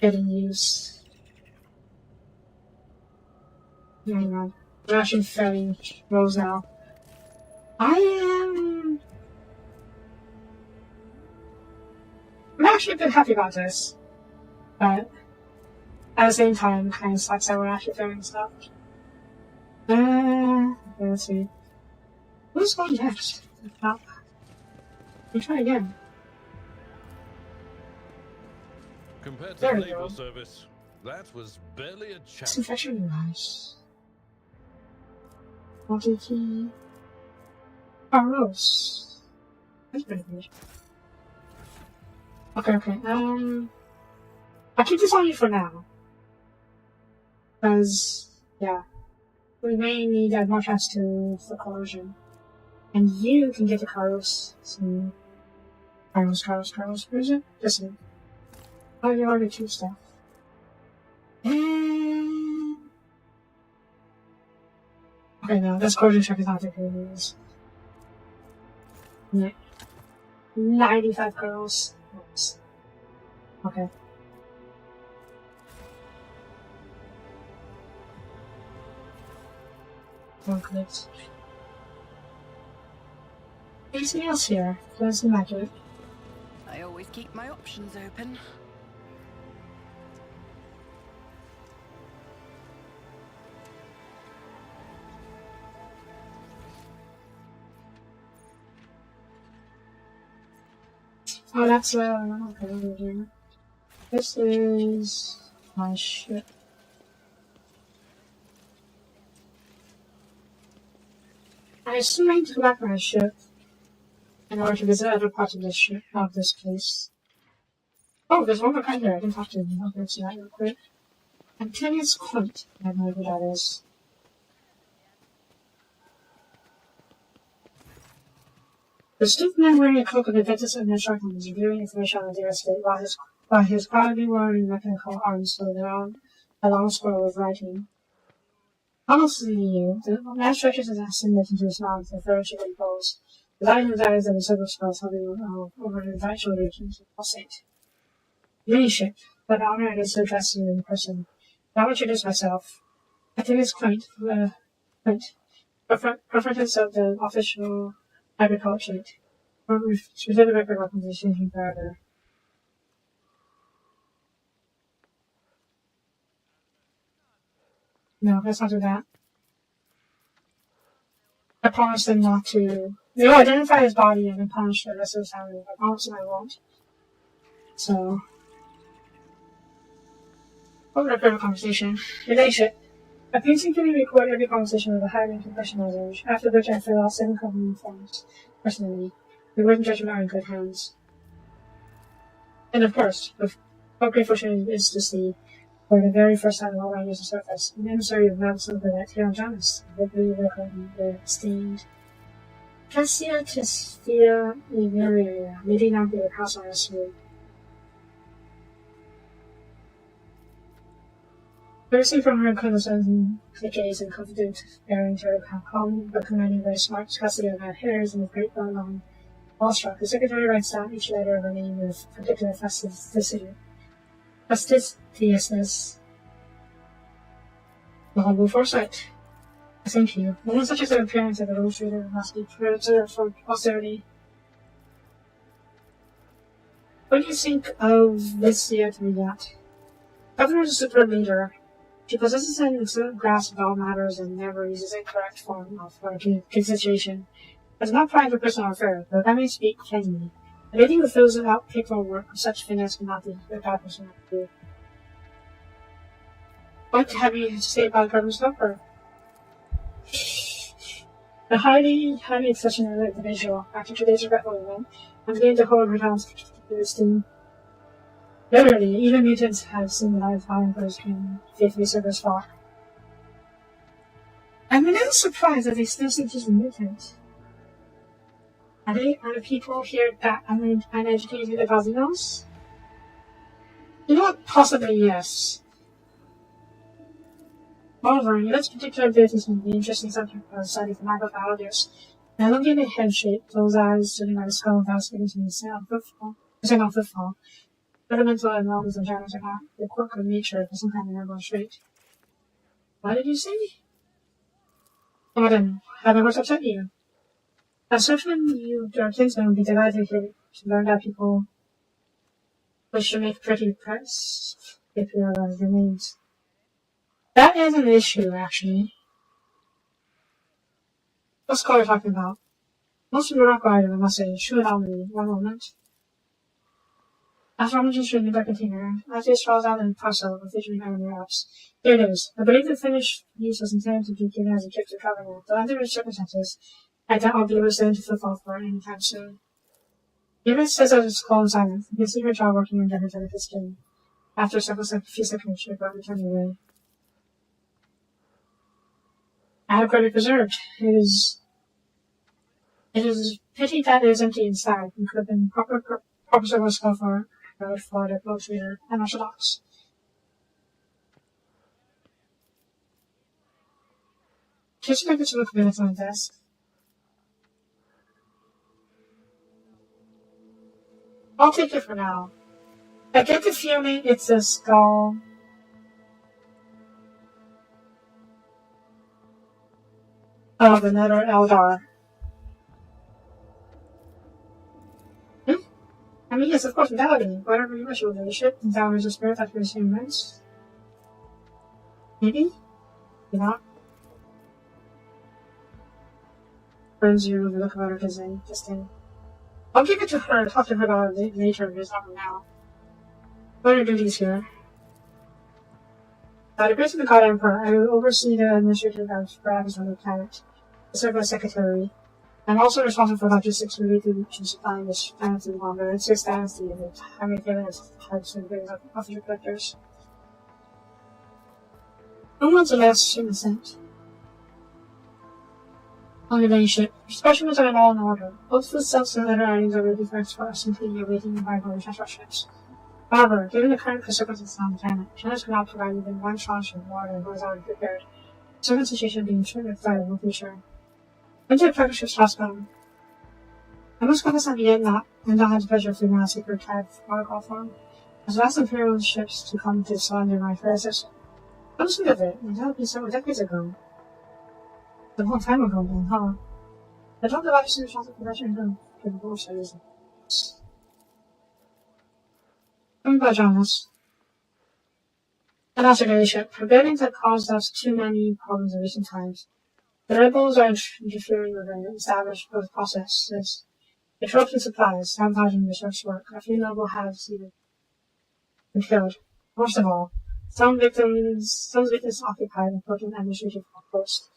getting used. Hang on. I'm actually failing rolls now. I'm actually a bit happy about this. But at the same time, it kind of sucks that we're actually failing stuff. Let's see. Who's going next? No. We'll try again. Compared to There the we go. naval service, that was barely a challenge. Disinfection device. Multi-key. Rose. That's pretty good. Okay. I'll keep this on you for now. Because, yeah. We may need that much as to for corrosion. And you can get the Carlos. Some Carlos. Where is it? This one. Oh, you already choose stuff. And... okay, no, this corrosion check is not the greatest. Yeah. 95 girls. Oops. Okay. Oh, good. Anything else here? Doesn't seem like it. I always keep my options open. Oh, that's okay. This is my ship. I assume I need to go back to my ship in order to visit other parts of this ship, of this place. Oh, there's one more kind there. I didn't have to go see that real quick. Antenna's Point. I have no idea what that is. The stiff man wearing a cloak of Adventus and Shotgun is reviewing information on the data state while his proudly wearing mechanical arms slow down a long scroll of writing. Honestly, the man stretches his ascendant into his mouth and throws it in pose. The light in his eyes and the silver spells hovering over his right shoulder begins to pulsate. Ladyship, but honored is to address you in person. I'll introduce myself. I think it's quaint, preference of the official agriculture. Specific record recommendations further. No, let's not do that. I promised them not to. They will identify his body and then punish the rest of his family. I promise them I won't. So. What record of conversation? Relationship. I painstakingly record every conversation with a high-ranking personalization, after which I fill out 7 company forms. Personally, the word and judgment are in good hands. And of course, how grateful she is to see, for the very first time while I use the surface, an emissary of Mount Silvernet here on Janus, the blue the esteemed Cassia Testia Iveria, leading out the house on us. Nursing from her condescending gaze and confident bearing to her calm but commanding very smart custody of her hairs and a great brown long awestruck. The secretary writes down each letter of her name with particular fastidiousness. Noble foresight. Thank you. No one such as the appearance of the illustrator must be preserved for posterity. What do you think of this year to that? Governor is a super leader. She possesses an excellent grasp of all matters and never uses incorrect form of consideration. It does not pry into personal affairs, but I may speak plainly. A lady who fills out paperwork with such finesse cannot be a bad person to do. What have you to say about Governor Stopper? A highly exceptional individual. After today's regretful event, I'm beginning to hold her down to esteem. Literally, even mutants have seen the light of fire for his can faithfully serve his flock. I'm a little surprised that they still think he's a mutant. Are the people here that uneducated about else? You know what? Possibly yes. Moreover, this particular business may be interesting subject for study for microbiologists. An elongated head shape, those eyes sitting on the skull without speaking to the footfall. Fundamental and levels of Janus are not the quirk of nature for some kind of nervous trait. What did you say? Oh, then, have I words upset you? As certain your kinsman would be delighted to learn that people wish to make pretty press if your remains. That is an issue, actually. What's Color talking about? Most of you are not quite, I must say. Shoot on me. One moment. After rummaging through the back container, Matthias draws out a parcel with featuring iron wraps. Here it is. I believe the finished piece was intended to be given as a gift to Covenant, but under these circumstances, I doubt I'll be able to send it to football for it anytime soon. Even says as it's calm and silent, you can see her jaw working under her delicate skin. After a few seconds, she abruptly turned away. I have got it preserved. It is pity that it is empty inside. It could have been proper service for the close reader and orthodox. Just make it to look a bit on the desk. I'll take it for now. I get the feeling it's a skull. Of another Eldar. I mean, yes, of course, reality. Whatever you wish will do. The ship encounters a spirit that fears humans. Maybe? You not? Burns you with a look about her disdain. I'll give it to her. Talk to her about the nature of this offer now. What are your duties here? The Grace of the God Emperor, I will oversee the administrative affairs on the planet. I serve as secretary. I'm also responsible for logistics related to supplying this planet to the Wander. It's just dynasty of it. I'm given as types and things of officer collectors. No one's less innocent. On the main ship, specimens are all in order. Both foodstuffs and other items are ready for export, simply awaiting arrival of ships. However, given the current circumstances on the planet, China's cannot provide even one tranche of water and was already prepared. The certain situation being triggered by the future. Winter partnerships hostbound. I must confess I've yet not had the pleasure of figuring out secret type protocol form. As last Imperial ships to come to surrender my predecessor. Come to think of it, that would be several decades ago. A long time ago then, huh? I dropped the largest in the shot of production for the bullshit. Come by, Jonas. An Australian ship. Rebellions have caused us too many problems in recent times. The rebels are interfering with the established growth processes, interrupting supplies, sabotaging research work. A few noble have even been killed. Worst of all, some victims occupy the important administrative post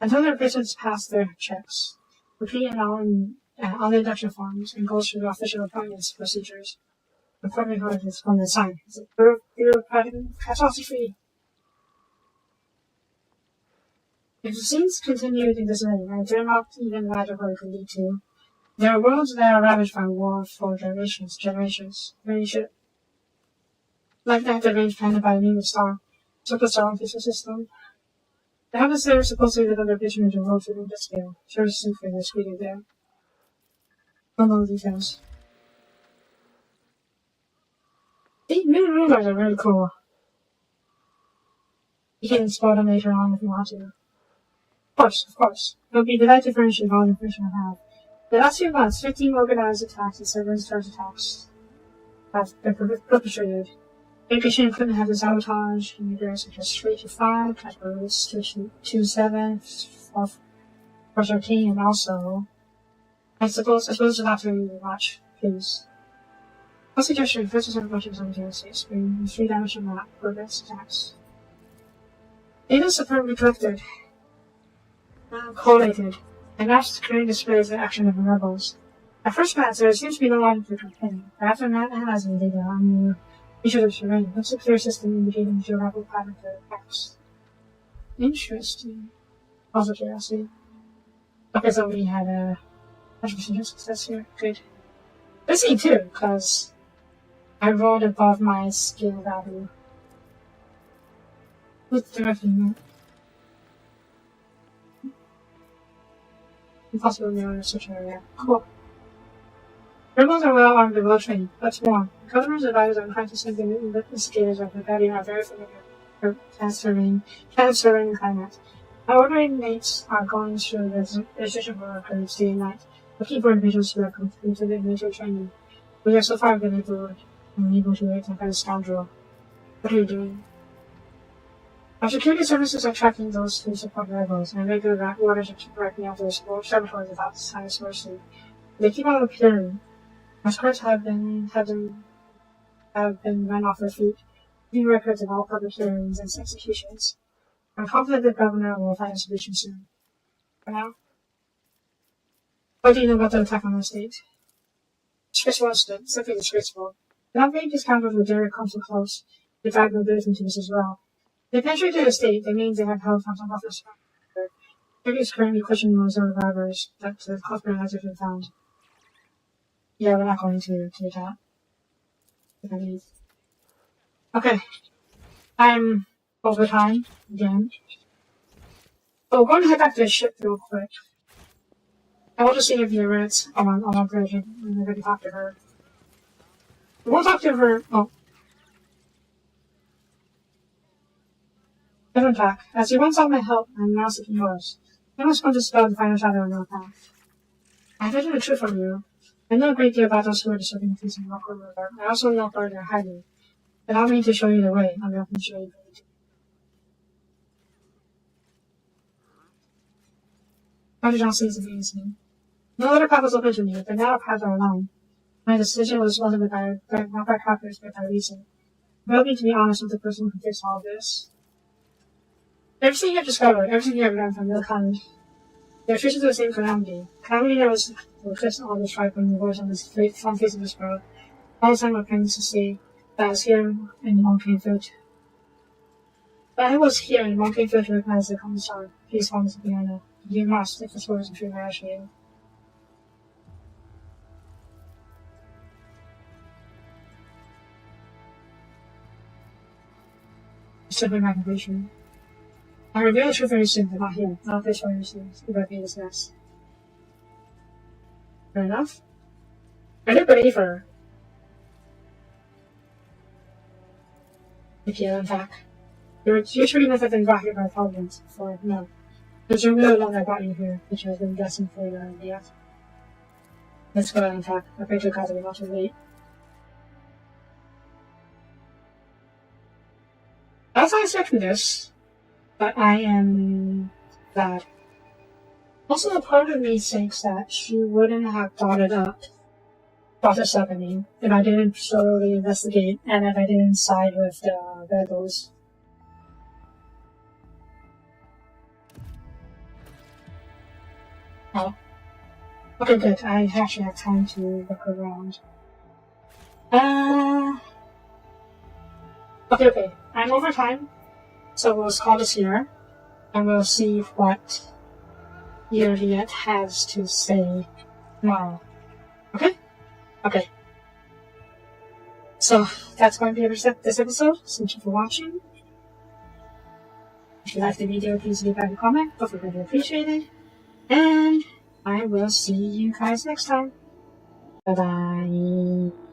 until their replacements pass their checks, completing all the induction forms and goes through the official appointments procedures. Reporting orders from the sign. It's a bureaucratic catastrophe. If the scenes continue in this way, I dare not even imagine what it could lead to. There are worlds that are ravaged by war for generations. Many ship. Like that range planted by a new star. Circle star on physical system. The habits there are supposed to live under vision to road through the scale. Sure to see for the screen there. Don't know the details. The new rulers are really cool. You can explore them later on if you want to. Of course. It'll be delighted to furnish you all the information I have. The last few months, 15 organized attacks and several terrorist attacks have been perpetrated. Education equipment has been sabotaged in areas such as 325, categories 227, 413, and also, I suppose it's not very much, please. One suggestion, first and second of the States, bring 3-dimensional map progress attacks. Data superbly collected, collated, and matched clearly displays the action of the rebels. At first glance, there seems to be no logic to complain, but after analyzing the data on the features of terrain, looks a clear system indicating the geographical pattern for attacks. Interesting. Also curiosity. Okay, so we had a 100% success here. Good. Let's see too, because I rolled above my skill value. What's directly meant? Impossible to know such an area. Cool. Rebels are well armed and well trained. What's more, governors, advisors, and practicing investigators of rebellion are very familiar with transferring climate. Our ordering mates are going through the registration records day and night, looking for individuals who have completed the military training. We have so far been able to identify the scoundrel. What are you doing? Our security services are tracking those who support rebels, and regular orders are directing out their saboteurs without the slightest mercy. They keep on appearing. Our scouts have been run off their feet, keeping records of all public hearings and executions. I'm confident the governor will find a solution soon. For now, what do you know about the attack on the state? Disgraceful incident, simply disgraceful. The outrageous scoundrels will dare come so close. They drag nobility into this as well. If they penetrate the state, that means they have held from some office. It is currently questioning those survivors that the culprit has been found. Yeah, we're not going to do that. Okay. I'm over time again. Oh, we're going to head back to the ship real quick. I want to see if you're on my bridge and I'm going to talk to her. We won't talk to her. Oh, Different track. As you once sought my help, I am now seeking yours. I must want to spell the final shadow on your path. I have heard the truth from you. I know a great deal about those who are disturbing things in Rockwood River. I also know where they're hiding. Allow me to show you the way. I'm going to show you the way. Dr. Johnson is amazing. No other path was open to me, but now our paths are aligned. My decision was motivated by not by calculus, but by reason. It helped me to be honest with the person who can fix all of this. Everything you've discovered, everything you have learned from your kind, they're treated to the same calamity. Calamity that was to eclipse all the strife and the voice on this front face of this world. All the time I plans to see that I was here in Monkey Field. But I was here in Monkey Field to recognize the common star. Please promise to be honest. You must, if this was a true marriage to you. Simply my conclusion. I'll reveal the truth very soon, but not here. Not this very soon. About me this mess. Fair enough. I do believe her. If you unpack. You're truly nothing than brought here by Providence before. No. There's a real long I brought you here, which I've been guessing for your idea. Let's go and unpack. I pray to God that we're not too late. I was not expecting this, but I am glad. Also, a part of me thinks that she wouldn't have brought this up, if I didn't thoroughly investigate and if I didn't side with the rebels. Oh. Okay, good. I actually have time to look around. Okay. I'm over time, so we'll call this here, and we'll see what Juliet has to say tomorrow. Okay? Okay. So, that's going to be it for this episode. Thank you for watching. If you liked the video, please leave a comment. Both would really appreciate it. And I will see you guys next time. Bye-bye.